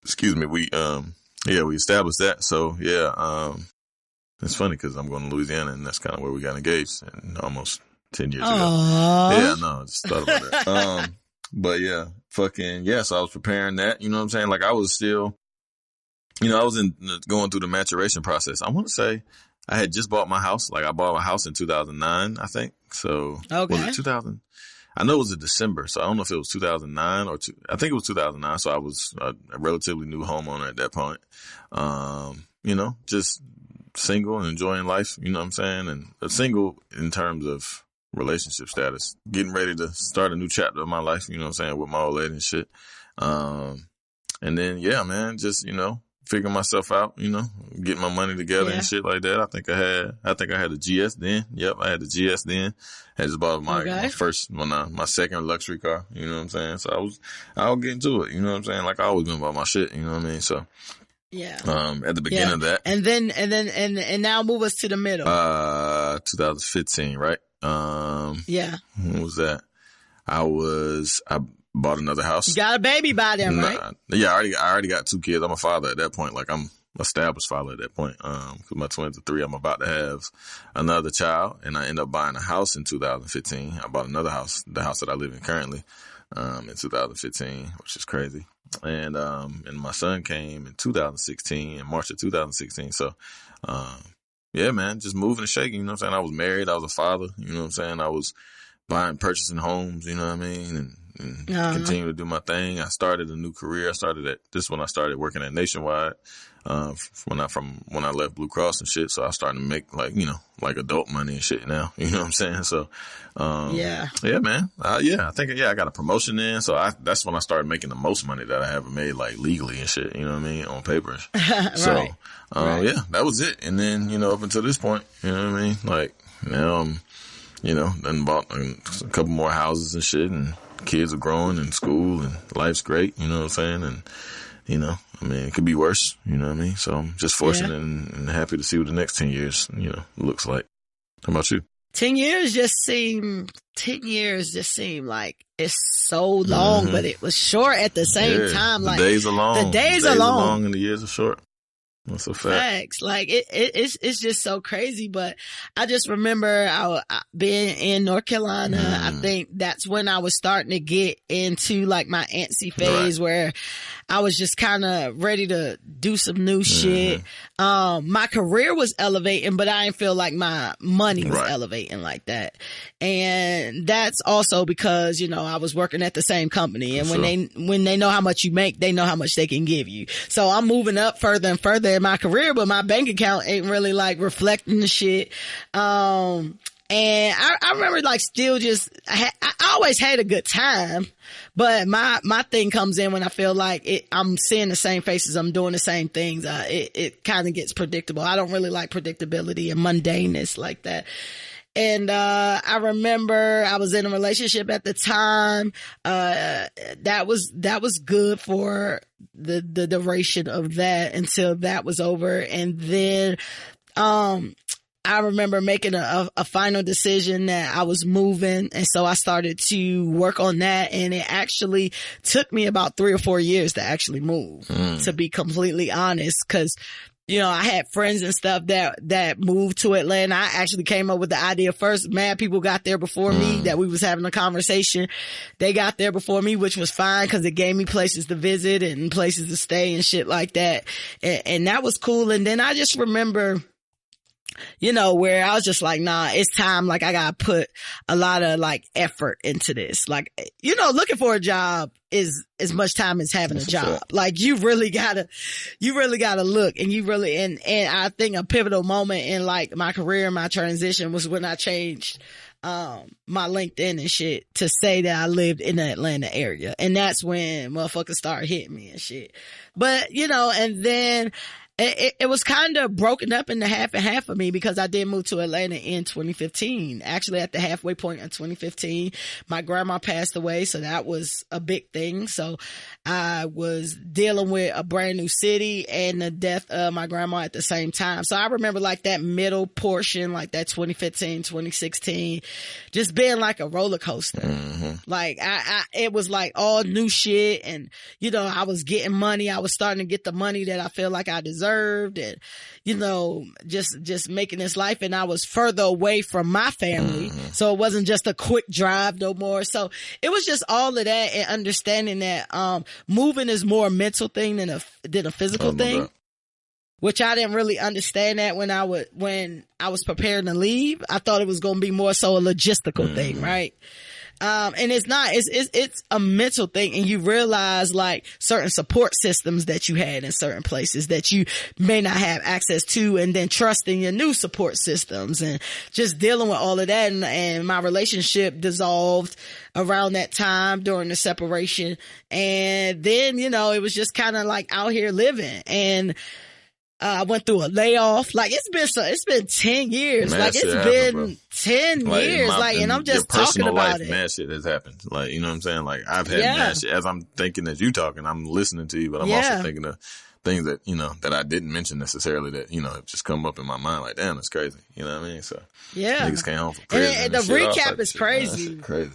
[SPEAKER 3] we established that. So, yeah, it's funny because I'm going to Louisiana and that's kind of where we got engaged and almost 10 years ago. Yeah, no, I just thought about that. But yeah, so I was preparing that, you know what I'm saying? Like I was still, I was going through the maturation process. I want to say I had just bought my house. Like I bought my house in 2009, I think. So
[SPEAKER 2] okay.
[SPEAKER 3] Was it 2000? I know it was in December. So I don't know if it was 2009 I think it was 2009. So I was a relatively new homeowner at that point. Just single and enjoying life, you know what I'm saying? And single in terms of relationship status, getting ready to start a new chapter of my life, you know what I'm saying, with my old lady and shit. And then, yeah, man, just, figuring myself out, getting my money together and shit like that. I think I had a GS then. Yep, I had the GS then. I just bought my first, my second luxury car, you know what I'm saying? So I was getting to it, you know what I'm saying? Like I always been about my shit, you know what I mean? So
[SPEAKER 2] yeah.
[SPEAKER 3] At the beginning of that.
[SPEAKER 2] And now move us to the middle.
[SPEAKER 3] 2015, right?
[SPEAKER 2] Yeah.
[SPEAKER 3] When was that? I bought another house.
[SPEAKER 2] You got a baby by then, right?
[SPEAKER 3] Yeah, I already got 2 kids. I'm a father at that point. Like I'm established father at that point. Cause my twins are 3. I'm about to have another child and I end up buying a house in 2015. I bought another house, the house that I live in currently, in 2015, which is crazy. And my son came in 2016, in March of 2016. So, yeah, man, just moving and shaking, you know what I'm saying? I was married. I was a father, you know what I'm saying? I was purchasing homes, you know what I mean? And continue to do my thing. I started a new career. When I started working at Nationwide, when I left Blue Cross and shit. So I started to make like adult money and shit now, you know what I'm saying? So, yeah, man. I think I got a promotion in. So that's when I started making the most money that I ever made, like legally and shit, you know what I mean? On papers.
[SPEAKER 2] Right.
[SPEAKER 3] So, yeah, that was it. And then, up until this point, you know what I mean? Like now I'm, then bought a couple more houses and shit and kids are growing in school and life's great, you know what I'm saying? And, it could be worse, you know what I mean? So I'm just fortunate and happy to see what the next 10 years, looks like. How about you?
[SPEAKER 2] 10 years just seem like it's so long, but it was short at the same time. Like
[SPEAKER 3] the days are long.
[SPEAKER 2] The days are long
[SPEAKER 3] and the years are short. That's a fact.
[SPEAKER 2] Facts. Like it's just so crazy. But I just remember I being in North Carolina. I think that's when I was starting to get into like my antsy phase where I was just kind of ready to do some new shit. My career was elevating, but I didn't feel like my money was elevating like that. And that's also because, I was working at the same company. And when they know how much you make, they know how much they can give you. So I'm moving up further and further in my career, but my bank account ain't really like reflecting the shit. And I remember like still just, I always had a good time, but my thing comes in when I feel like I'm seeing the same faces, I'm doing the same things. It kind of gets predictable. I don't really like predictability and mundaneness like that. And, I remember I was in a relationship at the time. That was good for the duration of that until that was over. And then, I remember making a final decision that I was moving. And so I started to work on that. And it actually took me about 3 or 4 years to actually move, to be completely honest. Cause, you know, I had friends and stuff that moved to Atlanta. I actually came up with the idea first. Mad people got there before me, that we was having a conversation. They got there before me, which was fine because it gave me places to visit and places to stay and shit like that. And that was cool. And then I just remember, you know, where I was just like, nah, it's time. Like, I gotta put a lot of like effort into this. Like, you know, looking for a job is as much time as having a job. Like, you really gotta look, and and I think a pivotal moment in like my career, my transition was when I changed my LinkedIn and shit to say that I lived in the Atlanta area. And that's when motherfuckers started hitting me and shit. But, you know, and then it was kind of broken up into half and half for me because I did move to Atlanta in 2015. Actually, at the halfway point in 2015, my grandma passed away. So that was a big thing. So I was dealing with a brand new city and the death of my grandma at the same time. So I remember like that middle portion, like that 2015, 2016, just being like a roller coaster. Like it was like all new shit. And, you know, I was getting money. I was starting to get the money that I feel like I deserved. And, you know, just making this life. And I was further away from my family. So it wasn't just a quick drive no more. So it was just all of that, and understanding that, moving is more a mental thing than a physical thing, which I didn't really understand that when I was preparing to leave. I thought it was going to be more so a logistical thing. Right. And it's not, it's a mental thing, and you realize like certain support systems that you had in certain places that you may not have access to, and then trusting your new support systems and just dealing with all of that. And my relationship dissolved around that time during the separation. And then, you know, it was just kind of like out here living. And I went through a layoff. Like, it's been 10 years. Like, it's been 10 years. Like, and I'm just talking about it.
[SPEAKER 3] Mad shit has happened. Like, you know what I'm saying? Like, I've had mad shit. As I'm thinking as you talking, I'm listening to you, but I'm also thinking of things that, you know, that I didn't mention necessarily that, you know, have just come up in my mind. Like, damn, that's crazy. You know what I mean? So, niggas came home from prison.
[SPEAKER 2] And the recap is crazy.
[SPEAKER 3] Crazy.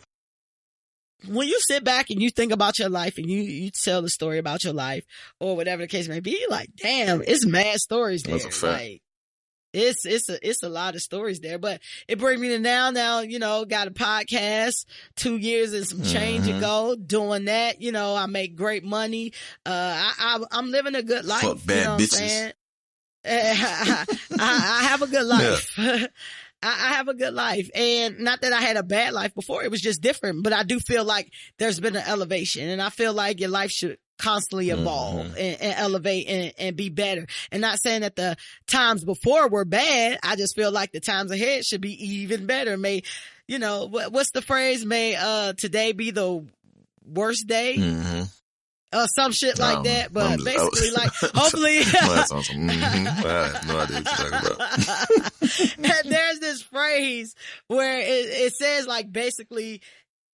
[SPEAKER 2] When you sit back and you think about your life and you tell the story about your life or whatever the case may be, you're like, damn, it's mad stories there.
[SPEAKER 3] That's a fact.
[SPEAKER 2] Like, it's a lot of stories there, but it brings me to now, you know, got a podcast, 2 years and some change ago doing that. You know, I make great money. I'm living a good life.
[SPEAKER 3] Fuck bad
[SPEAKER 2] you know
[SPEAKER 3] bitches.
[SPEAKER 2] I have a good life. Yeah. I have a good life, and not that I had a bad life before. It was just different, but I do feel like there's been an elevation, and I feel like your life should constantly evolve and elevate and be better. And not saying that the times before were bad. I just feel like the times ahead should be even better. May, you know, what's the phrase? May, today be the worst day. Some shit like that, but basically, like, hopefully.
[SPEAKER 3] I have no idea what you're talking about.
[SPEAKER 2] And there's this phrase where it says, like, basically,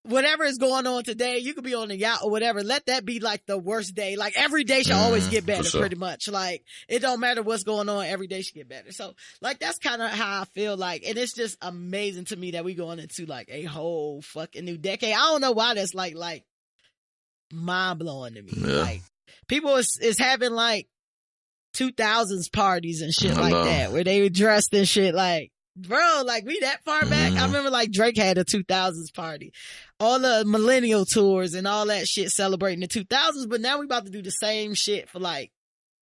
[SPEAKER 2] whatever is going on today, you could be on a yacht or whatever. Let that be like the worst day. Like, every day should always get better, pretty much. Like, it don't matter what's going on. Every day should get better. So, like, that's kind of how I feel like, and it's just amazing to me that we going into like a whole fucking new decade. I don't know why that's like mind blowing to me. Like, people is having like 2000s parties and shit like that, where they were dressed and shit. Like, bro, like, we that far back? I remember like Drake had a 2000s party, all the millennial tours and all that shit celebrating the 2000s. But now we about to do the same shit for like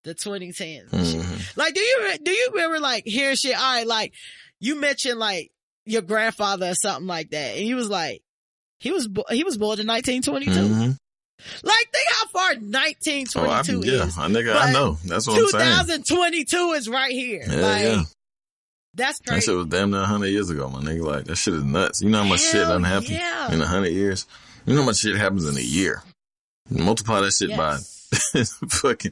[SPEAKER 2] the 2010s and shit. Like, do you ever like hear shit? All right, like, you mentioned like your grandfather or something like that, and you was like, he was born in 1922. Like, think how far 1922 is.
[SPEAKER 3] Nigga, I know. That's what I'm saying.
[SPEAKER 2] 2022 is right here. That's crazy.
[SPEAKER 3] That shit was damn near 100 years ago, my nigga. Like, that shit is nuts. You know how much shit done happened in 100 years? You know how much shit happens in a year? Multiply that shit by Fucking,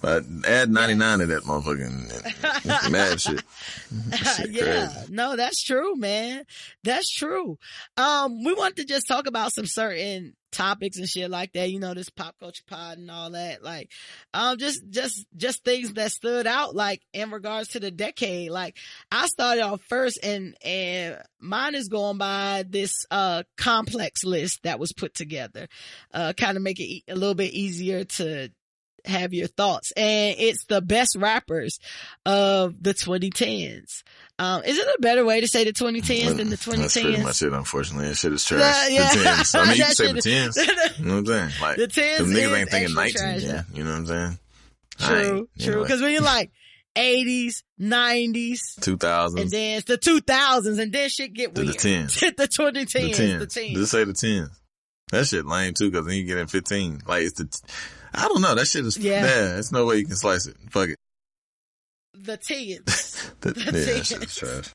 [SPEAKER 3] add 99 to that motherfucking mad shit. Shit
[SPEAKER 2] yeah,
[SPEAKER 3] crazy.
[SPEAKER 2] no, that's true, man. That's true. We want to just talk about some certain topics and shit like that. You know, this pop culture pod and all that. Like, just things that stood out, like in regards to the decade. Like, I started off first, and mine is going by this complex list that was put together, kind of make it a little bit easier to have your thoughts. And it's the best rappers of the 2010s. Is it a better way to say the 2010s than the 2010s?
[SPEAKER 3] That's pretty much it, unfortunately. That shit is trash. The 10s. I mean, you can say the 10s. You know what I'm saying? Like,
[SPEAKER 2] the 10s.
[SPEAKER 3] Cause niggas ain't thinking 19.
[SPEAKER 2] Trash,
[SPEAKER 3] yeah. You know what I'm saying?
[SPEAKER 2] True.
[SPEAKER 3] Anyway.
[SPEAKER 2] Cause when you're like 80s, 90s,
[SPEAKER 3] 2000s,
[SPEAKER 2] and then it's the 2000s, and then shit get weird.
[SPEAKER 3] The 10s.
[SPEAKER 2] The 2010s. The 10s.
[SPEAKER 3] Just say the 10s. That shit lame too, cause then you get in 15. Like, I don't know. That shit is, there's no way you can slice it. Fuck it.
[SPEAKER 2] The 10s.
[SPEAKER 3] That shit is trash.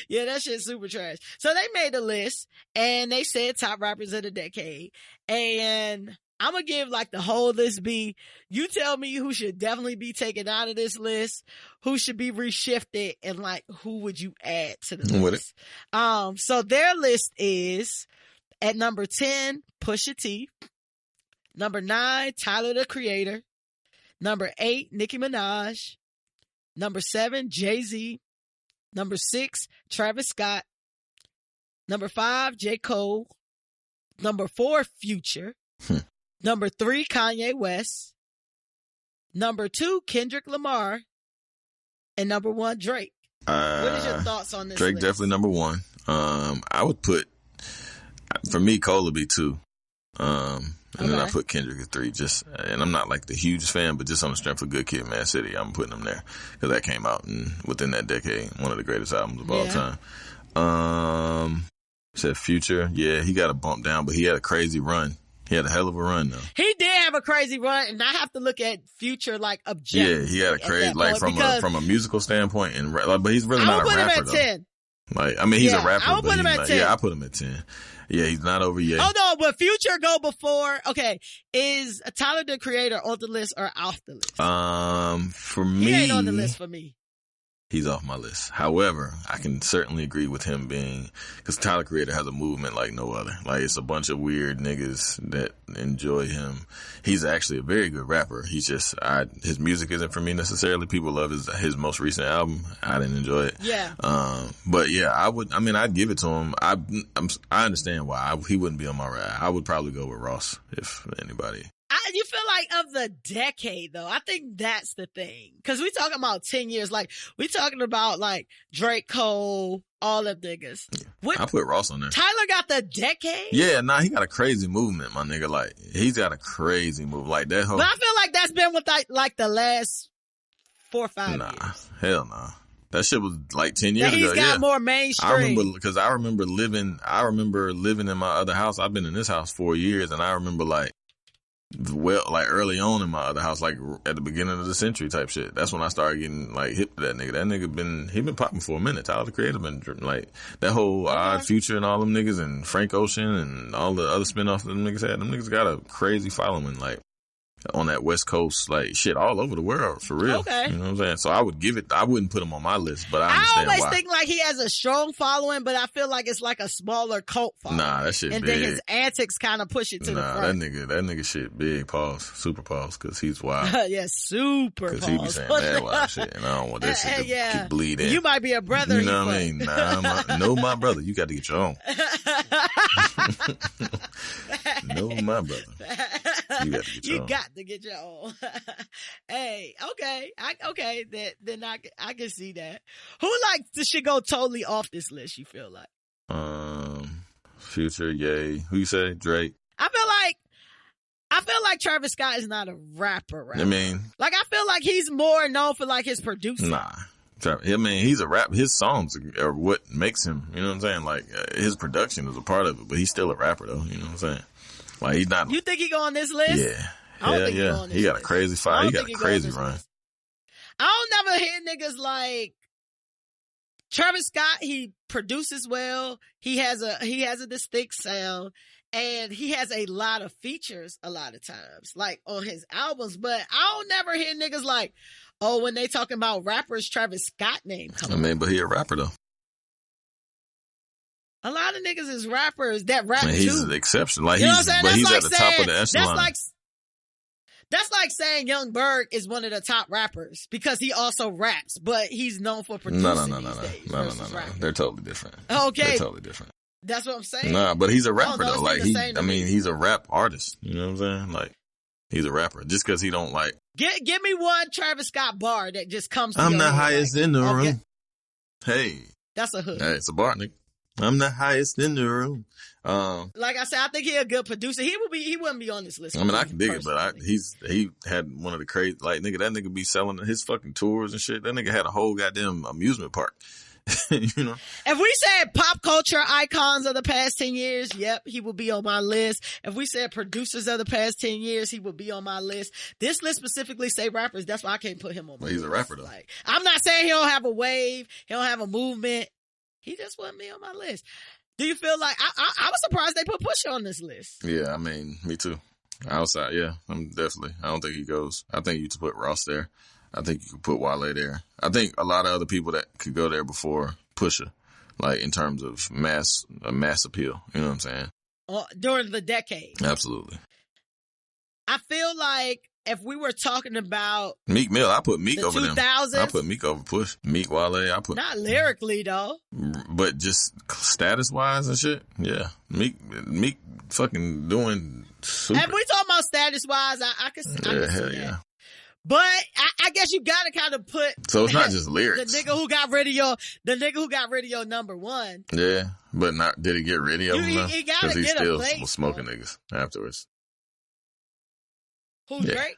[SPEAKER 2] Yeah, that shit's super trash. So they made a list, and they said top rappers of the decade. And I'm gonna give like the whole list B. You tell me who should definitely be taken out of this list, who should be reshifted, and like who would you add to the list. So their list is at number 10, Pusha T. Number 9, Tyler, the Creator. Number 8, Nicki Minaj. Number 7, Jay-Z. Number 6, Travis Scott. Number 5, J. Cole. Number 4, Future. Number 3, Kanye West. Number 2, Kendrick Lamar. And number 1, Drake. What is your thoughts on this
[SPEAKER 3] Drake
[SPEAKER 2] list?
[SPEAKER 3] definitely number 1. I would put, for me, Cole would be 2. And then I put Kendrick at 3, and I'm not like the hugest fan, but just on the strength of Good Kid, Mad City, I'm putting him there. Cause that came out within that decade, one of the greatest albums of all time. Said Future. Yeah, he got a bump down, but he had a crazy run. He had a hell of a run though.
[SPEAKER 2] He did have a crazy run, and I have to look at Future like objectively.
[SPEAKER 3] Yeah, he had a crazy, like from a musical standpoint, and but he's really not a rapper though. I would put him at 10. Like, I mean, he's a rapper. I would put him at 10. Yeah, I put him at 10. Yeah, he's not over yet.
[SPEAKER 2] Oh no, but Future go before. Okay, is Tyler, the Creator, on the list or off the list?
[SPEAKER 3] For me,
[SPEAKER 2] he ain't on the list for me.
[SPEAKER 3] He's off my list. However, I can certainly agree with him being, because Tyler, Creator has a movement like no other. Like, it's a bunch of weird niggas that enjoy him. He's actually a very good rapper. He's just, his music isn't for me necessarily. People love his most recent album. I didn't enjoy it.
[SPEAKER 2] Yeah.
[SPEAKER 3] But yeah, I'd give it to him. I understand why he wouldn't be on my ride. I would probably go with Ross, if anybody.
[SPEAKER 2] You feel like of the decade though. I think that's the thing. Cause we talking about 10 years. Like, we talking about like Drake, Cole, all them niggas.
[SPEAKER 3] Yeah. I put Ross on there.
[SPEAKER 2] Tyler got the decade?
[SPEAKER 3] Yeah, he got a crazy movement, my nigga. Like, he's got a crazy move. Like, that whole.
[SPEAKER 2] But I feel like that's been with like the last 4 or 5 years.
[SPEAKER 3] Hell nah. That shit was like 10 years ago.
[SPEAKER 2] He's got more mainstream.
[SPEAKER 3] I remember living in my other house. I've been in this house 4 years, and I remember like early on in my other house, like at the beginning of the century type shit. That's when I started getting like hip to that nigga. That nigga been popping for a minute. Tyler, the Creator, been like that whole Odd Future and all them niggas, and Frank Ocean and all the other spinoffs that them niggas had. Them niggas got a crazy following, like on that West Coast, like shit all over the world, for real.
[SPEAKER 2] Okay.
[SPEAKER 3] You know what I'm saying? So I wouldn't put him on my list, but I understand why.
[SPEAKER 2] I always think like he has a strong following, but I feel like it's like a smaller cult following.
[SPEAKER 3] Nah, that shit
[SPEAKER 2] and
[SPEAKER 3] big.
[SPEAKER 2] And then his antics kind of push it to the front.
[SPEAKER 3] That nigga shit big, super pause, cause he's wild.
[SPEAKER 2] Yeah, super pause.
[SPEAKER 3] Cause he be saying mad wild shit, and I don't want that shit to keep bleeding.
[SPEAKER 2] You might be a brother.
[SPEAKER 3] You know what I mean? Nah, my brother. You got to get your own. No, my brother. You got to get your own.
[SPEAKER 2] You got to get your own. Hey, okay. Then I can see that. Who should go totally off this list, you feel like?
[SPEAKER 3] Future, Ye. Who you say? Drake?
[SPEAKER 2] I feel like Travis Scott is not a rapper.
[SPEAKER 3] I mean,
[SPEAKER 2] like, I feel like he's more known for like his producing.
[SPEAKER 3] Nah. I mean, he's a rapper. His songs are what makes him, you know what I'm saying? Like, his production is a part of it, but he's still a rapper though, you know what I'm saying? Like, he's not.
[SPEAKER 2] You think he go on this list?
[SPEAKER 3] Yeah. Hell yeah. He got a crazy fire. He got a crazy run.
[SPEAKER 2] I don't never hear niggas like Travis Scott, he produces well. He has a distinct sound, and he has a lot of features a lot of times, like on his albums. But I don't never hear niggas like, oh, when they talking about rappers, Travis Scott name come up.
[SPEAKER 3] But he a rapper though.
[SPEAKER 2] A lot of niggas is rappers that rap too.
[SPEAKER 3] He's an exception. Like,
[SPEAKER 2] you know what I'm saying?
[SPEAKER 3] But
[SPEAKER 2] That's
[SPEAKER 3] he's
[SPEAKER 2] like
[SPEAKER 3] at the top of the echelon.
[SPEAKER 2] That's like saying Young Berg is one of the top rappers because he also raps, but he's known for producing.
[SPEAKER 3] No. They're totally different.
[SPEAKER 2] Okay.
[SPEAKER 3] They're totally different.
[SPEAKER 2] That's what I'm saying.
[SPEAKER 3] Nah, but he's a rapper though. Like,
[SPEAKER 2] he's
[SPEAKER 3] he's a rap artist. You know what I'm saying? Like, he's a rapper. Just because he don't like.
[SPEAKER 2] Give me one Travis Scott bar that just comes to
[SPEAKER 3] I'm
[SPEAKER 2] your
[SPEAKER 3] the
[SPEAKER 2] head,
[SPEAKER 3] highest in the room. Hey.
[SPEAKER 2] That's a hood.
[SPEAKER 3] Hey, it's a bar, nigga. I'm the highest in the room.
[SPEAKER 2] Like I said, I think he's a good producer. He wouldn't be on this list.
[SPEAKER 3] I mean, I can dig it, but he had one of the crazy, like, nigga, that nigga be selling his fucking tours and shit. That nigga had a whole goddamn amusement park. You know?
[SPEAKER 2] If we said pop culture icons of the past 10 years, yep, he will be on my list. If we said producers of the past 10 years, he will be on my list. This list specifically say rappers. That's why I can't put him on my list.
[SPEAKER 3] He's a rapper though.
[SPEAKER 2] Like, I'm not saying he don't have a wave. He don't have a movement. He just wouldn't be on my list. Do you feel like I was surprised they put Pusha on this list?
[SPEAKER 3] Yeah, I mean, me too. Outside, yeah, I'm definitely. I don't think he goes. I think you could put Ross there. I think you could put Wale there. I think a lot of other people that could go there before Pusha, like in terms of mass appeal. You know what I'm saying?
[SPEAKER 2] During the decade.
[SPEAKER 3] Absolutely.
[SPEAKER 2] I feel like if we were talking about
[SPEAKER 3] Meek Mill, I put Meek over
[SPEAKER 2] 2000s,
[SPEAKER 3] them. I put Meek over Push. Meek, Wale, I put.
[SPEAKER 2] Not lyrically though.
[SPEAKER 3] But just status wise and shit. Yeah. Meek fucking doing super.
[SPEAKER 2] If we talking about status wise, I can see
[SPEAKER 3] hell
[SPEAKER 2] that.
[SPEAKER 3] Yeah.
[SPEAKER 2] But I guess you gotta kind of put.
[SPEAKER 3] So it's not just lyrics.
[SPEAKER 2] The nigga who got rid of your number one.
[SPEAKER 3] Yeah, but did he get rid of him?
[SPEAKER 2] He gotta
[SPEAKER 3] Because he
[SPEAKER 2] get
[SPEAKER 3] still
[SPEAKER 2] a place,
[SPEAKER 3] was smoking niggas afterwards.
[SPEAKER 2] Who's Drake?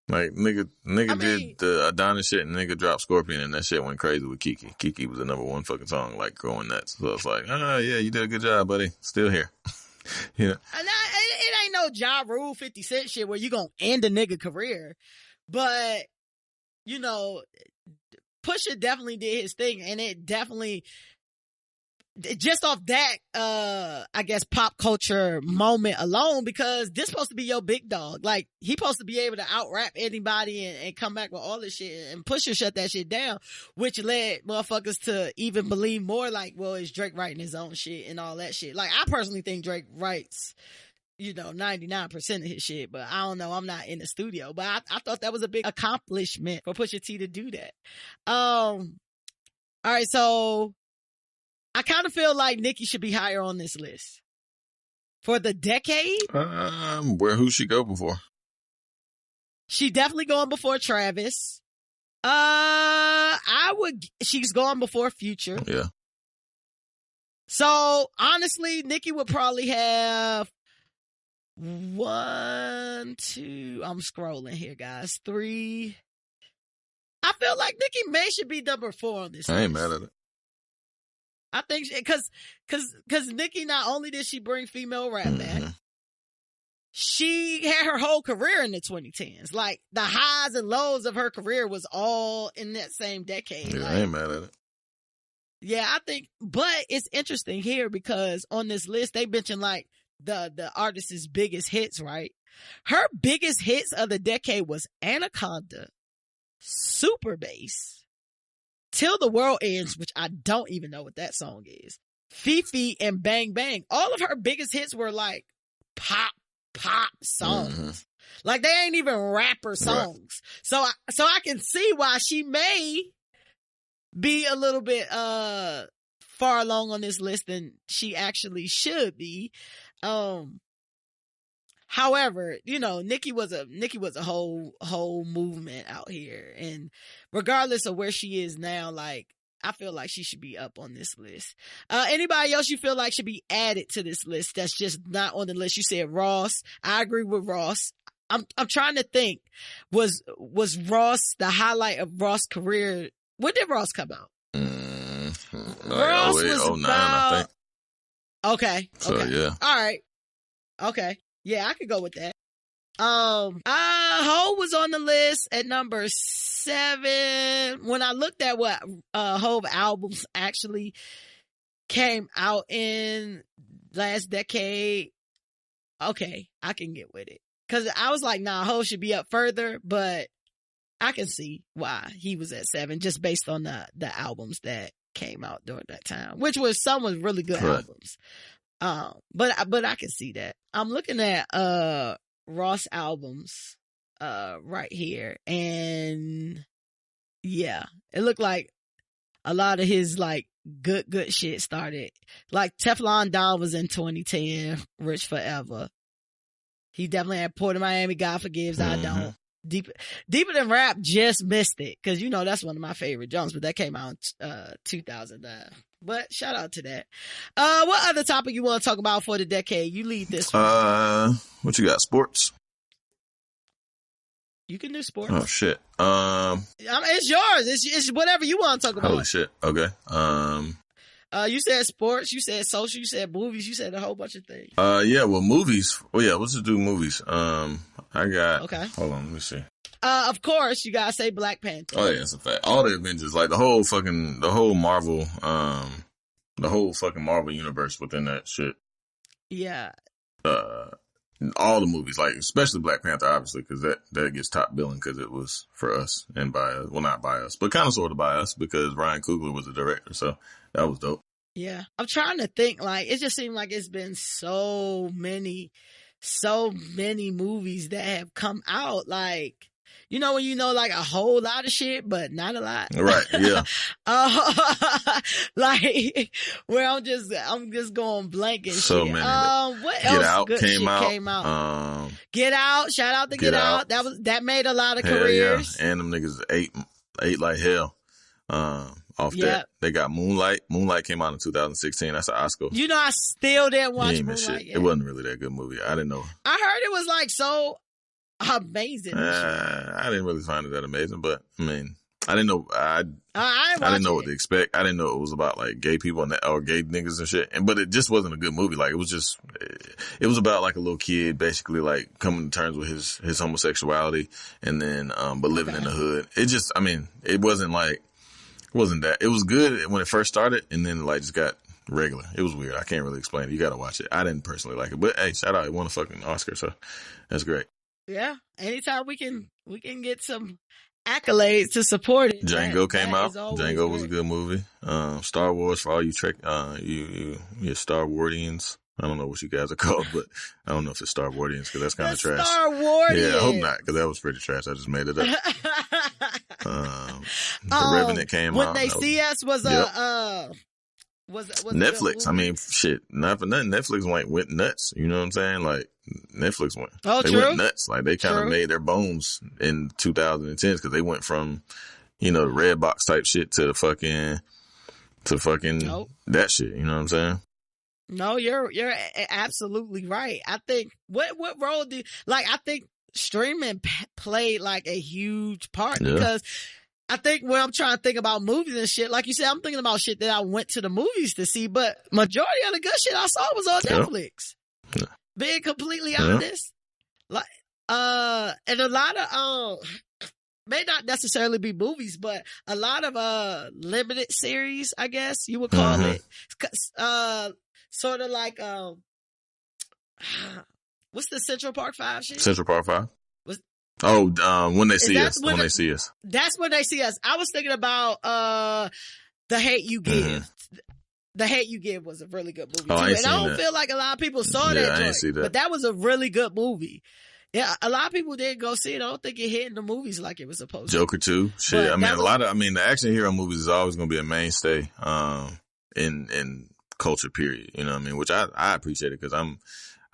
[SPEAKER 3] Like nigga did the Adonis shit and nigga dropped Scorpion and that shit went crazy with Kiki. Kiki was the number one fucking song, like going nuts. So it's like, oh yeah, you did a good job, buddy. Still here. Yeah.
[SPEAKER 2] And it ain't no Ja Rule 50 Cent shit where you gonna end a nigga career. But, you know, Pusha definitely did his thing, and it definitely, just off that, I guess pop culture moment alone, because this supposed to be your big dog. Like, he supposed to be able to out rap anybody and come back with all this shit, and Pusha shut that shit down, which led motherfuckers to even believe more like, well, is Drake writing his own shit and all that shit. Like, I personally think Drake writes, 99% of his shit, but I don't know. I'm not in the studio, but I thought that was a big accomplishment for Pusha T to do that. All right. So I kind of feel like Nicki should be higher on this list for the decade.
[SPEAKER 3] Who'd she go before?
[SPEAKER 2] She definitely going before Travis. She's going before Future.
[SPEAKER 3] Yeah.
[SPEAKER 2] So honestly, Nicki would probably have 1, 2, I'm scrolling here, guys. 3. I feel like Nicki May should be number 4 on this list.
[SPEAKER 3] I ain't mad at it.
[SPEAKER 2] I think cause Nicki, not only did she bring female rap back, she had her whole career in the 2010s. Like, the highs and lows of her career was all in that same decade.
[SPEAKER 3] Yeah,
[SPEAKER 2] like,
[SPEAKER 3] I ain't mad at it.
[SPEAKER 2] Yeah, I think, but it's interesting here because on this list, they mentioned like the artist's biggest hits, right? Her biggest hits of the decade was Anaconda, Super Bass, Till the World Ends, which I don't even know what that song is, Fifi, and Bang Bang. All of her biggest hits were like pop songs. Like, they ain't even rapper songs. Right. So I can see why she may be a little bit far along on this list than she actually should be. However, Nicki was a whole movement out here, and regardless of where she is now, like, I feel like she should be up on this list. Anybody else you feel like should be added to this list that's just not on the list? You said Ross. I agree with Ross. I'm trying to think. Was Ross the highlight of Ross' career? When did Ross come out? Ross
[SPEAKER 3] 08,
[SPEAKER 2] was
[SPEAKER 3] 09, I think.
[SPEAKER 2] Okay.
[SPEAKER 3] So, yeah.
[SPEAKER 2] All right. Okay. Yeah, I could go with that. Ho was on the list at number 7. When I looked at what Hove albums actually came out in last decade, okay, I can get with it. Cause I was like, nah, Ho should be up further, but I can see why he was at 7 just based on the albums that came out during that time, which was some was really good albums. But I can see that. I'm looking at Ross albums right here, and yeah, it looked like a lot of his like good shit started. Like Teflon Don was in 2010, Rich Forever. He definitely had Port of Miami, God Forgives, I Don't. Deeper Than Rap just missed it, because you know that's one of my favorite Jones, but that came out in 2009. But shout out to that. What other topic you want to talk about for the decade? You lead this one.
[SPEAKER 3] What you got? Sports?
[SPEAKER 2] You can do sports.
[SPEAKER 3] Oh shit.
[SPEAKER 2] It's yours. It's whatever you want to talk about.
[SPEAKER 3] Holy shit. Okay.
[SPEAKER 2] You said sports, you said social, you said movies, you said a whole bunch of things.
[SPEAKER 3] Yeah, well, movies. Well, yeah, let's just do movies. I got.
[SPEAKER 2] Okay.
[SPEAKER 3] Hold on, let me see.
[SPEAKER 2] Of course, you gotta say Black Panther.
[SPEAKER 3] Oh yeah, that's a fact. All the Avengers, like the whole Marvel, the whole fucking Marvel universe within that shit.
[SPEAKER 2] Yeah.
[SPEAKER 3] All the movies, like especially Black Panther, obviously, because that gets top billing because it was for us and by us. Well, not by us, but kind of sort of by us because Ryan Coogler was the director, so that was dope.
[SPEAKER 2] Yeah, I'm trying to think. Like, it just seemed like it's been so many movies that have come out. Like, you know, when you know like a whole lot of shit, but not a lot.
[SPEAKER 3] Right. Yeah.
[SPEAKER 2] Like where I'm just going blank and
[SPEAKER 3] so
[SPEAKER 2] shit.
[SPEAKER 3] Many.
[SPEAKER 2] What
[SPEAKER 3] Get
[SPEAKER 2] else
[SPEAKER 3] Out
[SPEAKER 2] good
[SPEAKER 3] came
[SPEAKER 2] shit
[SPEAKER 3] out.
[SPEAKER 2] came out? Get Out. Shout out to Get Out. That made a lot of
[SPEAKER 3] hell
[SPEAKER 2] careers.
[SPEAKER 3] Yeah. And them niggas ate like hell. Off that, they got Moonlight. Moonlight came out in 2016. That's an Oscar.
[SPEAKER 2] You know, I still didn't watch Moonlight
[SPEAKER 3] shit.
[SPEAKER 2] yet.
[SPEAKER 3] It wasn't really that good movie. I didn't know.
[SPEAKER 2] I heard it was like so amazing.
[SPEAKER 3] I didn't really find it that amazing, but I mean, I didn't know. I didn't know what to expect. I didn't know it was about like gay people or gay niggas and shit. But it just wasn't a good movie. Like it was about like a little kid basically like coming to terms with his homosexuality and then but living in the hood. It wasn't that. It was good when it first started, and then like just got regular. It was weird. I can't really explain it. You got to watch it. I didn't personally like it, but hey, shout out! It won a fucking Oscar, so that's great.
[SPEAKER 2] Yeah, anytime we can get some accolades to support it.
[SPEAKER 3] Django came out. Django was a good movie. Star Wars for all you you Star Wardians. I don't know what you guys are called, but I don't know if it's Star Wardians because that's kind of trash.
[SPEAKER 2] Star Wardians.
[SPEAKER 3] Yeah, I hope not because that was pretty trash. I just made it up. The Revenant came
[SPEAKER 2] When
[SPEAKER 3] out.
[SPEAKER 2] They See Us was was
[SPEAKER 3] Netflix. I mean, shit. Not for nothing. Netflix went nuts. You know what I'm saying? Like Netflix went.
[SPEAKER 2] Oh,
[SPEAKER 3] they went nuts. Like they kind of made their bones in 2010s because they went from, the red box type shit to fucking that shit. You know what I'm saying?
[SPEAKER 2] No, you're absolutely right. I think what role I think streaming played like a huge part because I think when I'm trying to think about movies and shit, like you said, I'm thinking about shit that I went to the movies to see, but majority of the good shit I saw was on Netflix. Yeah. Being completely honest, like, and a lot of, may not necessarily be movies, but a lot of, limited series, I guess you would call it. Sort of like, what's the Central Park 5 shit?
[SPEAKER 3] Central Park 5? When They See Us. When They See Us.
[SPEAKER 2] That's When They See Us. I was thinking about The Hate You Give. The Hate You Give was a really good movie too. And I don't feel like a lot of people saw that joint.
[SPEAKER 3] See that.
[SPEAKER 2] But that was a really good movie. Yeah, a lot of people didn't go see it. I don't think it hit in the movies like it was supposed to.
[SPEAKER 3] Joker 2. Shit. But the action hero movies is always going to be a mainstay in culture, period. You know what I mean? Which I appreciate it because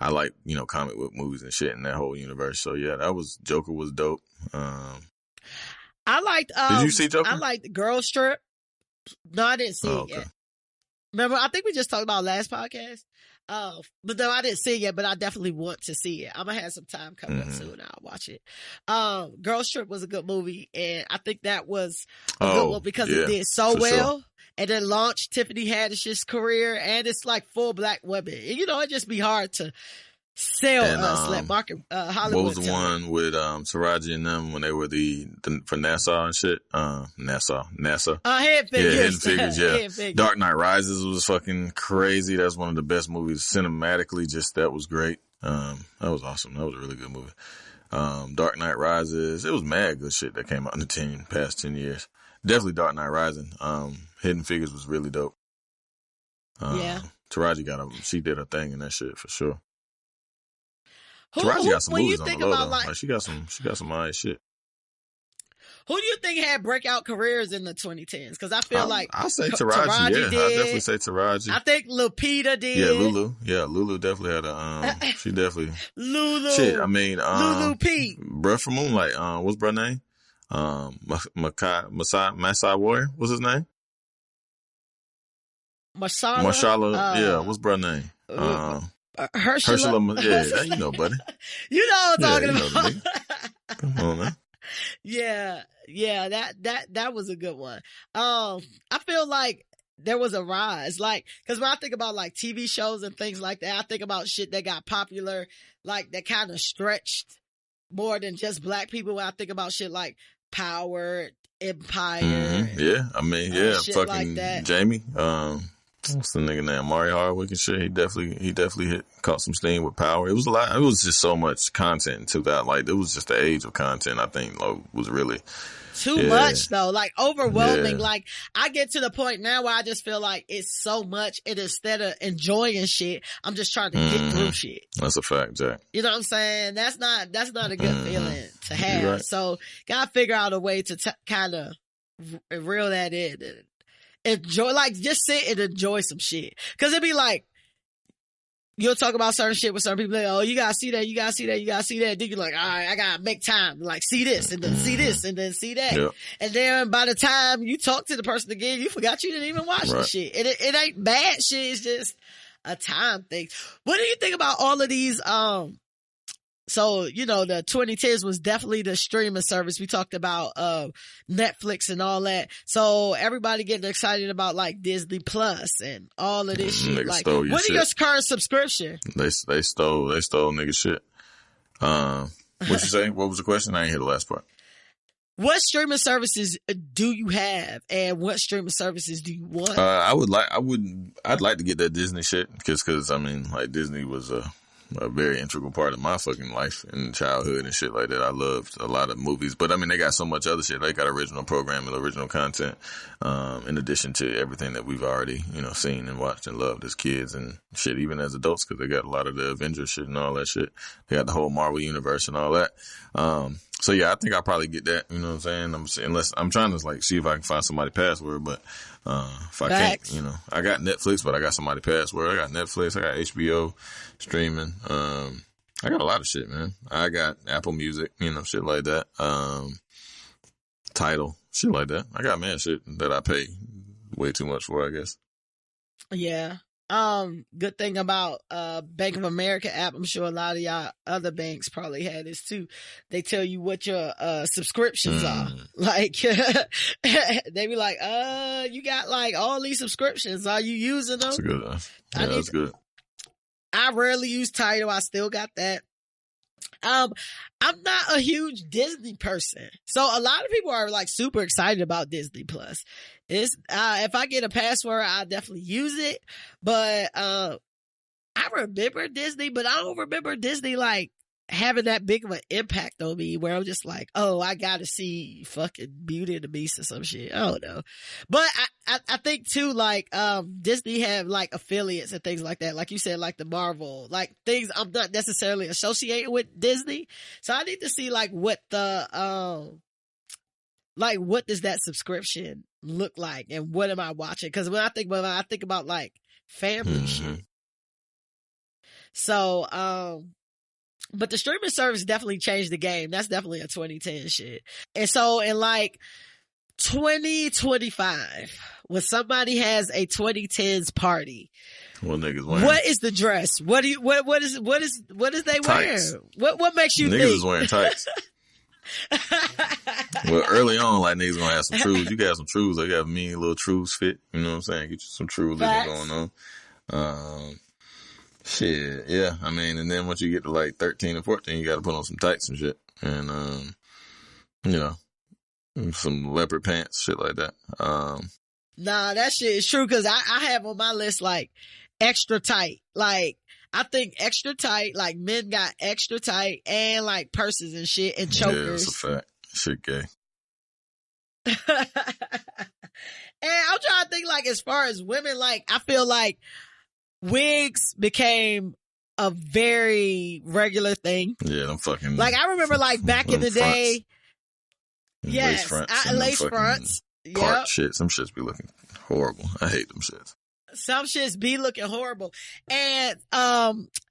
[SPEAKER 3] I like, comic book movies and shit in that whole universe. So yeah, Joker was dope.
[SPEAKER 2] I liked,
[SPEAKER 3] did you see Joker?
[SPEAKER 2] I liked Girl Strip. No, I didn't see it yet. Remember, I think we just talked about last podcast. But no, I didn't see it yet, but I definitely want to see it. I'm gonna have some time coming up soon. I'll watch it. Girl Strip was a good movie, and I think that was a good one because it did so well. Sure. And then launched Tiffany Haddish's career, and it's like full black women. And, it'd just be hard to Sell
[SPEAKER 3] And
[SPEAKER 2] us, let market Hollywood.
[SPEAKER 3] what was the one with Taraji and them when they were the for NASA and shit? NASA.
[SPEAKER 2] Head Figures.
[SPEAKER 3] Yeah, Hidden Figures. Yeah,
[SPEAKER 2] Head Figures.
[SPEAKER 3] Dark Knight Rises was fucking crazy. That's one of the best movies cinematically. Just that was great. That was awesome. That was a really good movie. Dark Knight Rises. It was mad good shit that came out in the past 10 years. Definitely Dark Knight Rising. Hidden Figures was really dope.
[SPEAKER 2] Yeah.
[SPEAKER 3] Taraji she did her thing in that shit for sure. Taraji got some movies on the low though. Like she got some nice shit.
[SPEAKER 2] Who do you think had breakout careers in the 2010s? Because I feel
[SPEAKER 3] I'll say Taraji. Yeah, I definitely say Taraji.
[SPEAKER 2] I think Lupita did.
[SPEAKER 3] Yeah, Lulu. Yeah, Lulu definitely had a. She definitely.
[SPEAKER 2] Lulu.
[SPEAKER 3] Shit, I mean,
[SPEAKER 2] Lulu Pete.
[SPEAKER 3] Bruh from Moonlight. What's bruh name? Masai Warrior. What's his name?
[SPEAKER 2] Marshala.
[SPEAKER 3] Yeah, what's bruh name?
[SPEAKER 2] Herschela.
[SPEAKER 3] Yeah, you know, buddy.
[SPEAKER 2] You know what I'm talking about.
[SPEAKER 3] Come on, man.
[SPEAKER 2] Yeah, that was a good one. I feel like there was a rise, like, cause when I think about like TV shows and things like that, I think about shit that got popular, like that kind of stretched more than just black people. When I think about shit like Power, Empire.
[SPEAKER 3] Mm-hmm. Yeah, I mean, fucking
[SPEAKER 2] like that.
[SPEAKER 3] Jamie. What's the nigga name? Mari Hardwick and shit. He definitely caught some steam with Power. It was a lot. It was just so much content in 2000. Like, it was just the age of content. I think was really
[SPEAKER 2] too much though. Like overwhelming. Yeah. Like I get to the point now where I just feel like it's so much. And instead of enjoying shit, I'm just trying to get through shit.
[SPEAKER 3] That's a fact, Jack.
[SPEAKER 2] You know what I'm saying? That's not a good feeling to have. Right. So gotta figure out a way to kind of reel that in. Enjoy, like, just sit and enjoy some shit. Cause it'd be like, you'll talk about certain shit with certain people, like, oh, you gotta see that, you gotta see that, you gotta see that. Then you're like, all right, I gotta make time, like, see this, and then see this, and then see that. Yep. And then by the time you talk to the person again, you forgot you didn't even watch the shit. And it ain't bad shit, it's just a time thing. What do you think about all of these, so, you know, the 2010s was definitely the streaming service. We talked about Netflix and all that. So everybody getting excited about like Disney Plus and all of this shit. Like, what are your current subscription?
[SPEAKER 3] They stole nigga shit. What you say? What was the question? I ain't hear the last part.
[SPEAKER 2] What streaming services do you have, and what streaming services do you want?
[SPEAKER 3] I'd like to get that Disney shit because I mean, like, Disney was a very integral part of my fucking life and childhood and shit like that. I loved a lot of movies, but I mean, they got so much other shit. They got original programming, original content, in addition to everything that we've already, you know, seen and watched and loved as kids and shit, even as adults, because they got a lot of the Avengers shit and all that shit. They got the whole Marvel universe and all that. So yeah, I think I'll probably get that, you know what I'm saying? Unless I'm trying to like see if I can find somebody's password, but if I can't, you know, I got Netflix, but I got somebody's password. I got Netflix, I got HBO streaming. I got a lot of shit, man. I got Apple Music, you know, shit like that. Tidal, shit like that. I got mad shit that I pay way too much for, I guess.
[SPEAKER 2] Yeah. Good thing about Bank of America app, I'm sure a lot of y'all other banks probably had this too. They tell you what your subscriptions are. Like they be like, you got like all these subscriptions. Are you using them?
[SPEAKER 3] That's good. Yeah, that's good.
[SPEAKER 2] I rarely use Tidal. I still got that. I'm not a huge Disney person. So a lot of people are like super excited about Disney Plus. It's, if I get a password, I'll definitely use it. But, I remember Disney, but I don't remember Disney like having that big of an impact on me where I'm just like, oh, I gotta see fucking Beauty and the Beast or some shit. I don't know. But I think too, like, Disney have like affiliates and things like that. Like you said, like the Marvel, like things I'm not necessarily associated with Disney. So I need to see like what the, like what does that subscription look like and what am I watching? Cause when I think about like family shit. So, but the streaming service definitely changed the game. That's definitely a 2010 shit. And so in like 2025, when somebody has a 2010s party,
[SPEAKER 3] what niggas wearing?
[SPEAKER 2] What is the dress? What is they
[SPEAKER 3] tights.
[SPEAKER 2] wearing? What makes you
[SPEAKER 3] niggas
[SPEAKER 2] think?
[SPEAKER 3] Niggas is wearing tights. Well, early on, like, niggas gonna have some trues. You got some trues. They got mean little trues fit. You know what I'm saying? Get you some true living going on. Shit, yeah. I mean, and then once you get to like 13 or 14, you got to put on some tights and shit, and you know, some leopard pants, shit like that.
[SPEAKER 2] Nah, that shit is true because I have on my list like extra tight. Like I think extra tight, like men got extra tight and like purses and shit and chokers.
[SPEAKER 3] Yeah, it's a fact. Shit gay.
[SPEAKER 2] And I'm trying to think like as far as women, like I feel like wigs became a very regular thing.
[SPEAKER 3] Yeah, them fucking.
[SPEAKER 2] Like I remember like back in the day. Yes, lace fronts.
[SPEAKER 3] Part shit. Some shits be looking horrible. I hate them shits.
[SPEAKER 2] Some shits be looking horrible. And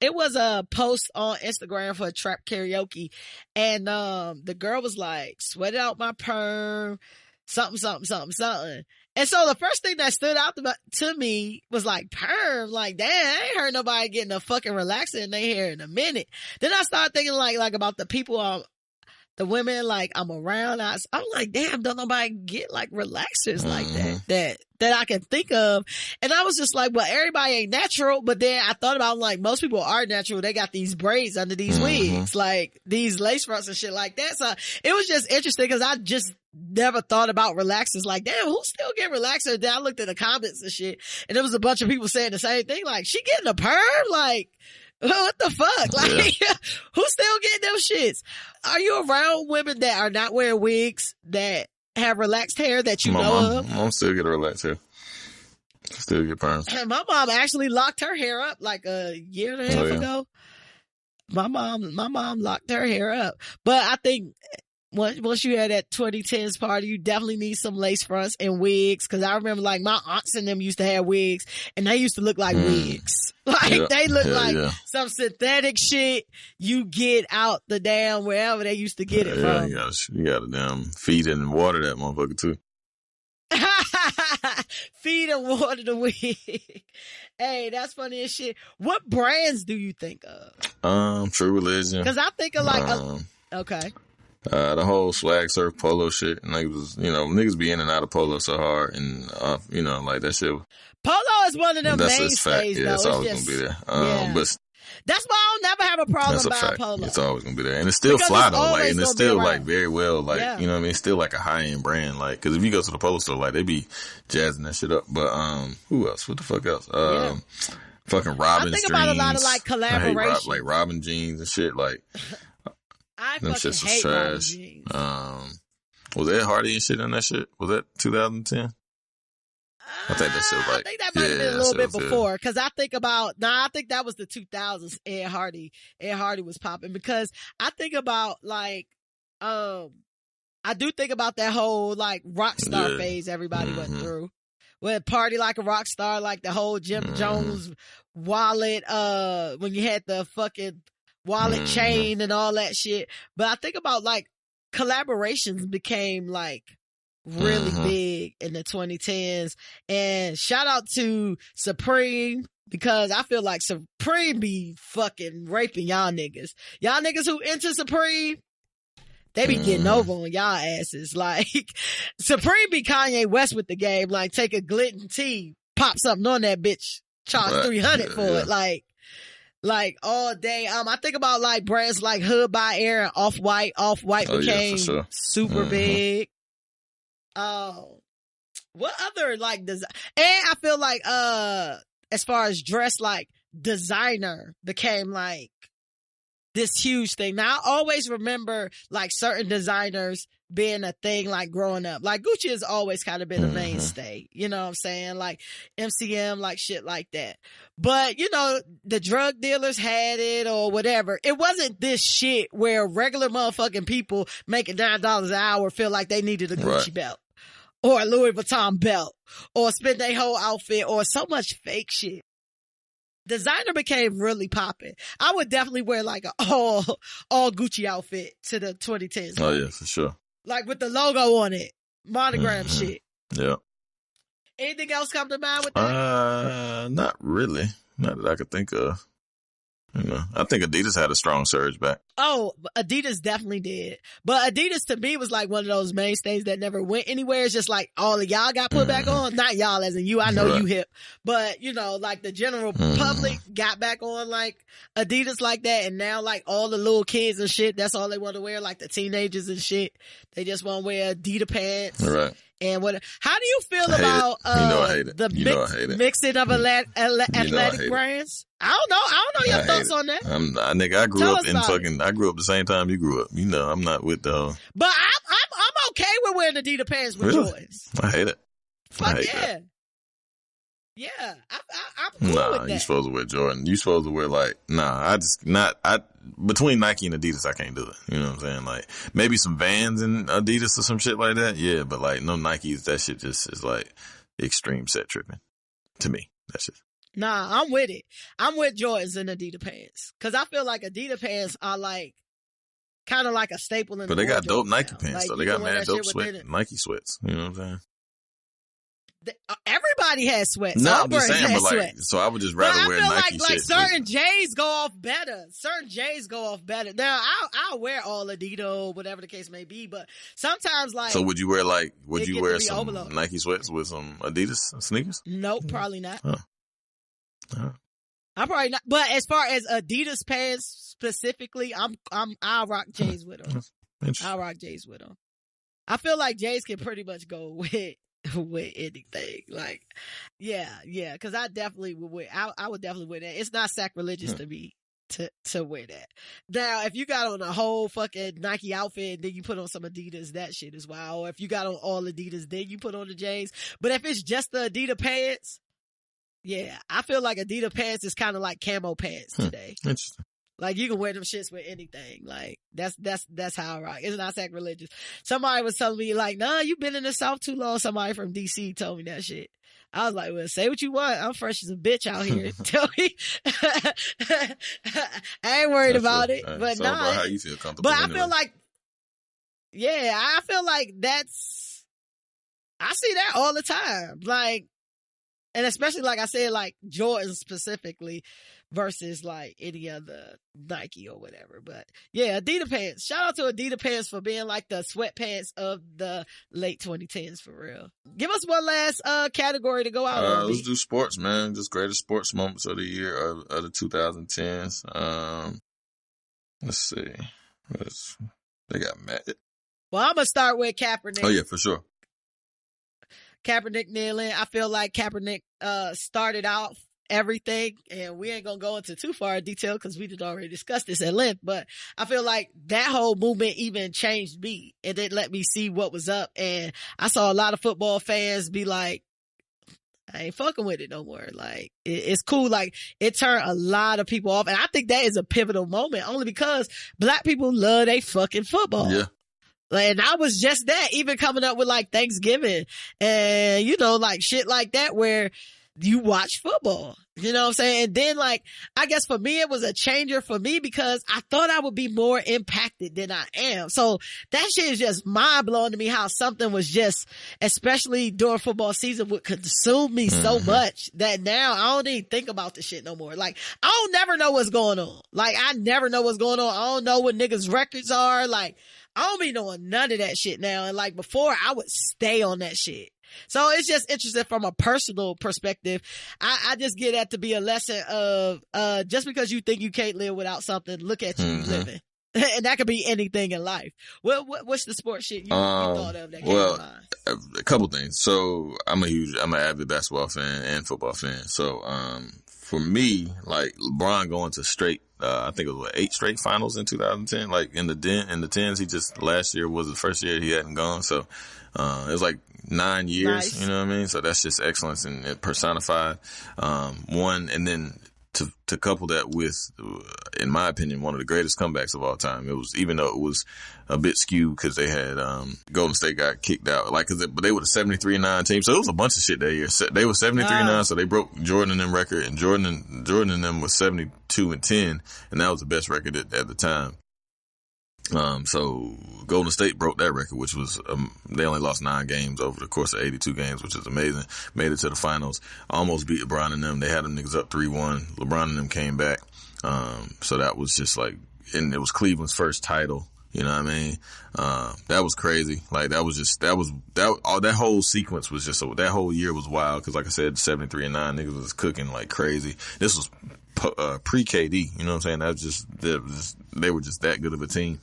[SPEAKER 2] it was a post on Instagram for trap karaoke, and the girl was like, "Sweat out my perm, something, something, something, something." And so the first thing that stood out to me was like perm. Like, damn, I ain't heard nobody getting a fucking relaxer in their hair in a minute. Then I started thinking like about the people the women like I'm around. I'm like, damn, don't nobody get like relaxers like that I can think of. And I was just like, well, everybody ain't natural. But then I thought about like most people are natural. They got these braids under these wigs, like these lace fronts and shit like that. So it was just interesting because I just never thought about relaxers. Like, damn, who still get relaxers? Then I looked at the comments and shit, and there was a bunch of people saying the same thing. Like, she getting a perm? Like, what the fuck? Like, who's still getting them shits? Are you around women that are not wearing wigs that have relaxed hair that you know of?
[SPEAKER 3] Mom still get a relaxed hair. Still get perms.
[SPEAKER 2] My mom actually locked her hair up like a year and a half ago. My mom locked her hair up. But I think once you had that 2010s party, you definitely need some lace fronts and wigs. Cause I remember like my aunts and them used to have wigs and they used to look like wigs. Like they look like some synthetic shit you get out the damn wherever they used to get it from.
[SPEAKER 3] You gotta damn feed it and water that motherfucker too.
[SPEAKER 2] Feed and water the wig. Hey, that's funny as shit. What brands do you think of?
[SPEAKER 3] True Religion.
[SPEAKER 2] Cause I think of like, okay.
[SPEAKER 3] The whole swag surf polo shit, and niggas be in and out of polo so hard, and like that shit.
[SPEAKER 2] Polo is one of them
[SPEAKER 3] that's
[SPEAKER 2] mainstays,
[SPEAKER 3] fact. Yeah, it's always gonna be there. But
[SPEAKER 2] that's why I don't never have a problem buying polo.
[SPEAKER 3] It's always gonna be there, and it's still fly though. Like, and it's still like very well, like you know what I mean. It's still like a high end brand, like because if you go to the polo store, like they be jazzing that shit up. But who else? What the fuck else? Fucking Robin. I think
[SPEAKER 2] about a lot of like collaboration,
[SPEAKER 3] like Robin jeans and shit, like.
[SPEAKER 2] I
[SPEAKER 3] them
[SPEAKER 2] fucking
[SPEAKER 3] shits
[SPEAKER 2] hate
[SPEAKER 3] was trash. Was Ed Hardy and shit on that shit? Was that 2010? I think that shit was like.
[SPEAKER 2] I think that might have been a little bit before, because I think about I think that was the 2000s. Ed Hardy was popping, because I think about like I do think about that whole like rock star phase everybody went through. With Party Like a Rock Star, like the whole Jim Jones wallet, when you had the fucking wallet chain and all that shit. But I think about like collaborations became like really big in the 2010s, and shout out to Supreme, because I feel like Supreme be fucking raping y'all niggas who into Supreme. They be getting over on y'all asses. Like, Supreme be Kanye West with the game. Like, take a Glitten tee, pop something on that bitch, charge $300 for it. Like all day. I think about like brands like Hood by Air and Off-White. Off-White became super big. What other like design? And I feel like as far as dress, like designer became like this huge thing. Now I always remember like certain designers being a thing like growing up. Like Gucci has always kind of been a mainstay, you know what I'm saying? Like MCM, like shit like that. But you know, the drug dealers had it or whatever. It wasn't this shit where regular motherfucking people making $9 an hour feel like they needed a Gucci belt or a Louis Vuitton belt or spend their whole outfit or so much fake shit. Designer became really popping. I would definitely wear like an all Gucci outfit to the 2010s.
[SPEAKER 3] Oh yeah, for sure.
[SPEAKER 2] Like with the logo on it, monogram shit.
[SPEAKER 3] Yeah.
[SPEAKER 2] Anything else come to mind with that?
[SPEAKER 3] Not really. Not that I could think of. I think Adidas had a strong surge back.
[SPEAKER 2] Oh, Adidas definitely did. But Adidas to me was like one of those mainstays that never went anywhere. It's just like all of y'all got put back on. Not y'all as in you. I know you hip. But, like the general public got back on like Adidas like that. And now like all the little kids and shit, that's all they want to wear. Like the teenagers and shit. They just want to wear Adidas pants.
[SPEAKER 3] Right.
[SPEAKER 2] And how do you feel about the mixing of athletic brands? I don't know your thoughts on that.
[SPEAKER 3] I grew up I grew up the same time you grew up. I'm not with the.
[SPEAKER 2] But I'm okay with wearing Adidas pants with Jordans.
[SPEAKER 3] I hate it.
[SPEAKER 2] Fuck yeah. That. Yeah, I'm cool with that.
[SPEAKER 3] You supposed to wear Jordan. You supposed to wear between Nike and Adidas, I can't do it. You know what I'm saying? Like maybe some Vans and Adidas or some shit like that. Yeah, but like no Nikes, that shit just is like extreme set tripping to me. That's just.
[SPEAKER 2] Nah, I'm with it. I'm with Jordans and Adidas pants. Cause I feel like Adidas pants are like kind of like a staple in
[SPEAKER 3] But
[SPEAKER 2] the
[SPEAKER 3] they got dope Nike
[SPEAKER 2] now.
[SPEAKER 3] pants.
[SPEAKER 2] Like,
[SPEAKER 3] So they got mad dope Nike sweats. You know what I'm saying?
[SPEAKER 2] Everybody has sweats.
[SPEAKER 3] No,
[SPEAKER 2] All
[SPEAKER 3] I'm just
[SPEAKER 2] brands
[SPEAKER 3] saying,
[SPEAKER 2] have
[SPEAKER 3] but like,
[SPEAKER 2] sweats.
[SPEAKER 3] so I would just rather wear Nike shit.
[SPEAKER 2] Like certain J's go off better. Certain J's go off better. Now, I'll wear all Adidas, whatever the case may be, but sometimes like.
[SPEAKER 3] So would you wear some Nike sweats with some Adidas sneakers?
[SPEAKER 2] Nope, probably not.
[SPEAKER 3] Huh.
[SPEAKER 2] I'm probably not. But as far as Adidas pants specifically, I'll rock J's with them. I'll rock J's with them. I feel like J's can pretty much go with anything. Like, yeah, cause I definitely would wear, I would definitely wear that. It's not sacrilegious to me to wear that. Now, if you got on a whole fucking Nike outfit and then you put on some Adidas, that shit is wild. Or if you got on all Adidas, then you put on the J's. But if it's just the Adidas pants, yeah, I feel like Adidas pants is kind of like camo pants today.
[SPEAKER 3] Interesting.
[SPEAKER 2] Like you can wear them shits with anything. Like that's how I rock. It's not sacrilegious. Somebody was telling me like, nah, you been in the South too long. Somebody from DC told me that shit. I was like, well, say what you want. I'm fresh as a bitch out here. Tell me. I ain't worried about it. But
[SPEAKER 3] so about how you feel comfortable.
[SPEAKER 2] But I feel like, I feel like I see that all the time. Like, and especially like I said, like Jordan specifically versus like any other Nike or whatever. But yeah, Adidas pants. Shout out to Adidas pants for being like the sweatpants of the late 2010s for real. Give us one last category to go out on.
[SPEAKER 3] Let's do sports, man. Just greatest sports moments of the year of the 2010s. Let's see. They got mad.
[SPEAKER 2] Well, I'm gonna start with Kaepernick.
[SPEAKER 3] Oh yeah, for sure.
[SPEAKER 2] Kaepernick kneeling. I feel like Kaepernick started out everything, and we ain't gonna go into too far detail because we did already discuss this at length, but I feel like that whole movement even changed me. It didn't let me see what was up, and I saw a lot of football fans be like, I ain't fucking with it no more. Like, it's cool. Like, it turned a lot of people off, and I think that is a pivotal moment only because black people love they fucking football.
[SPEAKER 3] Yeah.
[SPEAKER 2] And I was just that, even coming up with like Thanksgiving and, like shit like that where you watch football, you know what I'm saying? And then like, I guess for me, it was a changer for me because I thought I would be more impacted than I am. So that shit is just mind blowing to me how something was just, especially during football season, would consume me so much that now I don't even think about the shit no more. Like, I don't never know what's going on. Like, I never know what's going on. I don't know what niggas' records are. Like, I don't be knowing none of that shit now. And like before, I would stay on that shit. So it's just interesting from a personal perspective. I just get that to be a lesson of, just because you think you can't live without something, look at you living. And that could be anything in life. What's the sports shit you thought of that came to mind?
[SPEAKER 3] A couple things. So I'm an avid basketball fan and football fan. So, for me, like LeBron going to straight, I think it was 8 straight finals in 2010. Like in the 10s, last year was the first year he hadn't gone. So, it was like 9 years,
[SPEAKER 2] nice.
[SPEAKER 3] You know what I mean? So that's just excellence and it personified. One, and then to couple that with, in my opinion, one of the greatest comebacks of all time. It was, even though it was a bit skewed because they had, Golden State got kicked out, like, but they were the 73-9 team. So it was a bunch of shit that year. They were 73-9, so they broke Jordan and them record, and Jordan and them was 72-10, and that was the best record at the time. So Golden State broke that record, which was, they only lost 9 games over the course of 82 games, which is amazing. Made it to the finals, almost beat LeBron and them. They had them niggas up 3-1. LeBron and them came back. So that was just like, and it was Cleveland's first title. You know what I mean? That was crazy. Like that whole sequence was just, that whole year was wild. Cause like I said, 73-9 niggas was cooking like crazy. This was pre KD. You know what I'm saying? They were just that good of a team.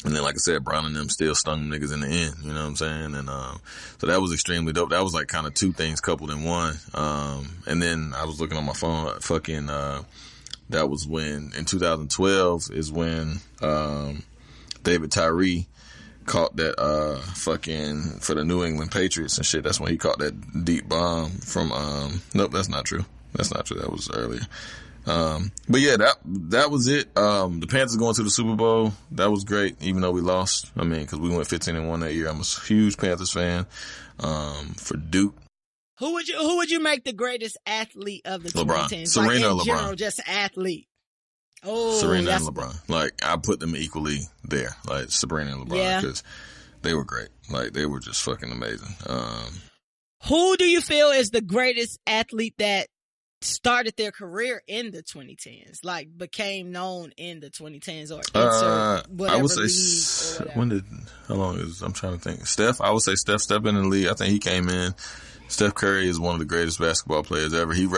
[SPEAKER 3] And then, like I said, Brown and them still stung them niggas in the end. You know what I'm saying? And, so that was extremely dope. That was like kind of two things coupled in one. And then I was looking on my phone, that was when, in 2012 is when, David Tyree caught that, for the New England Patriots and shit. That's when he caught that deep bomb from, nope, that's not true. That's not true. That was earlier. But yeah, that was it. The Panthers going to the Super Bowl. That was great, even though we lost. I mean, cause we went 15-1 that year. I'm a huge Panthers fan. For Duke.
[SPEAKER 2] Who would you make the greatest athlete of the 2010s?
[SPEAKER 3] Serena,
[SPEAKER 2] like in
[SPEAKER 3] LeBron.
[SPEAKER 2] general, just athlete. Oh,
[SPEAKER 3] Serena and LeBron. Like, I put them equally there. Like, Serena and LeBron. Cause they were great. Like, they were just fucking amazing.
[SPEAKER 2] Who do you feel is the greatest athlete that started their career in the 2010s, like became known in the 2010s, or whatever
[SPEAKER 3] I would say, how long is, I'm trying to think. Steph, I would say Steph stepped in the league. I think he came in. Steph Curry is one of the greatest basketball players ever. He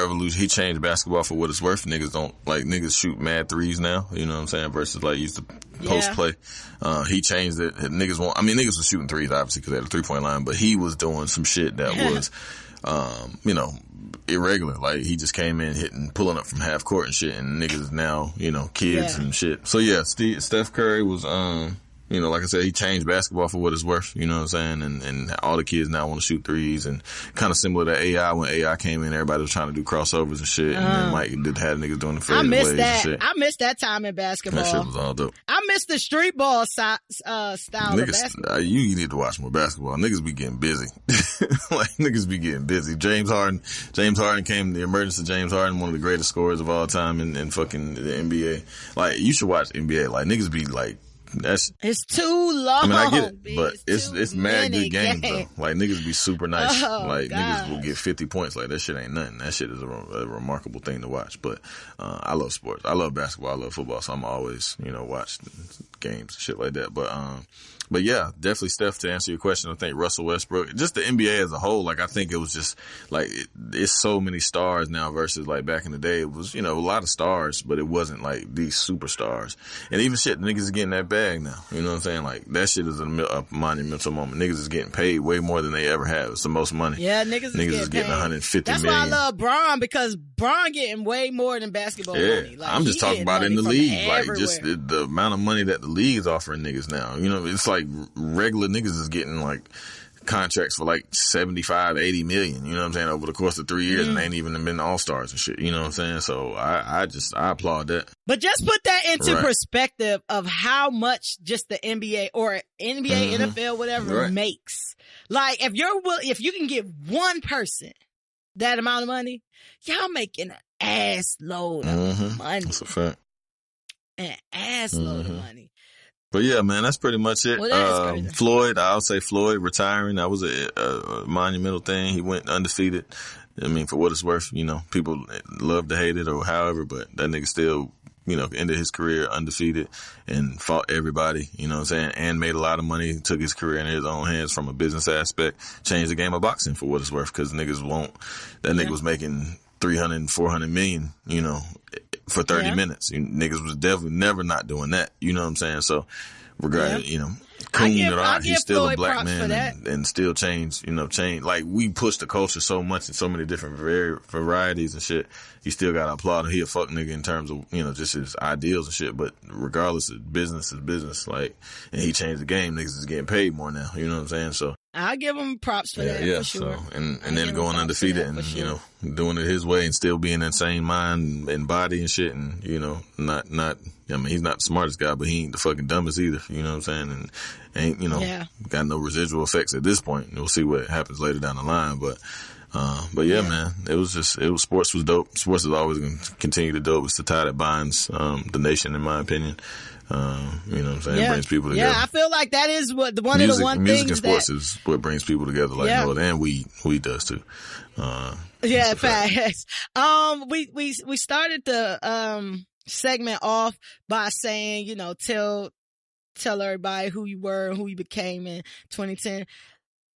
[SPEAKER 3] changed basketball for what it's worth. Niggas shoot mad threes now, you know what I'm saying, versus like used to post play. He changed it. Niggas were shooting threes obviously because they had a 3-point line, but he was doing some shit that was, irregular. Like, he just came in pulling up from half court and shit, and niggas now, kids and shit. So yeah, Steph Curry was, like I said, he changed basketball for what it's worth, you know what I'm saying? And all the kids now want to shoot threes, and kind of similar to AI. When AI came in, everybody was trying to do crossovers and shit, and then Mike had niggas doing the fadeaways and shit.
[SPEAKER 2] I missed that time in basketball.
[SPEAKER 3] That shit was all dope.
[SPEAKER 2] I missed the street ball style
[SPEAKER 3] niggas,
[SPEAKER 2] of basketball.
[SPEAKER 3] You need to watch more basketball. Niggas be getting busy. Like, niggas be getting busy. James Harden came, the emergence of James Harden, one of the greatest scorers of all time in fucking the NBA. Like, you should watch NBA. Like, niggas be like,
[SPEAKER 2] it's too long.
[SPEAKER 3] I mean, I get it, but it's mad good games though. Like, niggas be super nice. Niggas will get 50 points. Like, that shit ain't nothing. That shit is a remarkable thing to watch. But I love sports. I love basketball. I love football. So I'm always, watch games and shit like that. But yeah, definitely Steph, to answer your question. I think Russell Westbrook, just the NBA as a whole. Like, I think it was just like, it's so many stars now versus like back in the day. It was, a lot of stars, but it wasn't like these superstars. And even shit, niggas is getting that bag now. You know what I'm saying? Like, that shit is a monumental moment. Niggas is getting paid way more than they ever have. It's the most money.
[SPEAKER 2] Yeah, niggas is getting
[SPEAKER 3] 150 million.
[SPEAKER 2] That's why I love Bron, because Bron getting way more than basketball money. Like,
[SPEAKER 3] I'm just talking about in the league. Like, just the amount of money that the league is offering niggas now. It's like regular niggas is getting like contracts for like 75, 80 million, you know what I'm saying, over the course of 3 years, and they ain't even been all-stars and shit, you know what I'm saying? So I applaud that.
[SPEAKER 2] But just put that into perspective of how much just the NBA or NBA, NFL, whatever makes. Like, if you can give one person that amount of money, y'all making an ass load of money.
[SPEAKER 3] That's a fact.
[SPEAKER 2] An ass load of money.
[SPEAKER 3] But yeah, man, that's pretty much it.
[SPEAKER 2] Well,
[SPEAKER 3] Floyd, I'll say Floyd retiring. That was a monumental thing. He went undefeated. I mean, for what it's worth, people love to hate it or however, but that nigga still, ended his career undefeated and fought everybody, you know what I'm saying, and made a lot of money, took his career in his own hands from a business aspect, changed the game of boxing for what it's worth, because niggas nigga was making 300 and 400 million, for 30 minutes. Niggas was definitely never not doing that. You know what I'm saying? So, regardless, coon it out, he's still a black man and still change. Like, we push the culture so much in so many different varieties and shit. You still gotta applaud him. He a fuck nigga in terms of, just his ideals and shit. But regardless, business is business. Like, and he changed the game. Niggas is getting paid more now. You know what I'm saying? So,
[SPEAKER 2] I'll give him props for that. Yeah, for sure.
[SPEAKER 3] So, and then going undefeated and, doing it his way and still being insane mind and body and shit. And, not, he's not the smartest guy, but he ain't the fucking dumbest either. You know what I'm saying? And ain't, got no residual effects at this point. We'll see what happens later down the line. But, But yeah, man, sports was dope. Sports is always going to continue to dope. It's the tie that binds, the nation, in my opinion. You know what I'm saying? It brings people together.
[SPEAKER 2] Yeah, I feel like that is one of the
[SPEAKER 3] music
[SPEAKER 2] things
[SPEAKER 3] and sports is what brings people together. Like, and weed does too.
[SPEAKER 2] Facts. We started the, segment off by saying, you know, tell everybody who you were and who you became in 2010.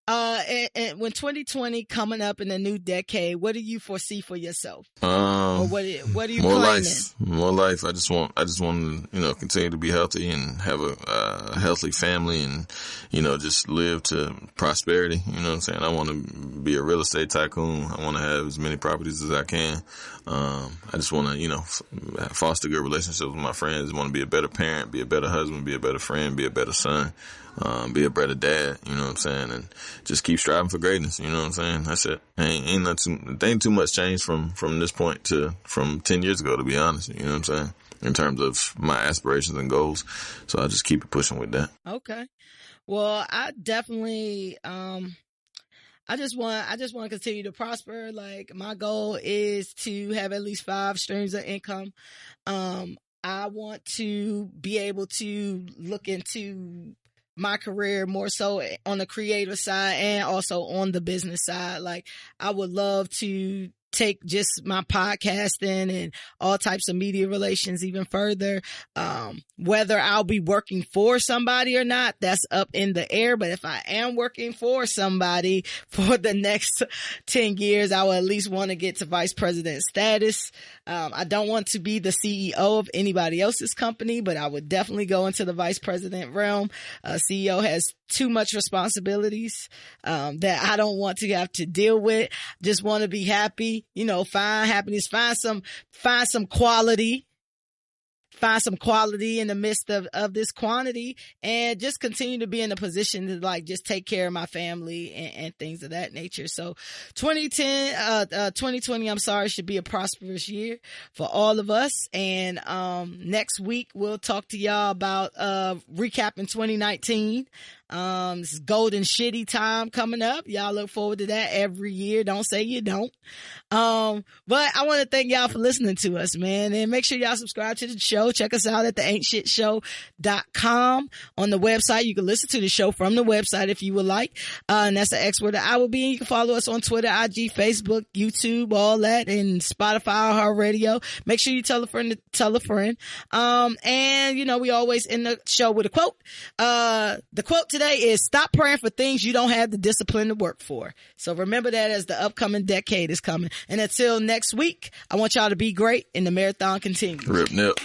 [SPEAKER 2] And when 2020 coming up in the new decade, what do you foresee for yourself? Or what are you claiming?
[SPEAKER 3] More life. I just want to, you know, continue to be healthy and have a healthy family and, you know, just live to prosperity. You know what I'm saying? I want to be a real estate tycoon. I want to have as many properties as I can. I just want to, you know, foster good relationships with my friends. I want to be a better parent, be a better husband, be a better friend, be a better son. Be a better dad, you know what I'm saying, and just keep striving for greatness, you know what I'm saying. That's it. Ain't too much change from this point from 10 years ago, to be honest, you know what I'm saying, in terms of my aspirations and goals. So I just keep it pushing with that.
[SPEAKER 2] Okay. Well, I definitely, I just want to continue to prosper. Like, my goal is to have at least 5 streams of income. I want to be able to look into my career more so on the creative side and also on the business side. Like, I would love to take just my podcasting and all types of media relations even further. Whether I'll be working for somebody or not, that's up in the air. But if I am working for somebody for the next 10 years, I will at least want to get to vice president status. I don't want to be the CEO of anybody else's company, but I would definitely go into the vice president realm. CEO has too much responsibilities that I don't want to have to deal with. Just want to be happy, you know, find happiness, find some quality. Find some quality in the midst of this quantity, and just continue to be in a position to, like, just take care of my family and things of that nature. So 2020, I'm sorry, should be a prosperous year for all of us. And, next week we'll talk to y'all about, recapping 2019. This is golden shitty time coming up. Y'all look forward to that every year. Don't say you don't. But I want to thank y'all for listening to us, man. And make sure y'all subscribe to the show. Check us out at theaintshitshow.com. On the website, you can listen to the show from the website if you would like. And that's the X word that I will be. And you can follow us on Twitter, IG, Facebook, YouTube, all that, and Spotify, iHeartRadio. Make sure you tell a friend to tell a friend. And, you know, we always end the show with a quote. The quote today is, stop praying for things you don't have the discipline to work for. So remember that as the upcoming decade is coming. And until next week, I want y'all to be great and the marathon continues.
[SPEAKER 3] Rip Nip.